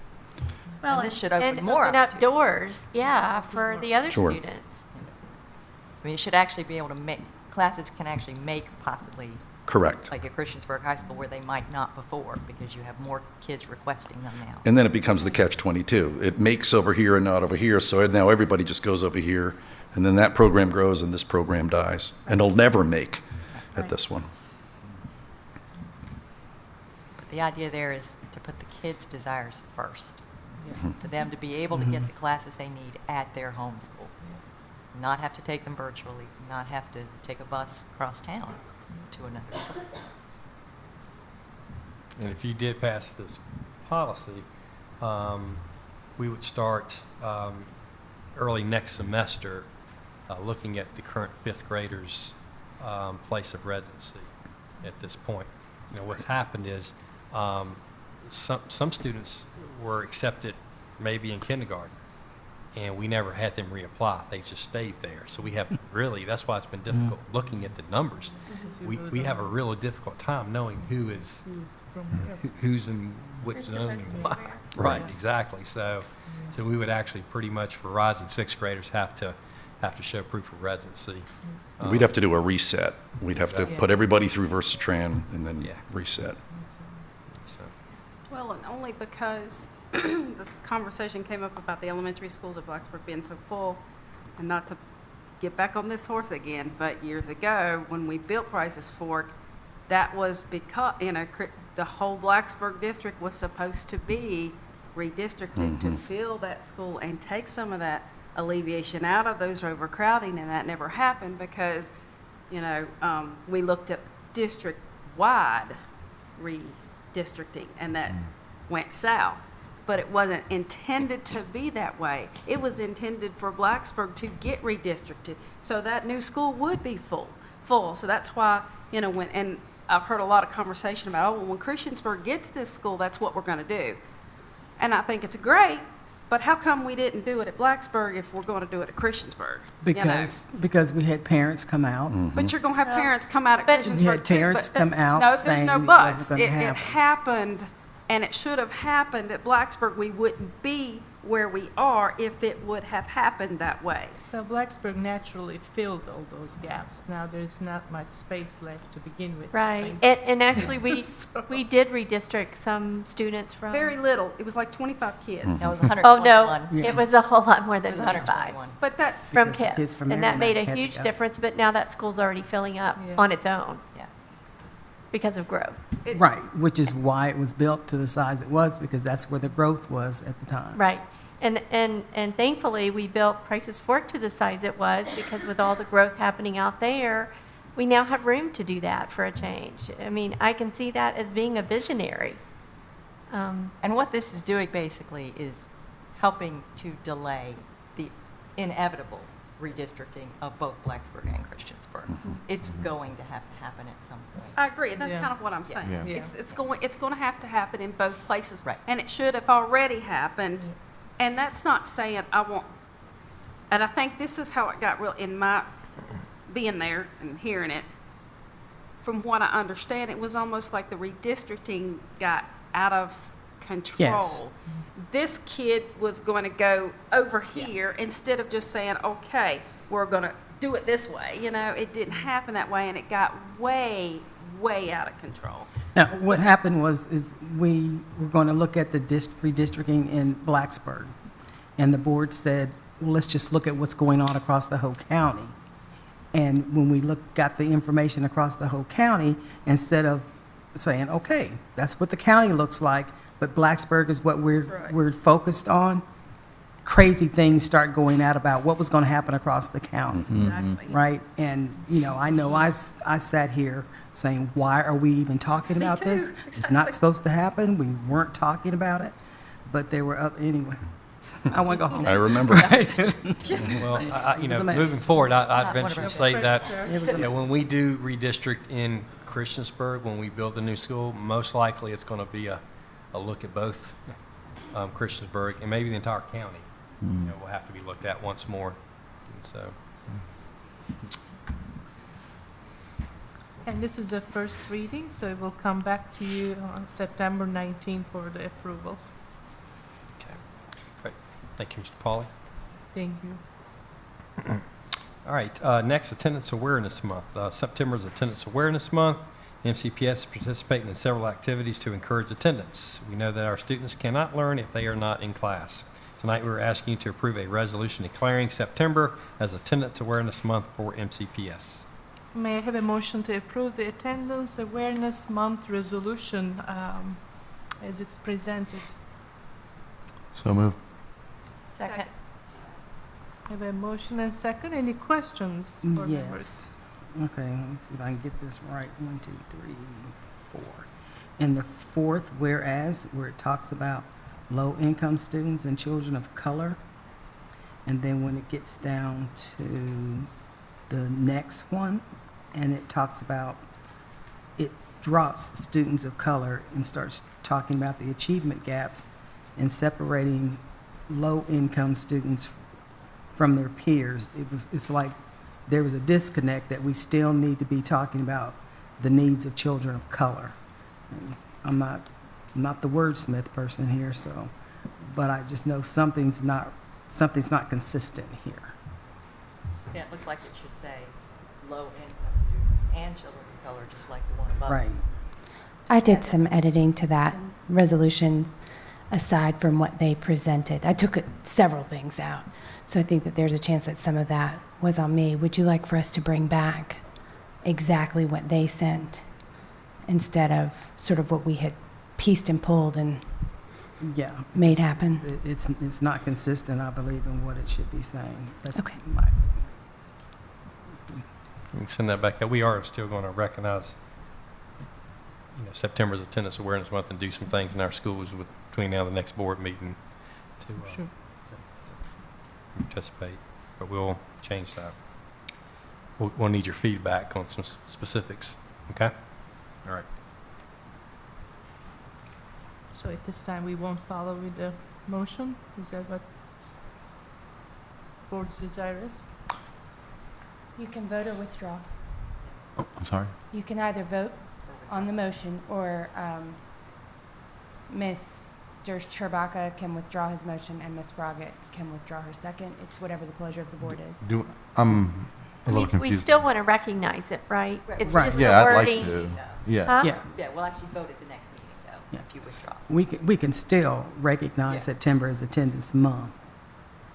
Well, And this should open and more open up doors, for the other Sure. students. I mean, you should actually be able to make, classes can actually make possibly, Correct. like at Christiansburg High School, where they might not before, because you have more kids requesting them now. And then it becomes the catch-22. It makes over here and not over here, so now everybody just goes over here, and then that program grows and this program dies. And it'll never make at this one. But the idea there is to put the kids' desires first, for them to be able to get the classes they need at their home school, not have to take them virtually, not have to take a bus across town to another school. And if you did pass this policy, we would start early next semester looking at the current 5th graders' place of residency at this point. What's happened is some students were accepted maybe in kindergarten, and we never had them reapply. They just stayed there. So we have really, that's why it's been difficult looking at the numbers. We have a really difficult time knowing who's in which zone. Right, exactly. So we would actually pretty much, for rising 6th graders, have to show proof of residency. We'd have to do a reset. We'd have to put everybody through Versatran and then reset. Well, and only because this conversation came up about the elementary schools at Blacksburg being so full, and not to get back on this horse again, but years ago, when we built Price's Fork, that was because, the whole Blacksburg district was supposed to be redistricted to fill that school and take some of that alleviation out of those overcrowding, and that never happened because, we looked at district-wide redistricting, and that went south. but it wasn't intended to be that way. It was intended for Blacksburg to get redistricted, so that new school would be full. So that's why, you know, and I've heard a lot of conversation about, oh, well, when Christiansburg gets this school, that's what we're going to do. And I think it's great, but how come we didn't do it at Blacksburg if we're going to do it at Christiansburg? Because we had parents come out. But you're going to have parents come out at Christiansburg We had too, parents but- come out No, there's saying no it buts. wasn't gonna It happened, and it should have happened at Blacksburg. We wouldn't be where we are if it would have happened that way. Well, Blacksburg naturally filled all those gaps. Now there's not much space left to begin with. Right, and actually, we did redistrict some students from. Very little. It was like 25 kids. That was Oh, no, 121. it was a whole lot more than It was 25. 121. But that's. From Kids kids, from and that made a Maryland had to huge go. difference, but now that school's already filling up Yeah. on its own. Yeah. Because of growth. Right, which is why it was built to the size it was, because that's where the growth was at the time. Right. And thankfully, we built Price's Fork to the size it was, because with all the growth happening out there, we now have room to do that for a change. I mean, I can see that as being a visionary. And what this is doing basically is helping to delay the inevitable redistricting of both Blacksburg and Christiansburg. It's going to have to happen at some point. I agree, and that's Yeah. kind of what I'm saying. Yeah. Yeah. It's going to have to happen in both places. Right. And it should have already happened. And that's not saying I want, and I think this is how it got real, in my being there and hearing it. From what I understand, it was almost like the redistricting got out of control. Yes. This kid was going to go over here instead of just saying, okay, we're going to do it this way. You know, it didn't happen that way, and it got way, way out of control. Now, what happened is we were going to look at the redistricting in Blacksburg, and the board said, well, let's just look at what's going on across the whole county. And when we got the information across the whole county, instead of saying, okay, that's what the county looks like, but Blacksburg is what we're focused on, crazy things start going out about what was going to happen across the county. Exactly. Right? And, you know I sat here saying, why are we even talking about too, this? It's not supposed to happen. We weren't talking about it. But there were other, anyway. I want to go home. I remember. Well, you know, a mess. moving forward, I'd one of venture our to say that, It was a you know, mess. when we do redistrict in Christiansburg, when we build the new school, most likely it's going to be a look at both Christiansburg and maybe the entire county. You know, will have to be looked at once more. And so, And this is the first reading, so it will come back to you on September 19 for the approval. okay. Great. Thank you, Mr. Pauly. Thank you. All right, next, Attendance Awareness Month. September is Attendance Awareness Month. MCPS is participating in several activities to encourage attendance. We know that our students cannot learn if they are not in class. Tonight, we're asking you to approve a resolution declaring September as Attendance Awareness Month for MCPS. May I have a motion to approve the Attendance Awareness Month resolution as it's presented? So move. Second. I have a motion and second. Any questions, board members? Yes. Okay, let me see if I can get this right. 1, 2, 3, 4. In the fourth whereas, where it talks about low-income students and children of color, and then when it gets down to the next one, and it talks about, it drops students of color and starts talking about the achievement gaps and separating low-income students from their peers. It's like there was a disconnect that we still need to be talking about the needs of children of color. And I'm not the wordsmith person here, so, but I just know something's not consistent here. Yeah, it looks like it should say low-income students and children of color, just like the one above. Right. I did some editing to that resolution aside from what they presented. I took several things out. So I think that there's a chance that some of that was on me. Would you like for us to bring back exactly what they sent instead of sort of what we had pieced and pulled and Yeah. made happen? It's not consistent, I believe, in what it should be saying. That's Okay. my- We can send that back out. We are still going to recognize, you know, September's Attendance Awareness Month and do some things in our schools with between now and the next board meeting to Sure. participate, but we'll change that. We'll need your feedback on some specifics, okay? All right. So at this time, we won't follow with the motion? Is that what board's desire is? You can vote or withdraw. Oh, I'm sorry? You can either vote on the motion, or Mr. Chewbacca can withdraw his motion, and Ms. Froggatt can withdraw her second. It's whatever the pleasure of the board is. I'm a little We confused. still want to recognize it, right? It's Right. just Yeah, the I'd like wording. to. Yeah. Huh? Yeah. Yeah, we'll actually vote at the next meeting, though, Yeah. if you withdraw. We can still recognize Yeah. September as Attendance Month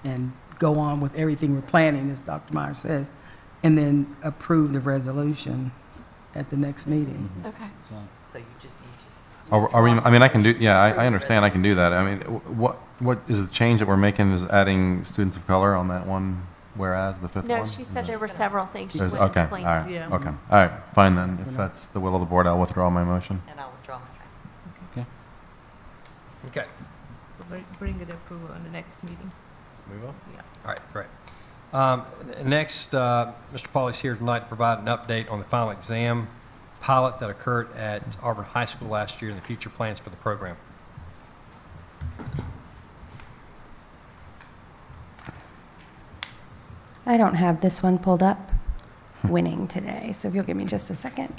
and go on with everything we're planning, as Dr. Meyer says, and then approve the resolution at the next meeting. Okay. So you just need to. Are we, I mean, I can do, yeah, I understand I can do that. I mean, what is the change that we're making is adding students of color on that one, whereas the fifth one? No, she said there were several things she There's- wanted to Okay, all clean. right, Yeah. okay. All right, fine then. If that's the will of the board, I'll withdraw my motion. And I'll withdraw my second. Okay. Okay. So bring it approval on the next meeting. Move on? Yeah. All right, great. Next, Mr. Pauly's here tonight to provide an update on the final exam pilot that occurred at Auburn High School last year and the future plans for the program. I don't have this one pulled up, winning today, so if you'll give me just a second.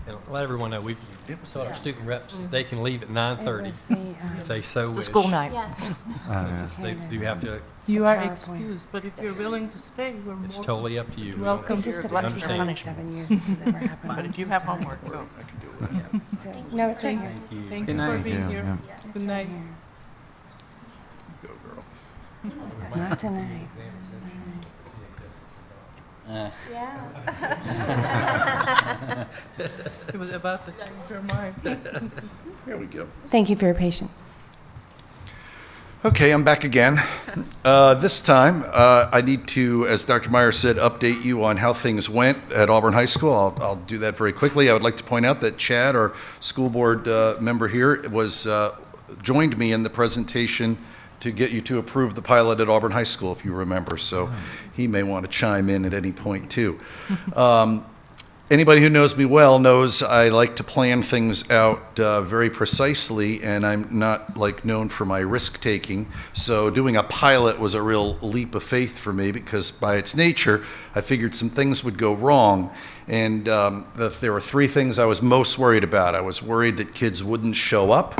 And let everyone know, we've told our student reps that they can leave at 9:30 if they so wish. The school night. Since they do have to, You are excused, but if you're willing to stay, we're more. it's totally up to you. We Welcome. don't- It's just a we punishment. understand. 7 years, it's never happened. But if you have homework, go. No, it's right here. Thank Good you for night. being Yeah, here. yeah. Good night. Not tonight. Yeah. It was about to change your mind. There we go. Thank you for your patience. Okay, I'm back again. This time, I need to, as Dr. Meyer said, update you on how things went at Auburn High School. I'll do that very quickly. I would like to point out that Chad, our school board member here, joined me in the presentation to get you to approve the pilot at Auburn High School, if you remember. So he may want to chime in at any point, too. Anybody who knows me well knows I like to plan things out very precisely, and I'm not known for my risk-taking. So doing a pilot was a real leap of faith for me because by its nature, I figured some things would go wrong. And there were three things I was most worried about. I was worried that kids wouldn't show up.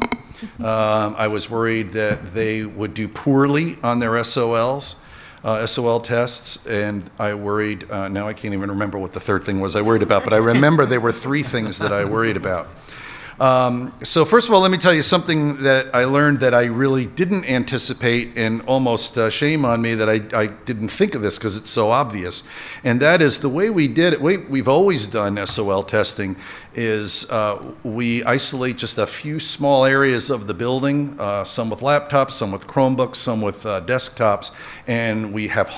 I was worried that they would do poorly on their SOL tests, and I worried, now I can't even remember what the third thing was I worried about, but I remember there were three things that I worried about. So first of all, let me tell you something that I learned that I really didn't anticipate, and almost shame on me that I didn't think of this because it's so obvious. And that is the way we did it, we've always done SOL testing is we isolate just a few small areas of the building, some with laptops, some with Chromebooks, some with desktops, and we have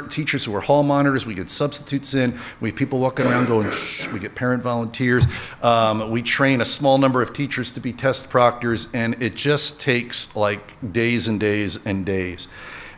teachers who are hall monitors, we get substitutes in, we have people walking around going shh, we get parent volunteers, we train a small number of teachers to be test proctors, and it just takes days and days and days.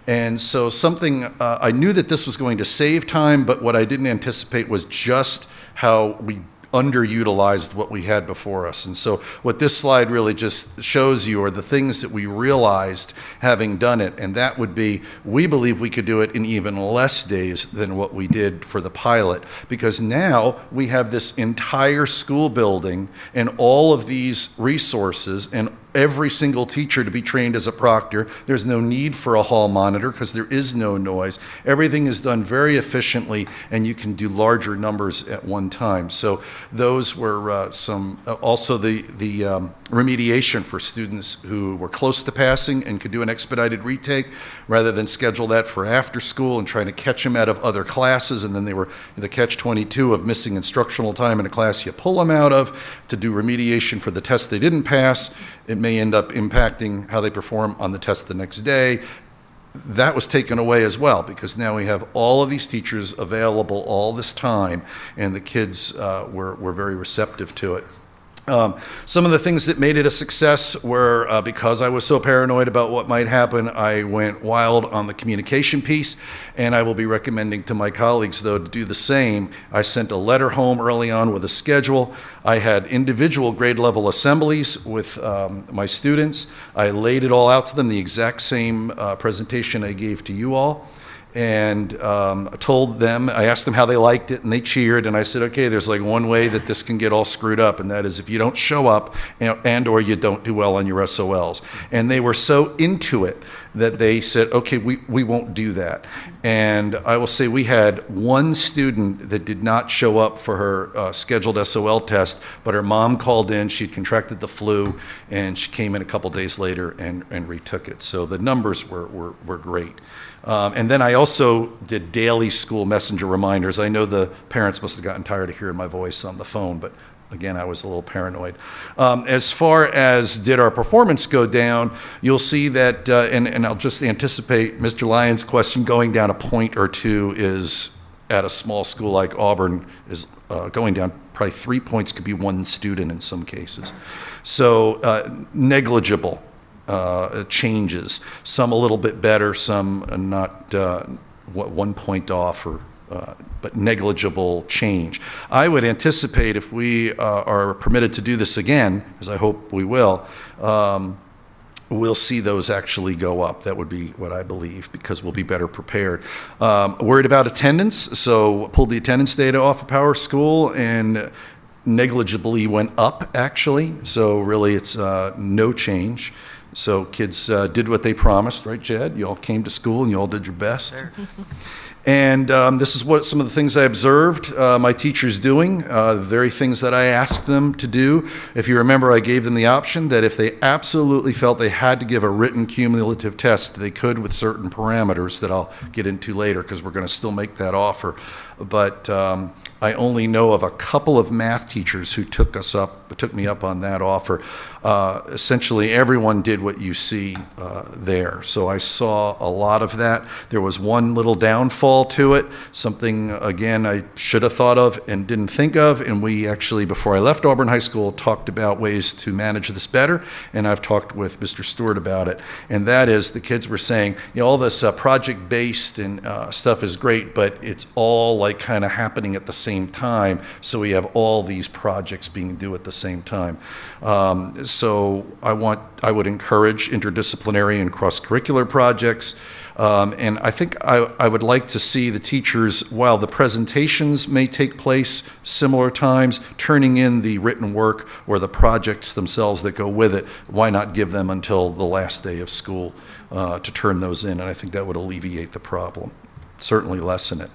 And so something, I knew that this was going to save time, but what I didn't anticipate was just how we underutilized what we had before us. And so what this slide really just shows you are the things that we realized having done it, and that would be, we believe we could do it in even less days than what we did for the pilot, because now we have this entire school building and all of these resources and every single teacher to be trained as a proctor. There's no need for a hall monitor because there is no noise. Everything is done very efficiently, and you can do larger numbers at one time. So those were also the remediation for students who were close to passing and could do an expedited retake rather than schedule that for after school and trying to catch them out of other classes, and then they were the catch-22 of missing instructional time in a class you pull them out of to do remediation for the test they didn't pass. It may end up impacting how they perform on the test the next day. That was taken away as well, because now we have all of these teachers available all this time, and the kids were very receptive to it. Some of the things that made it a success were, because I was so paranoid about what might happen, I went wild on the communication piece, and I will be recommending to my colleagues, though, to do the same. I sent a letter home early on with a schedule. I had individual grade level assemblies with my students. I laid it all out to them, the exact same presentation I gave to you all. And told them, I asked them how they liked it, and they cheered, and I said, okay, there's like one way that this can get all screwed up, and that is if you don't show up and or you don't do well on your SOLs. And they were so into it that they said, okay, we won't do that. And I will say we had one student that did not show up for her scheduled SOL test, but her mom called in, she'd contracted the flu, and she came in a couple days later and retook it. So the numbers were great. And then I also did daily school messenger reminders. I know the parents must have gotten tired of hearing my voice on the phone, but again, I was a little paranoid. As far as did our performance go down, you'll see that, and I'll just anticipate Mr. Lyons' question, going down a point or two is, at a small school like Auburn, is going down probably 3 points, could be one student in some cases. So negligible. Changes, some a little bit better, some not 1 point off, or but negligible change. I would anticipate if we are permitted to do this again, as I hope we will, we'll see those actually go up. That would be what I believe, because we'll be better prepared. Worried about attendance, so pulled the attendance data off of Power School, and negligibly went up, actually. So really it's no change. So kids did what they promised, right, Jed? You all came to school and you all did your best. And this is what some of the things I observed my teachers doing, the very things that I asked them to do. If you remember, I gave them the option that if they absolutely felt they had to give a written cumulative test, they could with certain parameters that I'll get into later, because we're going to still make that offer. But I only know of a couple of math teachers who took me up on that offer. Essentially, everyone did what you see there. So I saw a lot of that. There was one little downfall to it, something, again, I should have thought of and didn't think of. And we actually, before I left Auburn High School, talked about ways to manage this better. And I've talked with Mr. Stewart about it. And that is, the kids were saying, all this project-based and stuff is great, but it's all like kind of happening at the same time. So we have all these projects being due at the same time. So I would encourage interdisciplinary and cross-curricular projects. And I think I would like to see the teachers, while the presentations may take place similar times, turning in the written work or the projects themselves that go with it. Why not give them until the last day of school to turn those in? And I think that would alleviate the problem, certainly lessen it.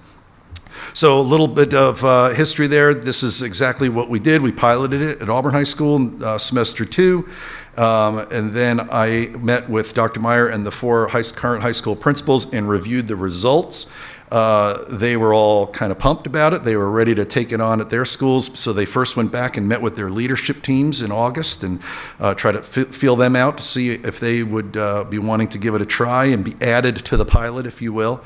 So a little bit of history there. This is exactly what we did. We piloted it at Auburn High School in semester 2. And then I met with Dr. Meyer and the 4 current high school principals and reviewed the results. They were all kind of pumped about it. They were ready to take it on at their schools. So they first went back and met with their leadership teams in August and try to feel them out to see if they would be wanting to give it a try and be added to the pilot, if you will.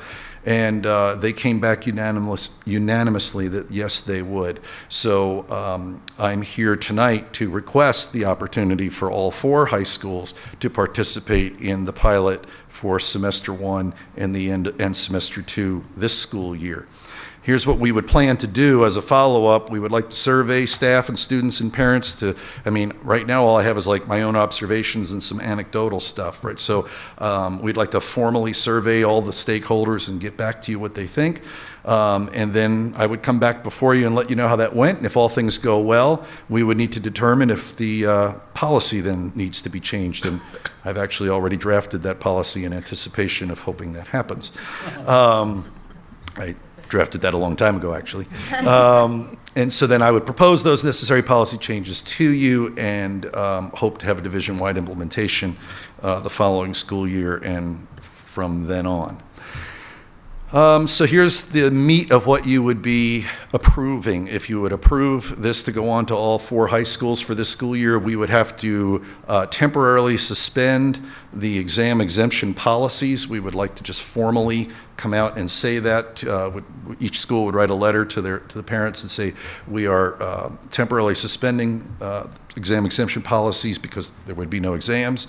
And they came back unanimously that yes, they would. So I'm here tonight to request the opportunity for all 4 high schools to participate in the pilot for semester 1 and the end semester 2 this school year. Here's what we would plan to do as a follow-up. We would like to survey staff and students and parents to, right now all I have is like my own observations and some anecdotal stuff, right? So we'd like to formally survey all the stakeholders and get back to you what they think. And then I would come back before you and let you know how that went. And if all things go well, we would need to determine if the policy then needs to be changed. And I've actually already drafted that policy in anticipation of hoping that happens. I drafted that a long time ago, actually. And so then I would propose those necessary policy changes to you and hope to have a division-wide implementation the following school year and from then on. So here's the meat of what you would be approving. If you would approve this to go on to all 4 high schools for this school year, we would have to temporarily suspend the exam exemption policies. We would like to just formally come out and say that. Each school would write a letter to the parents and say, we are temporarily suspending exam exemption policies because there would be no exams.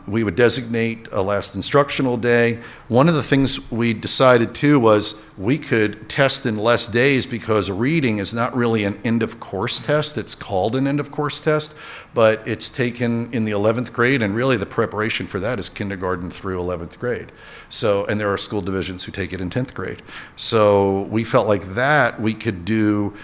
We would designate a last instructional day. One of the things we decided too was we could test in less days because reading is not really an end of course test. It's called an end of course test, but it's taken in the 11th grade, and really the preparation for that is kindergarten through 11th grade. So, and there are school divisions who take it in 10th grade. So we felt like that we could do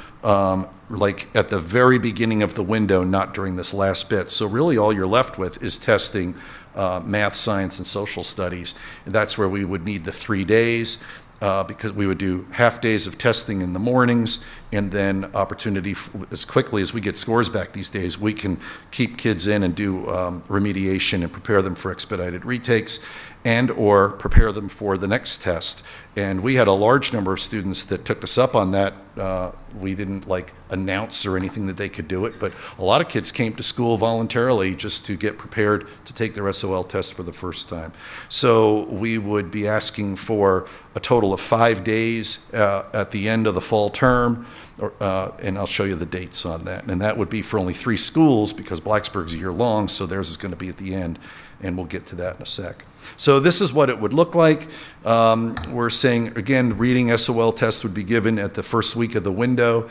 like at the very beginning of the window, not during this last bit. So really all you're left with is testing math, science, and social studies. And that's where we would need the 3 days because we would do half days of testing in the mornings and then opportunity as quickly as we get scores back these days, we can keep kids in and do remediation and prepare them for expedited retakes and or prepare them for the next test. And we had a large number of students that took us up on that. We didn't like announce or anything that they could do it, but a lot of kids came to school voluntarily just to get prepared to take their SOL test for the first time. So we would be asking for a total of 5 days at the end of the fall term, and I'll show you the dates on that. And that would be for only 3 schools because Blacksburg's a year long, so theirs is going to be at the end, and we'll get to that in a sec. So this is what it would look like. We're saying, again, reading SOL test would be given at the first week of the window,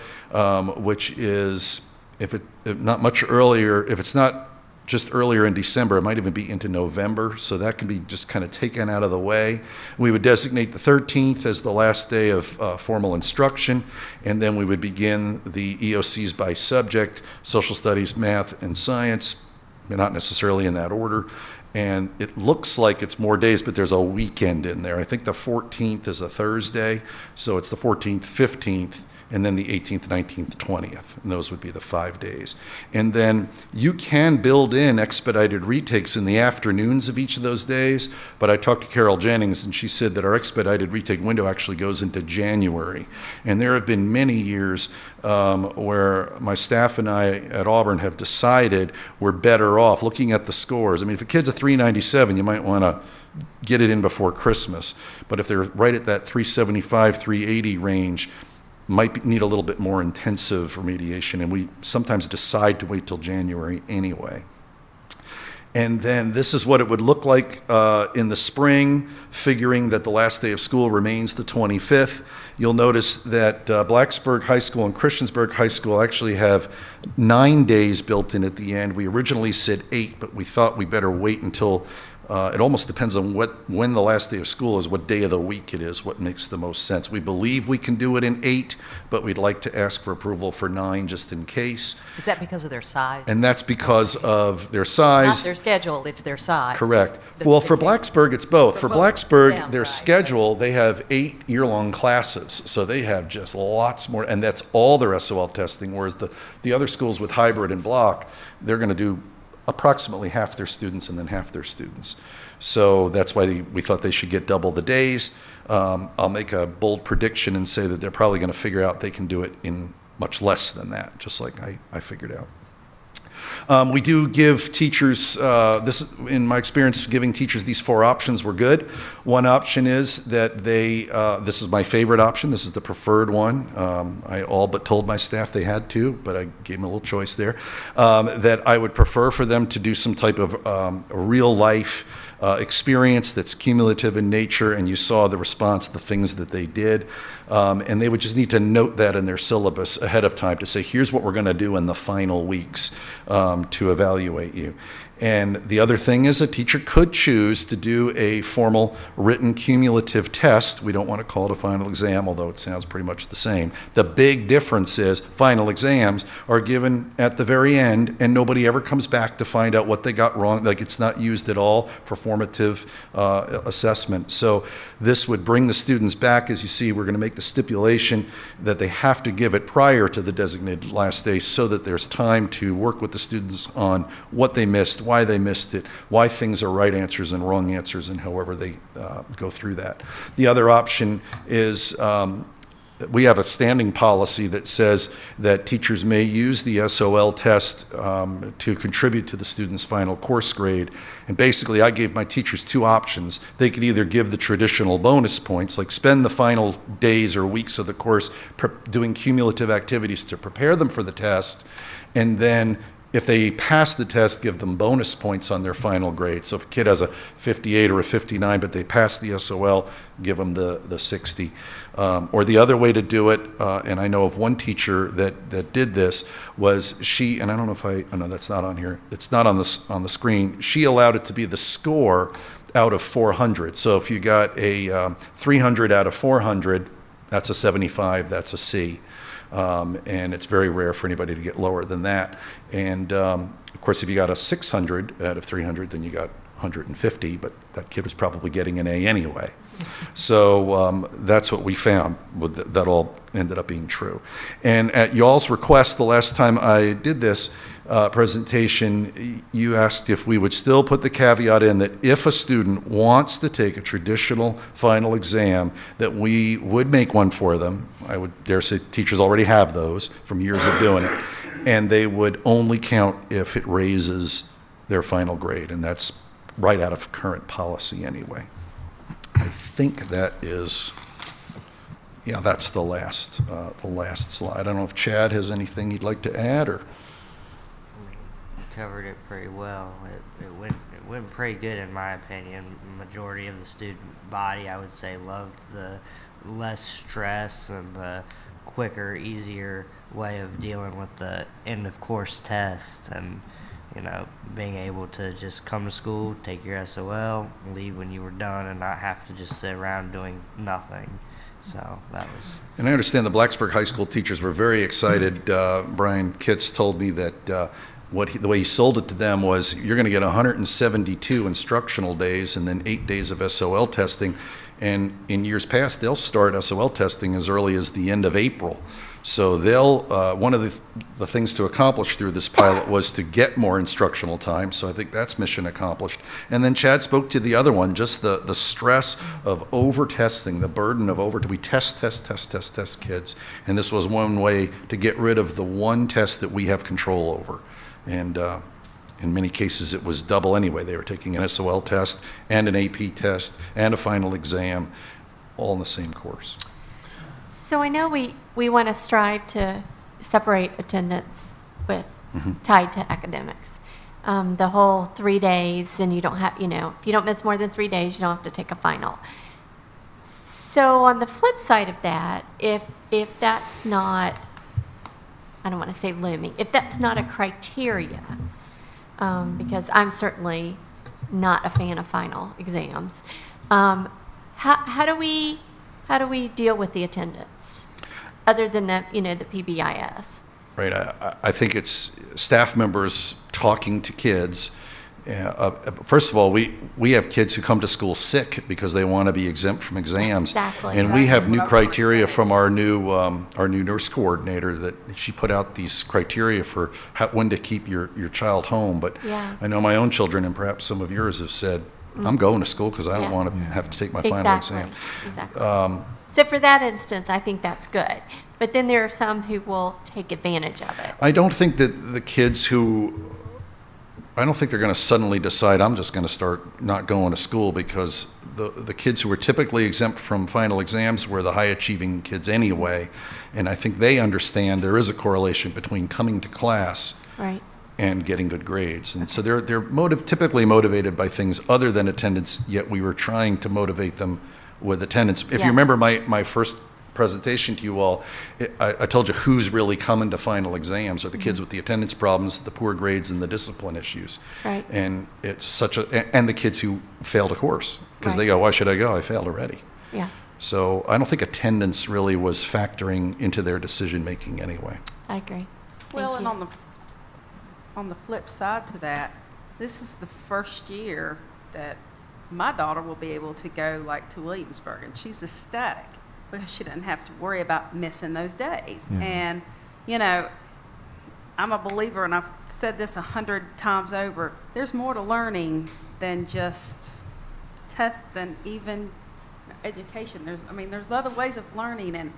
which is, if not much earlier, if it's not just earlier in December, it might even be into November, so that can be just kind of taken out of the way. We would designate the 13th as the last day of formal instruction, and then we would begin the EOCs by subject, social studies, math, and science, not necessarily in that order. And it looks like it's more days, but there's a weekend in there. I think the 14th is a Thursday, so it's the 14th, 15th, and then the 18th, 19th, 20th, and those would be the 5 days. And then you can build in expedited retakes in the afternoons of each of those days, but I talked to Carol Jennings, and she said that our expedited retake window actually goes into January. And there have been many years where my staff and I at Auburn have decided we're better off looking at the scores. I mean, if a kid's a 397, you might want to get it in before Christmas, but if they're right at that 375, 380 range, might need a little bit more intensive remediation, and we sometimes decide to wait till January anyway. And then this is what it would look like in the spring, figuring that the last day of school remains the 25th. You'll notice that Blacksburg High School and Christiansburg High School actually have 9 days built in at the end. We originally said 8, but we thought we better wait until it almost depends on when the last day of school is, what day of the week it is, what makes the most sense. We believe we can do it in 8, but we'd like to ask for approval for 9 just in case. Is that because of their size? And that's because of their size. Not their schedule, it's their size. Correct. Well, for Blacksburg, it's both. For Blacksburg, their schedule, they have 8 year-long classes, so they have just lots more, and that's all their SOL testing, whereas the other schools with hybrid and block, they're going to do approximately half their students and then half their students. So that's why we thought they should get double the days. I'll make a bold prediction and say that they're probably going to figure out they can do it in much less than that, just like I figured out. We do give teachers, in my experience, giving teachers these 4 options were good. One option is that this is my favorite option, this is the preferred one. I all but told my staff they had to, but I gave them a little choice there, that I would prefer for them to do some type of real life experience that's cumulative in nature, and you saw the response, the things that they did. And they would just need to note that in their syllabus ahead of time to say, here's what we're going to do in the final weeks to evaluate you. And the other thing is a teacher could choose to do a formal written cumulative test. We don't want to call it a final exam, although it sounds pretty much the same. The big difference is final exams are given at the very end, and nobody ever comes back to find out what they got wrong. Like, it's not used at all for formative assessment. So this would bring the students back. As you see, we're going to make the stipulation that they have to give it prior to the designated last day so that there's time to work with the students on what they missed, why they missed it, why things are right answers and wrong answers, and however they go through that. The other option is we have a standing policy that says that teachers may use the SOL test to contribute to the student's final course grade. And basically, I gave my teachers 2 options. They could either give the traditional bonus points, like spend the final days or weeks of the course doing cumulative activities to prepare them for the test, and then if they pass the test, give them bonus points on their final grade. So if a kid has a 58 or a 59, but they pass the SOL, give them the 60. Or the other way to do it, and I know of one teacher that did this, was she, and I don't know if no, that's not on here. It's not on the screen. She allowed it to be the score out of 400. So if you got a 300 out of 400, that's a 75, that's a C. And it's very rare for anybody to get lower than that. And of course, if you got a 600 out of 300, then you got 150, but that kid was probably getting an A anyway. So that's what we found. That all ended up being true. And at y'all's request, the last time I did this presentation, you asked if we would still put the caveat in that if a student wants to take a traditional final exam, that we would make one for them. I would dare say teachers already have those from years of doing it. And they would only count if it raises their final grade. And that's right out of current policy anyway. I think that is, yeah, that's the last slide. I don't know if Chad has anything he'd like to add, or covered it pretty well. It went pretty good in my opinion. Majority of the student body, I would say, loved the less stress and the quicker, easier way of dealing with the end of course test, and being able to just come to school, take your SOL, leave when you were done, and not have to just sit around doing nothing. So that was. And I understand the Blacksburg High School teachers were very excited. Brian Kitts told me that the way he sold it to them was, you're going to get 172 instructional days and then 8 days of SOL testing. And in years past, they'll start SOL testing as early as the end of April. So they'll, one of the things to accomplish through this pilot was to get more instructional time. So I think that's mission accomplished. And then Chad spoke to the other one, just the stress of over-testing, the burden of we test kids. And this was one way to get rid of the one test that we have control over. And in many cases, it was double anyway. They were taking an SOL test and an AP test and a final exam, all in the same course. So I know we want to strive to separate attendance with tied to academics. The whole 3 days, and you don't have, if you don't miss more than 3 days, you don't have to take a final. So on the flip side of that, if that's not, I don't want to say looming, if that's not a criteria, because I'm certainly not a fan of final exams, how do we deal with the attendance, other than the PBIS? Right. I think it's staff members talking to kids. First of all, we have kids who come to school sick because they want to be exempt from exams. Exactly. And we have new criteria from our new nurse coordinator, that she put out these criteria for when to keep your child home. But yeah. I know my own children, and perhaps some of yours, have said, I'm going to school because I don't want to have to take my final exam. Exactly. So for that instance, I think that's good. But then there are some who will take advantage of it. I don't think that the kids who I don't think they're going to suddenly decide, I'm just going to start not going to school, because the kids who were typically exempt from final exams were the high-achieving kids anyway, and I think they understand there is a correlation between coming to class Right. and getting good grades. And so they're typically motivated by things other than attendance, yet we were trying to motivate them with attendance. If Yeah. you remember my first presentation to you all, I told you who's really coming to final exams are the kids with the attendance problems, the poor grades, and the discipline issues. Right. And it's and the kids who failed a course, because they Right. go, why should I go? I failed already. Yeah, So I don't think attendance really was factoring into their decision-making anyway. I agree. Well, Thank and you. on the flip side to that, this is the first year that my daughter will be able to go like to Williamsburg, and she's ecstatic because she doesn't have to worry about missing those days. Yeah. And, you know, I'm a believer, and I've said this 100 times over, there's more to learning than just tests and even education. There's other ways of learning, and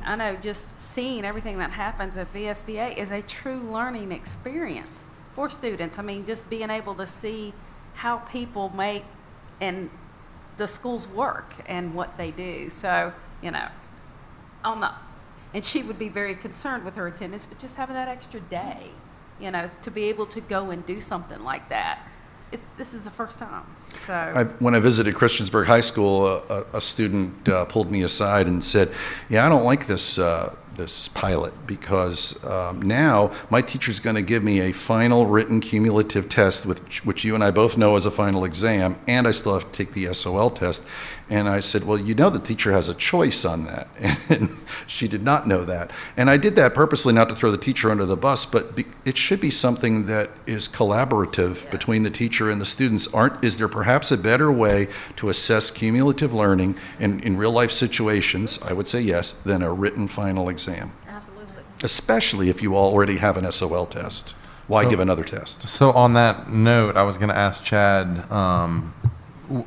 I know just seeing everything that happens at VSBA is a true learning experience for students. I mean, just being able to see how people make and the schools work and what they do. So, you know, and she would be very concerned with her attendance, but just having that extra day, you know, to be able to go and do something like that, this is the first time. So When I visited Christiansburg High School, a student pulled me aside and said, yeah, I don't like this pilot, because now my teacher's going to give me a final written cumulative test, which you and I both know is a final exam, and I still have to take the SOL test. And I said, well, you know the teacher has a choice on that. And she did not know that. And I did that purposely not to throw the teacher under the bus, but it should be something that is collaborative between the teacher and the students. Is there perhaps a better way to assess cumulative learning in real-life situations, I would say yes, than a written final exam? absolutely. Especially if you already have an SOL test. Why So- give another test? So on that note, I was going to ask Chad,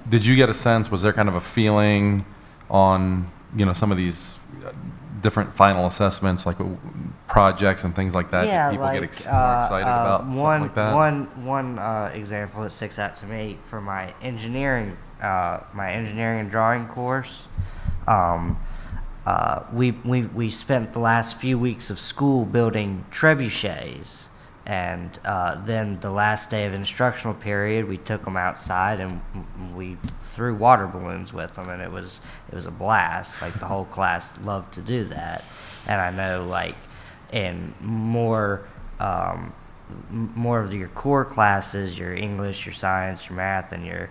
did you get a sense, was there kind of a feeling on, some of these different final assessments, like projects and things like that? Yeah, that people like, get more excited about, something like that? One example that sticks out to me for my engineering and drawing course. We spent the last few weeks of school building trebuchets, and then the last day of instructional period, we took them outside and we threw water balloons with them, and it was a blast. Like, the whole class loved to do that. And I know, like, in more of your core classes, your English, your science, your math, and your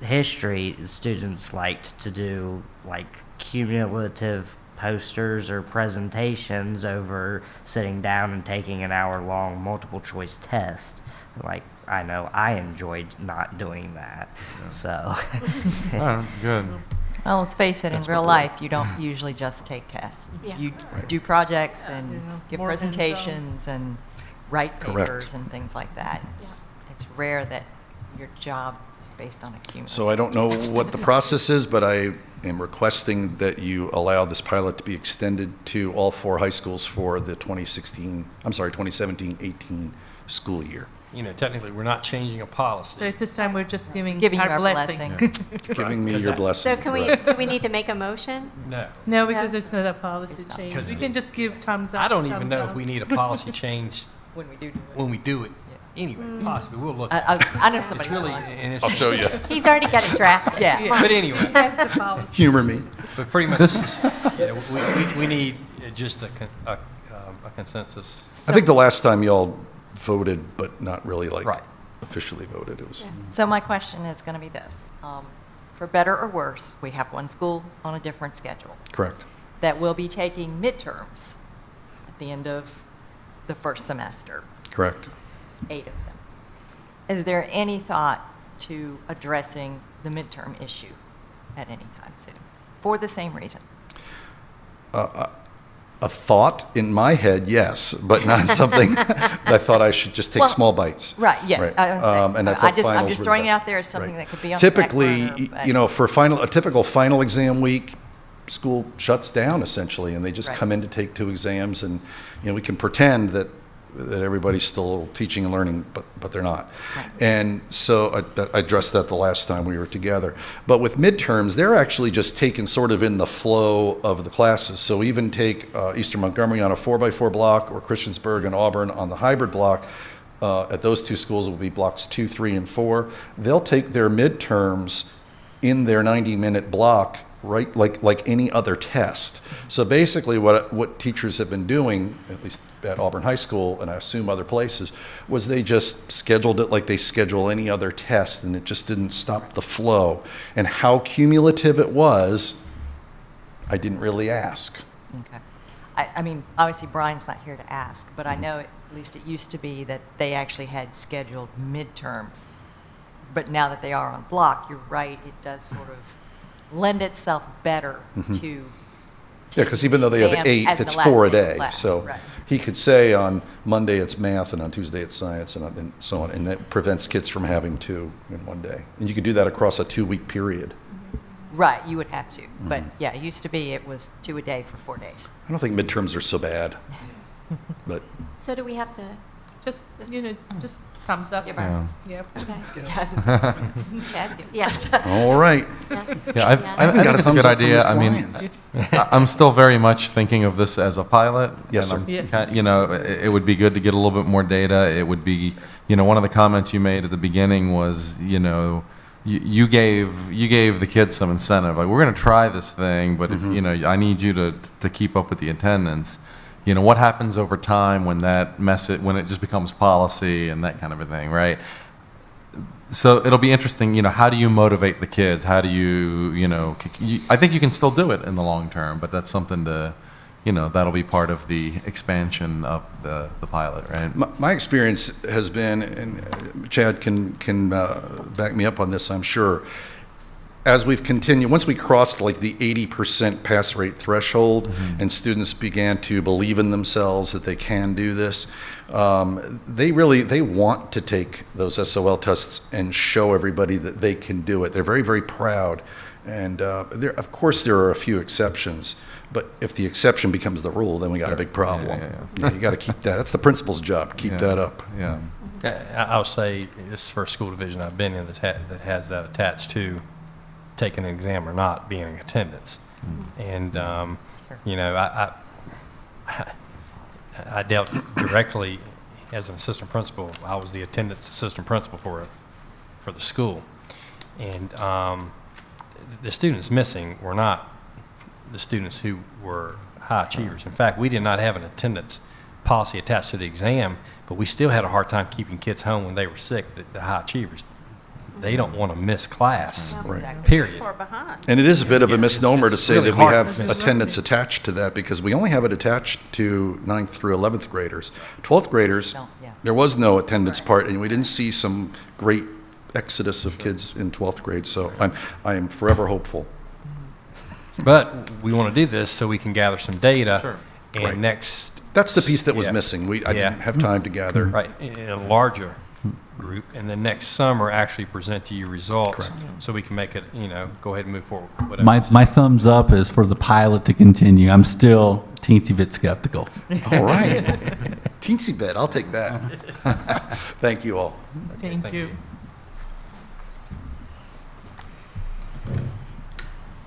history, students liked to do like cumulative posters or presentations over sitting down and taking an hour-long multiple-choice test. Like, I know I enjoyed not doing that. So, Oh, good. Well, let's face it, in real life, you don't usually just take tests. Yeah. You do projects and give More presentations and write Correct. papers and things like that. It's rare that your job is based on a cumulative So I don't know test. what the process is, but I am requesting that you allow this pilot to be extended to all 4 high schools for the 2017-18 school year. Technically, we're not changing a policy. So at this time, we're just giving Giving you our our blessing. Giving me your blessing. So do we need to make a motion? No. No, because it's not a policy It's not. change. 'Cause We can just give thumbs up. I don't even thumbs know up. if we need a policy change When we do it. when we do it. Anyway, possibly, we'll look. I know somebody It's really, who wants it. and it's I'll show you. He's already got it drafted. Yeah. But anyway, That's the policy. Humor me. but pretty much, we need just a consensus. I think the last time y'all voted, but not really like Right. officially voted, it was. So my question is going to be this. For better or worse, we have one school on a different schedule Correct. that will be taking midterms at the end of the first semester, Correct. 8 of them. Is there any thought to addressing the midterm issue at any time soon for the same reason? A thought in my head, yes, but not something I thought I should just take Well, small bites. Right, yeah. Right. I was saying, And I I'm thought just finals were throwing it the- out there as something Right. that could be on Typically, the back burner, but- for a typical final exam week, school shuts down essentially, and they just Right. come in to take 2 exams, and we can pretend that that everybody's still teaching and learning, but they're not. And so I addressed that the last time we were together. But with midterms, they're actually just taken sort of in the flow of the classes. So even take Eastern Montgomery on a 4x4 block, or Christiansburg and Auburn on the hybrid block. At those two schools will be blocks 2, 3, and 4. They'll take their midterms in their 90-minute block, right, like any other test. So basically what teachers have been doing, at least at Auburn High School, and I assume other places, was they just scheduled it like they schedule any other test, and it just didn't stop the flow. And how cumulative it was, I didn't really ask. Okay. I mean, obviously Brian's not here to ask, but I know at least it used to be that they actually had scheduled midterms. But now that they are on block, you're right, it does sort of lend itself better to Yeah, because even though they have exam 8, as the it's last 4 a day of day. class. So Right. he could say on Monday it's math, and on Tuesday it's science, and so on. And that prevents kids from having 2 in one day. And you could do that across a 2-week period. Right, you would have to. But yeah, it used to be it was 2 a day for 4 days. I don't think midterms are so bad. But So do we have to? Just thumbs up. Yeah. Yep. Okay. Chad's good. Yes. all right. Yeah, I think it's a good idea. I mean, I'm still very much thinking of this as a pilot. Yes, and sir. I'm Yes. you know, it would be good to get a little bit more data. It would be, you know, one of the comments you made at the beginning was, you know, you gave the kids some incentive. Like, we're going to try this thing, but if, you know, I need you to keep up with the attendance. You know, what happens over time when when it just becomes policy and that kind of a thing, right? So it'll be interesting, you know, how do you motivate the kids? How do you know, I think you can still do it in the long term, but that's something to, you know, that'll be part of the expansion of the pilot, right? My experience has been, and Chad can back me up on this, I'm sure, as we've continued, once we crossed like the 80% pass rate threshold, and students began to believe in themselves that they can do this, they want to take those SOL tests and show everybody that they can do it. They're very, very proud. And of course there are a few exceptions, but if the exception becomes the rule, then we got a big problem. You got to keep that. That's the principal's job, keep that up. Yeah. I'll say this is the first school division I've been in that has that attached to taking an exam or not being in attendance. And, you know, I dealt directly as an assistant principal. I was the attendance assistant principal for the school. And the students missing were not the students who were high achievers. In fact, we did not have an attendance policy attached to the exam, but we still had a hard time keeping kids home when they were sick, the high achievers. They don't want to miss class, period. And it is a bit of a misnomer to say really that we hard have to miss. attendance attached to that, because we only have it attached to 9th through 11th graders. 12th graders, there was no attendance part, and we didn't see some great exodus of kids in 12th grade, so I am forever hopeful. But we want to do this so we can gather some data. Sure. And Right. next. That's the piece that was yeah. missing. I Yeah. didn't have time to gather. Right, in a larger group, and then next summer actually present to you results. So we can make it, you know, go ahead and move forward, whatever. My thumbs up is for the pilot to continue. I'm still teensy bit skeptical. All right. Teensy bit, I'll take that. Thank you all. Thank you.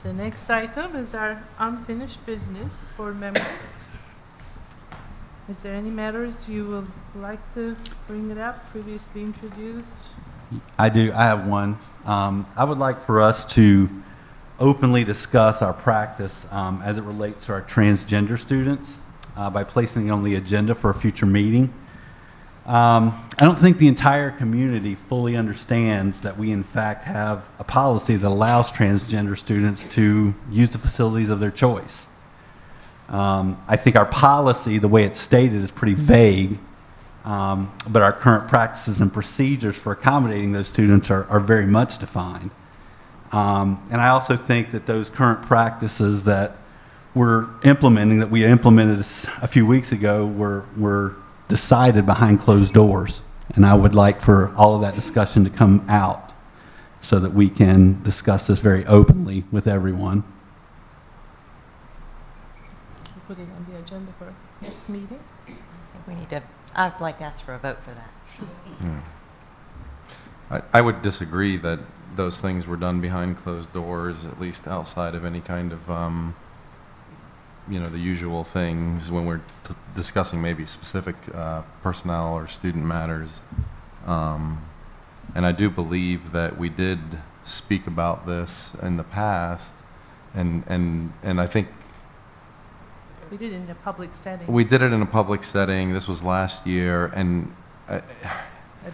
The next item is our unfinished business for members. Is there any matters you would like to bring it up, previously introduced? I do. I have one. I would like for us to openly discuss our practice as it relates to our transgender students by placing it on the agenda for a future meeting. I don't think the entire community fully understands that we in fact have a policy that allows transgender students to use the facilities of their choice. I think our policy, the way it's stated, is pretty vague, but our current practices and procedures for accommodating those students are very much defined. And I also think that those current practices that we're implementing, that we implemented a few weeks ago, were decided behind closed doors. And I would like for all of that discussion to come out so that we can discuss this very openly with everyone. We'll put it on the agenda for next meeting. think we need to, I'd like to ask for a vote for that. I would disagree that those things were done behind closed doors, at least outside of any kind of, the usual things when we're discussing maybe specific personnel or student matters. And I do believe that we did speak about this in the past, and I think We did it in a public setting. we did it in a public setting. This was last year, and I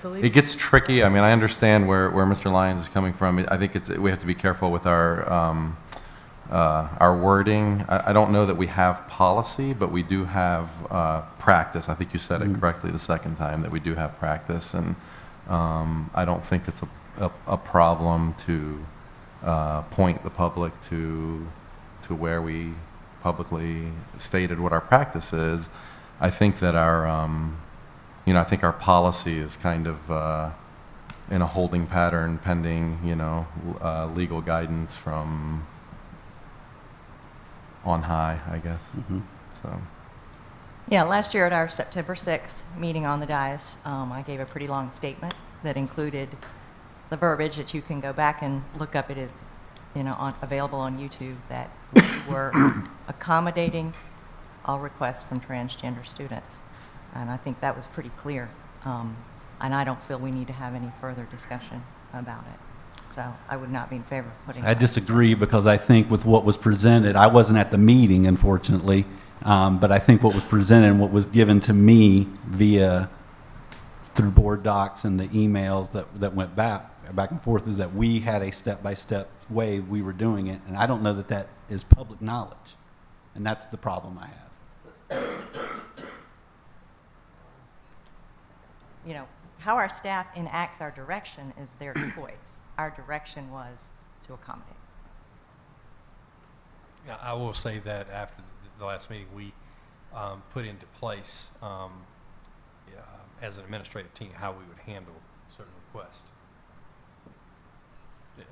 believe. it gets tricky. I mean, I understand where Mr. Lyons is coming from. I think we have to be careful with our wording. I don't know that we have policy, but we do have practice. I think you said it correctly the second time, that we do have practice, and I don't think it's a problem to point the public to where we publicly stated what our practice is. I think that I think our policy is kind of in a holding pattern pending, legal guidance from on high, I guess. So. Yeah, last year at our September 6th meeting on the dais, I gave a pretty long statement that included the verbiage that you can go back and look up. It is, available on YouTube, that we were accommodating all requests from transgender students. And I think that was pretty clear. And I don't feel we need to have any further discussion about it. So I would not be in favor of putting I disagree, because I think with what was presented, I wasn't at the meeting, unfortunately, but I think what was presented and what was given to me through board docs and the emails that went back and forth is that we had a step-by-step way we were doing it, and I don't know that that is public knowledge, and that's the problem I have. How our staff enacts our direction is their choice. Our direction was to accommodate. Yeah, I will say that after the last meeting, we put into place, as an administrative team, how we would handle certain requests,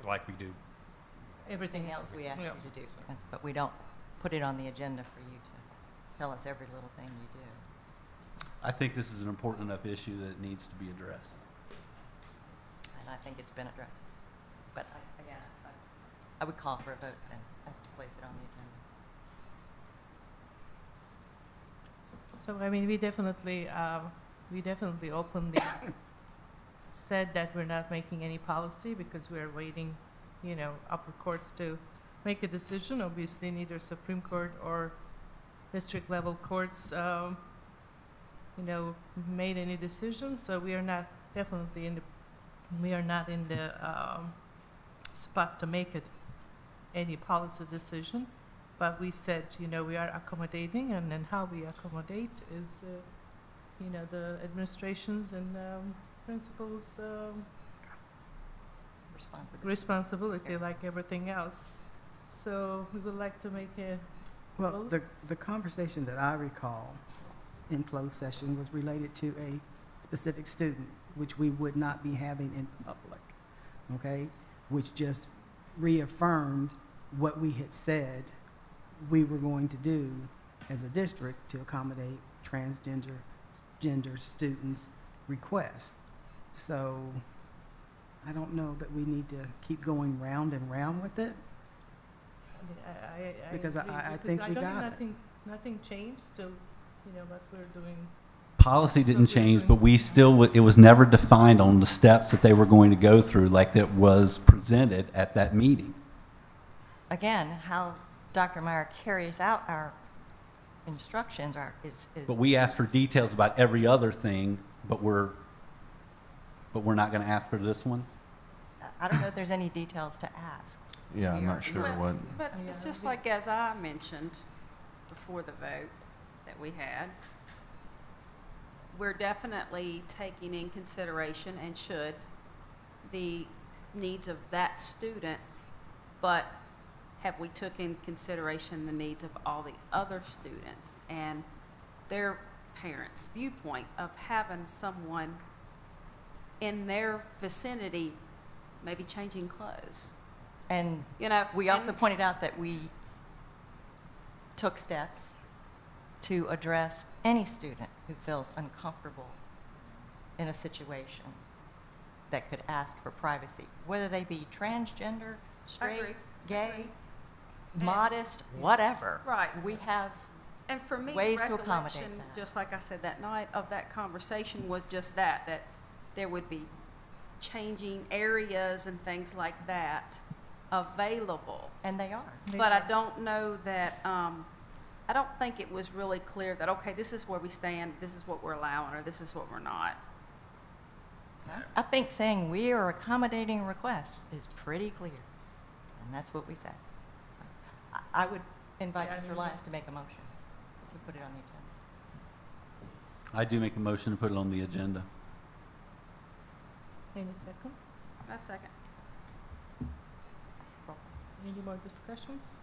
like we do. Everything else we ask you to do, yes, but we don't put it on the agenda for you to tell us every little thing you do. I think this is an important enough issue that it needs to be addressed. And I think it's been addressed. But again, I would call for a vote then, as to place it on the agenda. So, I mean, we definitely openly said that we're not making any policy because we're waiting, upper courts to make a decision. Obviously, neither Supreme Court or district level courts, made any decision. So we are not definitely in the spot to make any policy decision. But we said, we are accommodating, and then how we accommodate is, the administrations and principals' responsibility, like everything else. So we would like to make a Well, vote. the conversation that I recall in closed session was related to a specific student, which we would not be having in public, okay? Which just reaffirmed what we had said we were going to do as a district to accommodate transgender students' requests. So I don't know that we need to keep going round and round with it. Because agree, I because think we don't got it. Nothing changed, so, what we're doing. Policy didn't change, but we still, it was never defined on the steps that they were going to go through like that was presented at that meeting. Again, how Dr. Meyer carries out our instructions is. But we asked for details about every other thing, but we're not going to ask for this one? I don't know if there's any details to ask. Yeah, I'm not sure what. But it's just like as I mentioned before the vote that we had, we're definitely taking in consideration and should the needs of that student, but have we took in consideration the needs of all the other students and their parents' viewpoint of having someone in their vicinity maybe changing clothes? And we also pointed out that we took steps to address any student who feels uncomfortable in a situation that could ask for privacy, whether they be transgender, straight, gay, modest, whatever. Right. We have And for me, ways to accommodate recollection, that. just like I said that night, of that conversation was just that there would be changing areas and things like that available. And they are. But I don't know that, I don't think it was really clear that, okay, this is where we stand, this is what we're allowing, or this is what we're not. I think saying we are accommodating requests is pretty clear, and that's what we said. So I would invite Mr. Lyons to make a motion to put it on the agenda. I do make a motion to put it on the agenda. Any second? A second. Any more discussions?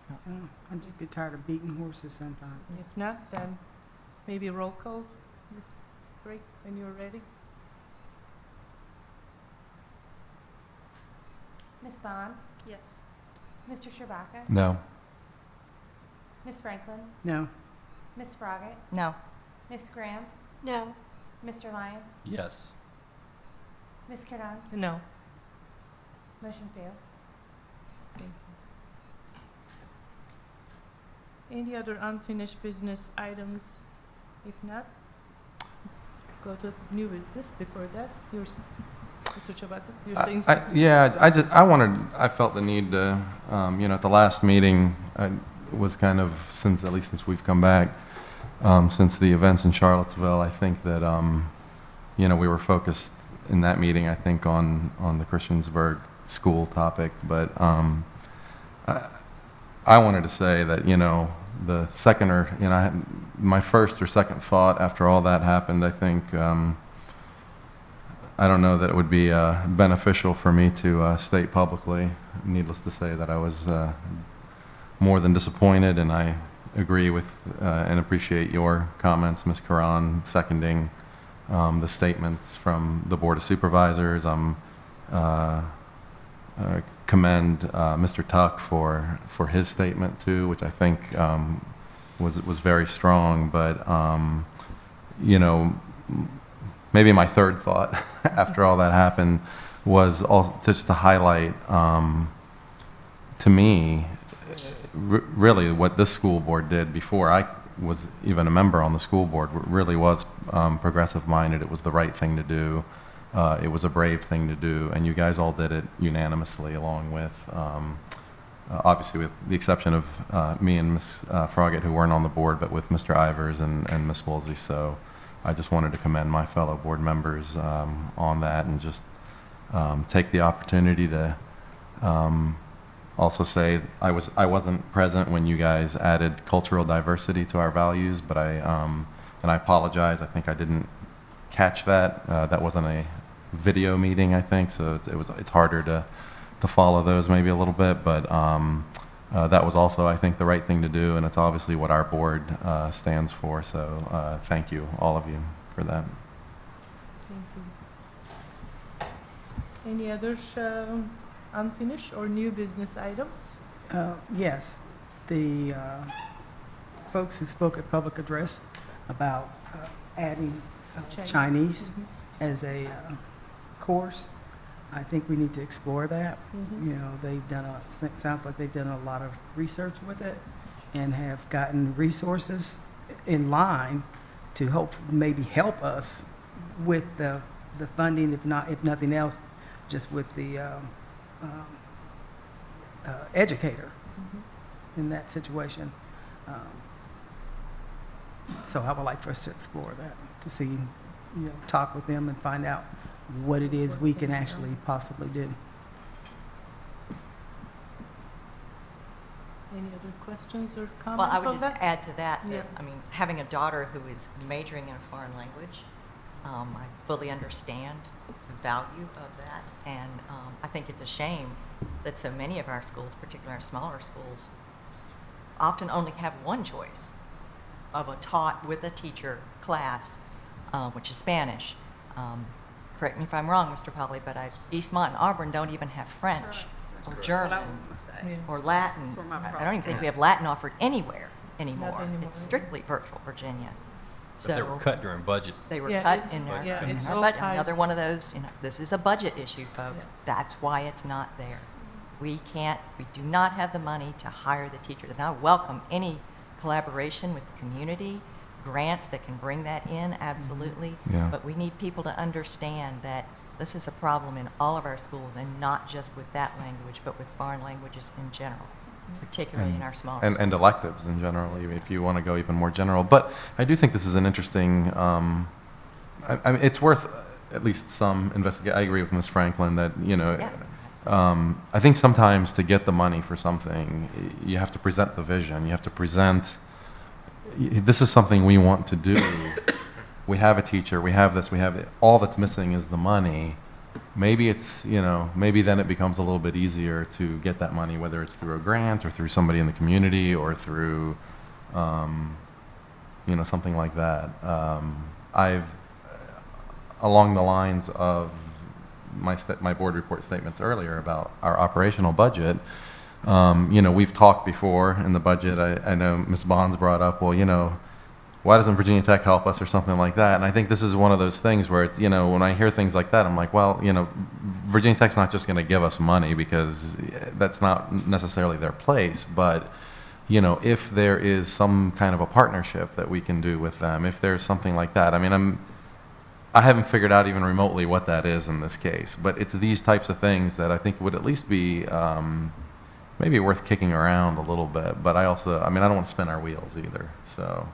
I just get tired of beating horses sometimes. If not, then maybe roll call, Ms. Drake, when you're ready. Ms. Bond? Yes. Mr. Sherbaka? No. Ms. Franklin? No. Ms. Froggatt? No. Ms. Graham? No. Mr. Lyons? Yes. Ms. Kiran? No. Motion fails. Thank you. Any other unfinished business items? If not, go to new business. Before that, yours, Mr. Chewbacca, you're saying something? I felt the need to, at the last meeting, I was kind of, at least since we've come back, since the events in Charlottesville, I think that, we were focused in that meeting, I think, on the Christiansburg school topic, but I wanted to say that, the second my first or second thought after all that happened, I think, I don't know that it would be beneficial for me to state publicly. Needless to say that I was more than disappointed, and I agree with and appreciate your comments, Ms. Karan, seconding the statements from the Board of Supervisors. Commend Mr. Tuck for his statement too, which I think was very strong. But maybe my third thought after all that happened was also just to highlight to me really what this school board did before I was even a member on the school board. Really was progressive minded. It was the right thing to do. It was a brave thing to do, and you guys all did it unanimously, along with, obviously with the exception of me and Ms. Froggatt, who weren't on the board, but with Mr. Ivers and Ms. Woolsey. So I just wanted to commend my fellow board members on that, and just take the opportunity to also say I wasn't present when you guys added cultural diversity to our values, but and I apologize. I think I didn't catch that. That wasn't a video meeting, I think, so it's harder to follow those maybe a little bit, but that was also, I think, the right thing to do, and it's obviously what our board stands for. So thank you, all of you, for that. Thank you. Any other unfinished or new business items? Yes, the folks who spoke at public address about adding Chinese as a course, I think we need to explore that. They've done sounds like they've done a lot of research with it and have gotten resources in line to maybe help us with the funding, if nothing else, just with the educator in that situation. So I would like for us to explore that, to see, talk with them and find out what it is we can actually possibly do. Any other questions or comments? Well, I would on just that? add to that, Yeah. I mean, having a daughter who is majoring in a foreign language, I fully understand the value of that, and I think it's a shame that so many of our schools, particularly our smaller schools, often only have one choice of a taught with a teacher class, which is Spanish. Correct me if I'm wrong, Mr. Polly, but Eastmont and Auburn don't even have French or German or Latin. I don't even think we have Latin offered anywhere. anymore. It's strictly virtual Virginia. But they were cut during budget. They were Yeah, cut it- in our, yeah, in it's our all budget. ties. Another one of those, this is a budget issue, folks. That's why it's not there. We do not have the money to hire the teachers. And I welcome any collaboration with the community, grants that can bring that in, absolutely. Yeah. But we need people to understand that this is a problem in all of our schools, and not just with that language, but with foreign languages in general, particularly in our smaller schools. And electives in general, even if you want to go even more general. But I do think this is an interesting, I mean, it's worth at least some investigation. I agree with Ms. Franklin that, I think sometimes to get the money for something, you have to present the vision. You have to present, this is something we want to do. We have a teacher, we have this, we have it. All that's missing is the money. Maybe it's, maybe then it becomes a little bit easier to get that money, whether it's through a grant or through somebody in the community or through, something like that. Along the lines of my board report statements earlier about our operational budget, we've talked before in the budget. I know Ms. Bonds brought up, well, why doesn't Virginia Tech help us or something like that? And I think this is one of those things where it's, when I hear things like that, I'm like, well, Virginia Tech's not just going to give us money because that's not necessarily their place. But, if there is some kind of a partnership that we can do with them, if there's something like that, I mean, I haven't figured out even remotely what that is in this case. But it's these types of things that I think would at least be maybe worth kicking around a little bit. But I don't want to spin our wheels either, so.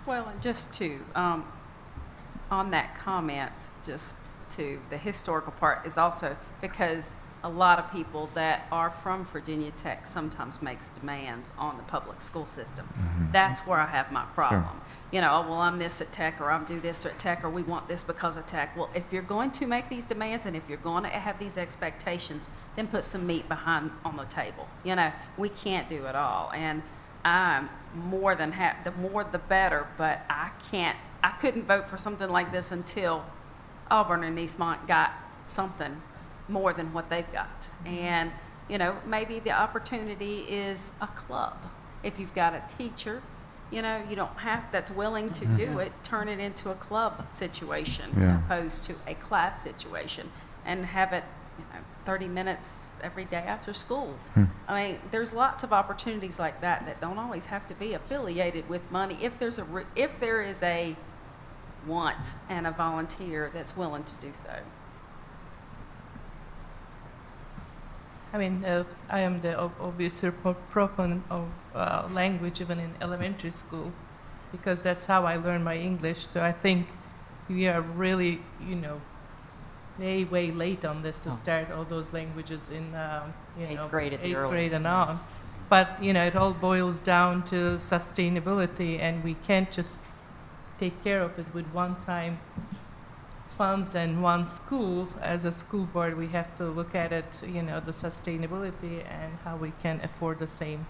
Well, and just to, on that comment, just to the historical part is also because a lot of people that are from Virginia Tech sometimes makes demands on the public school system. Mm-hmm. That's where I have my problem. Well, I'm this at Tech, or I'm do this at Tech, or we want this because of Tech. Well, if you're going to make these demands and if you're going to have these expectations, then put some meat behind on the table. We can't do it all. And I'm more than happy, the more the better, but I couldn't vote for something like this until Auburn and Eastmont got something more than what they've got. And, maybe the opportunity is a club. If you've got a teacher, you don't have, that's willing to do it, turn it into a club situation opposed to a class situation and have it, 30 minutes every day after school. I mean, there's lots of opportunities like that don't always have to be affiliated with money. If there is a want and a volunteer that's willing to do so. I mean, I am the obvious proponent of language even in elementary school because that's how I learned my English. So I think we are really, way late on this to start all those languages in, Eighth grade at the eighth grade earliest. and on. But, it all boils down to sustainability, and we can't just take care of it with one-time funds and one school. As a school board, we have to look at it, the sustainability and how we can afford the same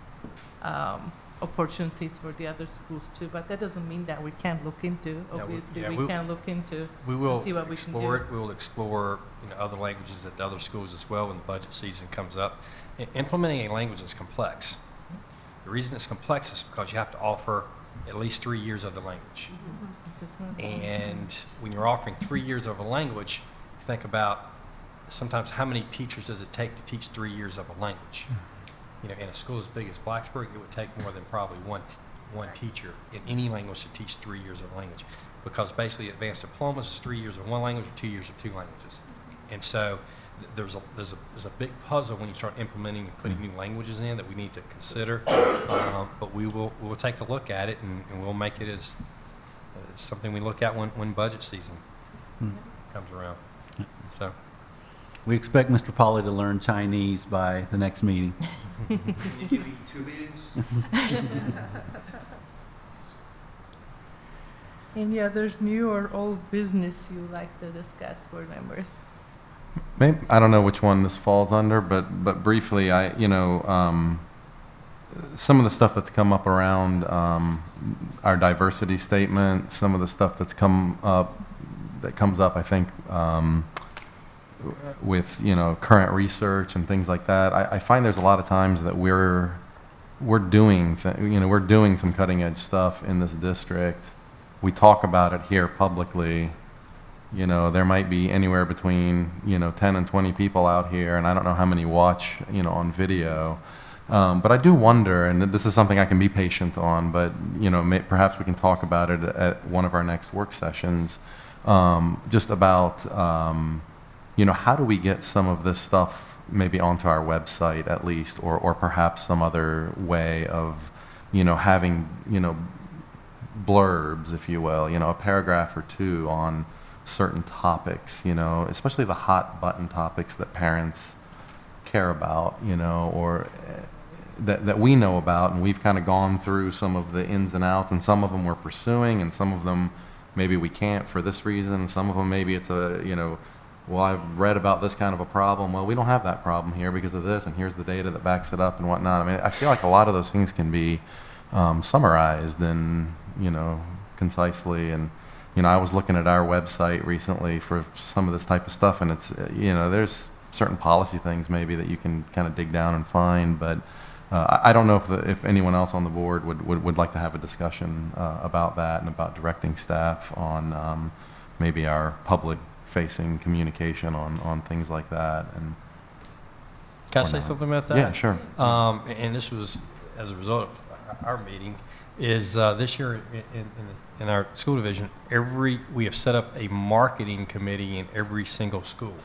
opportunities for the other schools too. But that doesn't mean that we can't look into. Obviously, we can look into We will and see what we can explore do. it. We will explore other languages at the other schools as well when the budget season comes up. Implementing a language is complex. The reason it's complex is because you have to offer at least 3 years of the language. And when you're offering 3 years of a language, think about sometimes how many teachers does it take to teach 3 years of a language? In a school as big as Blacksburg, it would take more than probably one teacher in any language to teach 3 years of a language, because basically advanced diplomas is 3 years of one language or 2 years of two languages. And so there's a big puzzle when you start implementing and putting new languages in that we need to consider. But we'll take a look at it and we'll make it as something we look at when budget season comes around. So We expect Mr. Polly to learn Chinese by the next meeting. Can you give me 2 meetings? Any other new or old business you like to discuss, board members? Maybe, I don't know which one this falls under, but briefly, some of the stuff that's come up around our diversity statement, some of the stuff that comes up, I think, with current research and things like that. I find there's a lot of times that we're we're doing we're doing some cutting edge stuff in this district. We talk about it here publicly. There might be anywhere between 10 and 20 people out here, and I don't know how many watch on video. But I do wonder, and this is something I can be patient on, but perhaps we can talk about it at one of our next work sessions, just about how do we get some of this stuff maybe onto our website at least, or perhaps some other way of having blurbs, if you will, a paragraph or two on certain topics, especially the hot button topics that parents care about, or that we know about, and we've kind of gone through some of the ins and outs, and some of them we're pursuing, and some of them maybe we can't for this reason. Some of them maybe it's well, I've read about this kind of a problem. Well, we don't have that problem here because of this, and here's the data that backs it up and whatnot. I mean, I feel like a lot of those things can be summarized and concisely. And I was looking at our website recently for some of this type of stuff, and it's there's certain policy things maybe that you can kind of dig down and find, but I don't know if anyone else on the board would like to have a discussion about that and about directing staff on maybe our public-facing communication on things like that. And can I say something about that? Yeah, sure. And this was as a result of our meeting. Is this year in our school division, we have set up a marketing committee in every single school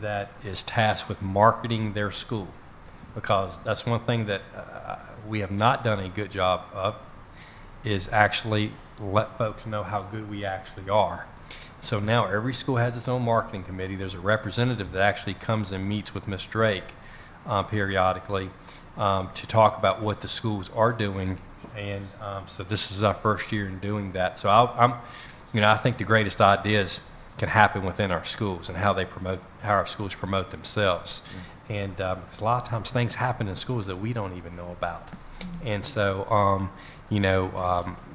that is tasked with marketing their school, because that's one thing that we have not done a good job of, is actually let folks know how good we actually are. So now every school has its own marketing committee. There's a representative that actually comes and meets with Ms. Drake periodically to talk about what the schools are doing. And so this is our first year in doing that. So I think the greatest ideas can happen within our schools and how our schools promote themselves. And because a lot of times things happen in schools that we don't even know about. And so,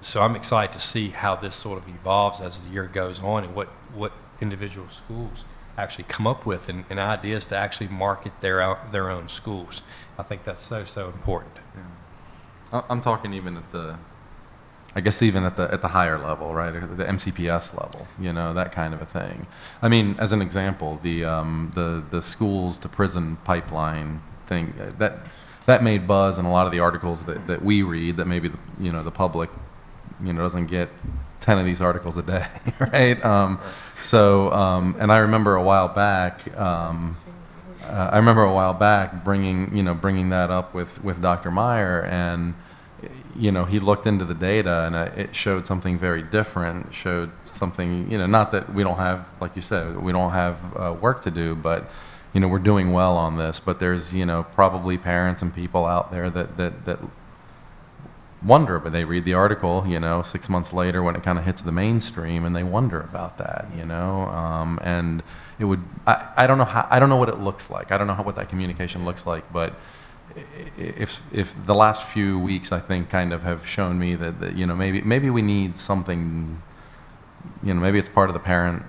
so I'm excited to see how this sort of evolves as the year goes on, and what individual schools actually come up with and ideas to actually market their own schools. I think that's so important. Yeah. I'm talking even at the higher level, right? The MCPS level, that kind of a thing. I mean, as an example, the schools to prison pipeline thing, that made buzz in a lot of the articles that we read, that maybe the public doesn't get 10 of these articles a day, right? And I remember a while back bringing that up with Dr. Meyer, and he looked into the data, and it showed something very different. It showed something, not that we don't have, like you said, we don't have work to do, but we're doing well on this. But there's probably parents and people out there that wonder, but they read the article 6 months later when it kind of hits the mainstream, and they wonder about that, and it would, I don't know what it looks like. I don't know what that communication looks like, but if the last few weeks, I think, kind of have shown me that maybe we need something, maybe it's part of the parent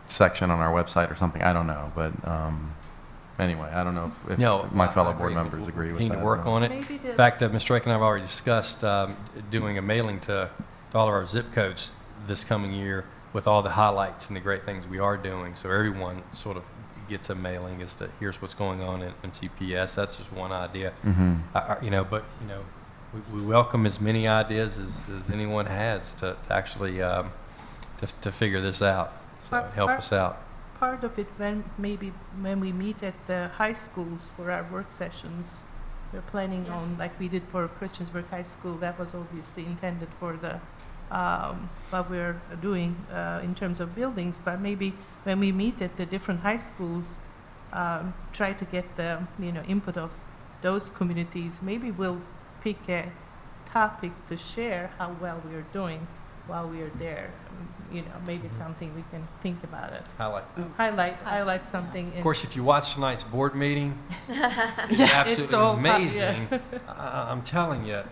section on our website or something. I don't know, but anyway, I don't know if my fellow board members agree with that. Need to work on it. In fact, Ms. Drake and I have already discussed doing a mailing to all of our zip codes this coming year with all the highlights and the great things we are doing, so everyone sort of gets a mailing as to here's what's going on in MCPS. That's just one idea. But we welcome as many ideas as anyone has to actually to figure this out. So help us out. Part of it, when we meet at the high schools for our work sessions, we're planning on, like we did for Christiansburg High School, that was obviously intended for the what we're doing in terms of buildings, but maybe when we meet at the different high schools, try to get the input of those communities. Maybe we'll pick a topic to share how well we are doing while we are there. Maybe something we can think about it. Highlight something. Of course, if you watch tonight's board meeting, it's it's absolutely so amazing. yeah. I'm telling you,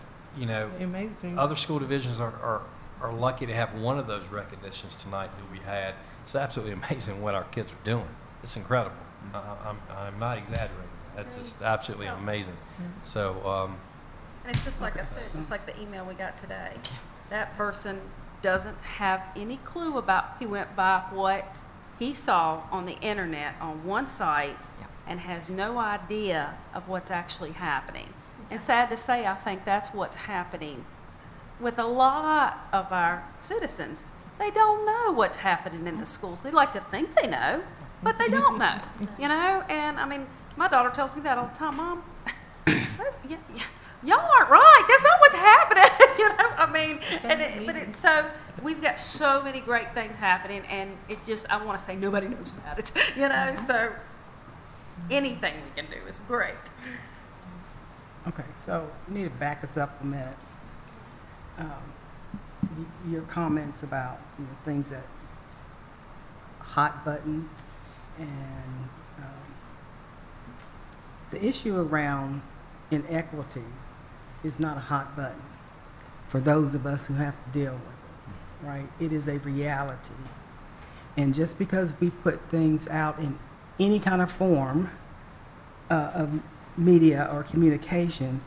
amazing. Other school divisions are lucky to have one of those recognitions tonight that we had. It's absolutely amazing what our kids are doing. It's incredible. I'm not exaggerating. That's just absolutely amazing. So, And it's just like I said, just like the email we got today. That person doesn't have any clue about, he went by what he saw on the internet on one site and has no idea of what's actually happening. And sad to say, I think that's what's happening with a lot of our citizens. They don't know what's happening in the schools. They like to think they know, but they don't know, you know? And I mean, my daughter tells me that all the time, Mom, y'all aren't right. That's not what's happening. You know, I mean, but it's so, we've got so many great things happening, and it just, I want to say nobody knows about it, you know? So anything we can do is great. Okay, so we need to back us up a minute. Your comments about things that hot button and the issue around inequity is not a hot button for those of us who have to deal with it, right? It is a reality. And just because we put things out in any kind of form of media or communication,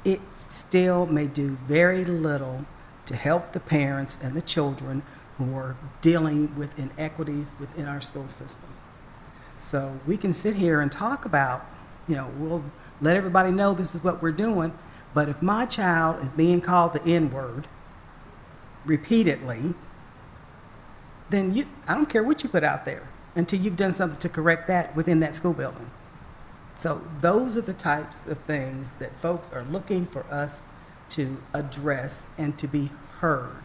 it still may do very little to help the parents and the children who are dealing with inequities within our school system. So we can sit here and talk about, we'll let everybody know this is what we're doing, but if my child is being called the N-word repeatedly, then I don't care what you put out there until you've done something to correct that within that school building. So those are the types of things that folks are looking for us to address and to be heard.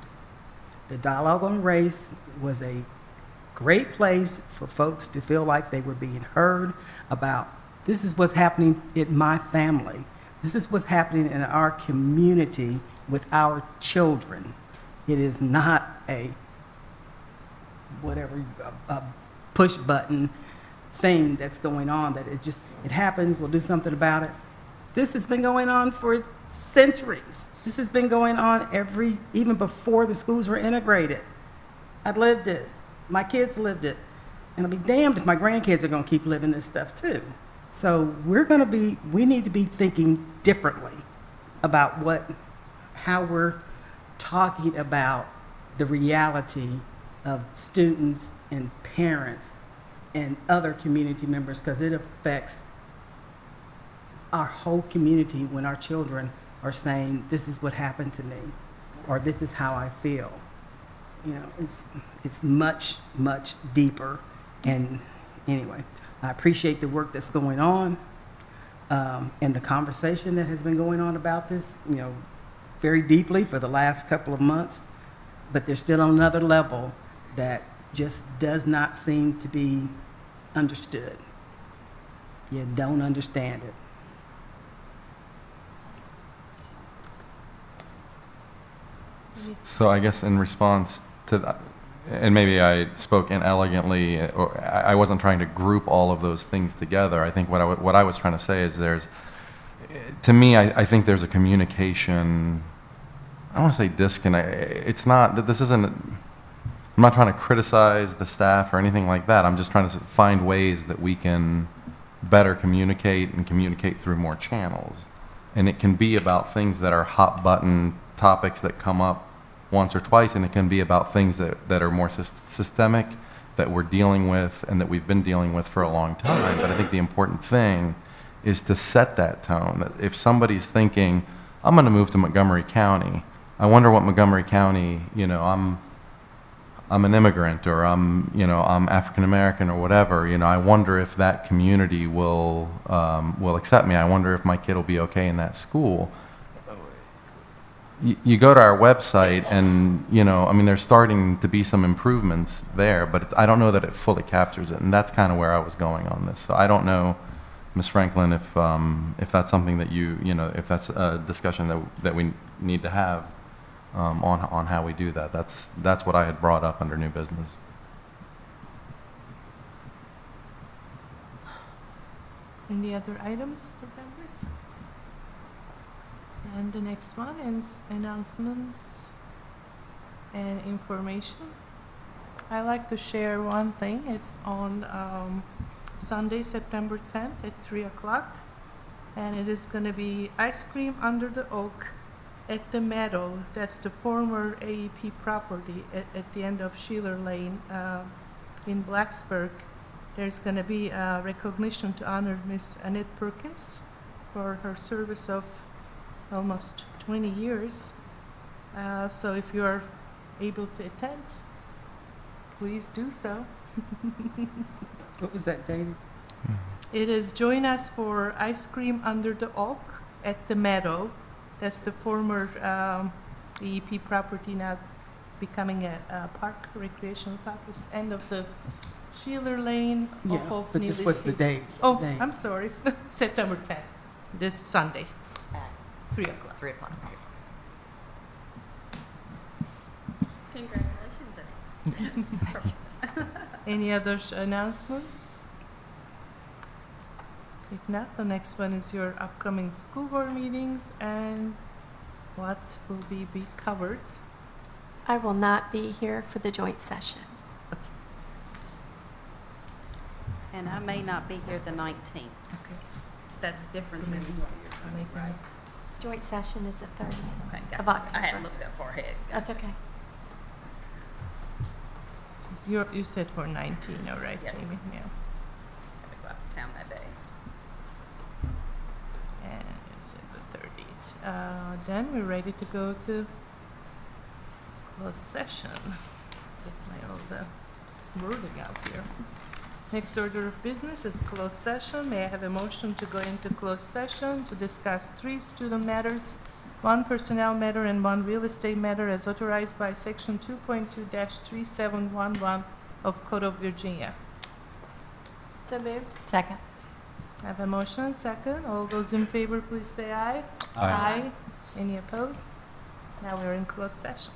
The dialogue on race was a great place for folks to feel like they were being heard about, this is what's happening in my family. This is what's happening in our community with our children. It is not a push button thing that's going on, that it happens, we'll do something about it. This has been going on for centuries. This has been going on even before the schools were integrated. I lived it. My kids lived it. And I'll be damned if my grandkids are going to keep living this stuff too. So we need to be thinking differently about how we're talking about the reality of students and parents and other community members, because it affects our whole community when our children are saying, this is what happened to me, or this is how I feel. It's much, much deeper. And anyway, I appreciate the work that's going on and the conversation that has been going on about this, very deeply for the last couple of months. But there's still another level that just does not seem to be understood. You don't understand it. So I guess in response to that, and maybe I spoke inelegantly, or I wasn't trying to group all of those things together. I think what I was trying to say is to me, I think there's a communication, I don't want to say disconnect. I'm not trying to criticize the staff or anything like that. I'm just trying to find ways that we can better communicate and communicate through more channels. And it can be about things that are hot button topics that come up once or twice, and it can be about things that are more systemic, that we're dealing with and that we've been dealing with for a long time. But I think the important thing is to set that tone. If somebody's thinking, I'm going to move to Montgomery County, I wonder what Montgomery County, I'm an immigrant, or I'm African American, or whatever. I wonder if that community will accept me. I wonder if my kid will be okay in that school. You go to our website, and there's starting to be some improvements there, but I don't know that it fully captures it, and that's kind of where I was going on this. So I don't know, Ms. Franklin, if that's something that if that's a discussion that we need to have. On how we do that. That's what I had brought up under new business. Any other items for members? And the next one is announcements and information. I like to share one thing. It's on Sunday, September 10th at 3 o'clock. And it is going to be ice cream under the oak at the meadow. That's the former AEP property at the end of Sheeler Lane in Blacksburg. There's going to be a recognition to honor Miss Annette Perkins for her service of almost 20 years. So if you are able to attend, please do so. What was that, David? It is join us for ice cream under the oak at the meadow. That's the former EEP property now becoming a park, recreational park. It's end of the Sheeler Lane Yeah, off of but just Neely what's the City. date? Oh, Date. I'm sorry. September 10th, this Sunday, At 3 o'clock. 3 o'clock. Congratulations. Any other announcements? If not, the next one is your upcoming school board meetings and what will be covered. I will not be here for the joint session. And I may not be here the 19th. Okay. That's different than I'll make right? Joint session is the 30th Okay, of gotcha. October. I hadn't looked that far ahead. That's okay. You said for 19, all right, Yes. Jamie? Yeah. Had to go out of town that day. And you said the 30th. Then we're ready to go to closed session. Get my old wording out here. Next order of business is closed session. May I have a motion to go into closed session to discuss 3 student matters, 1 personnel matter, and 1 real estate matter as authorized by Section 2.2-3711 of Code of Virginia. So moved. Second. I have a motion and second. All those in favor, please say aye. Aye. Any opposed? Now we're in closed session.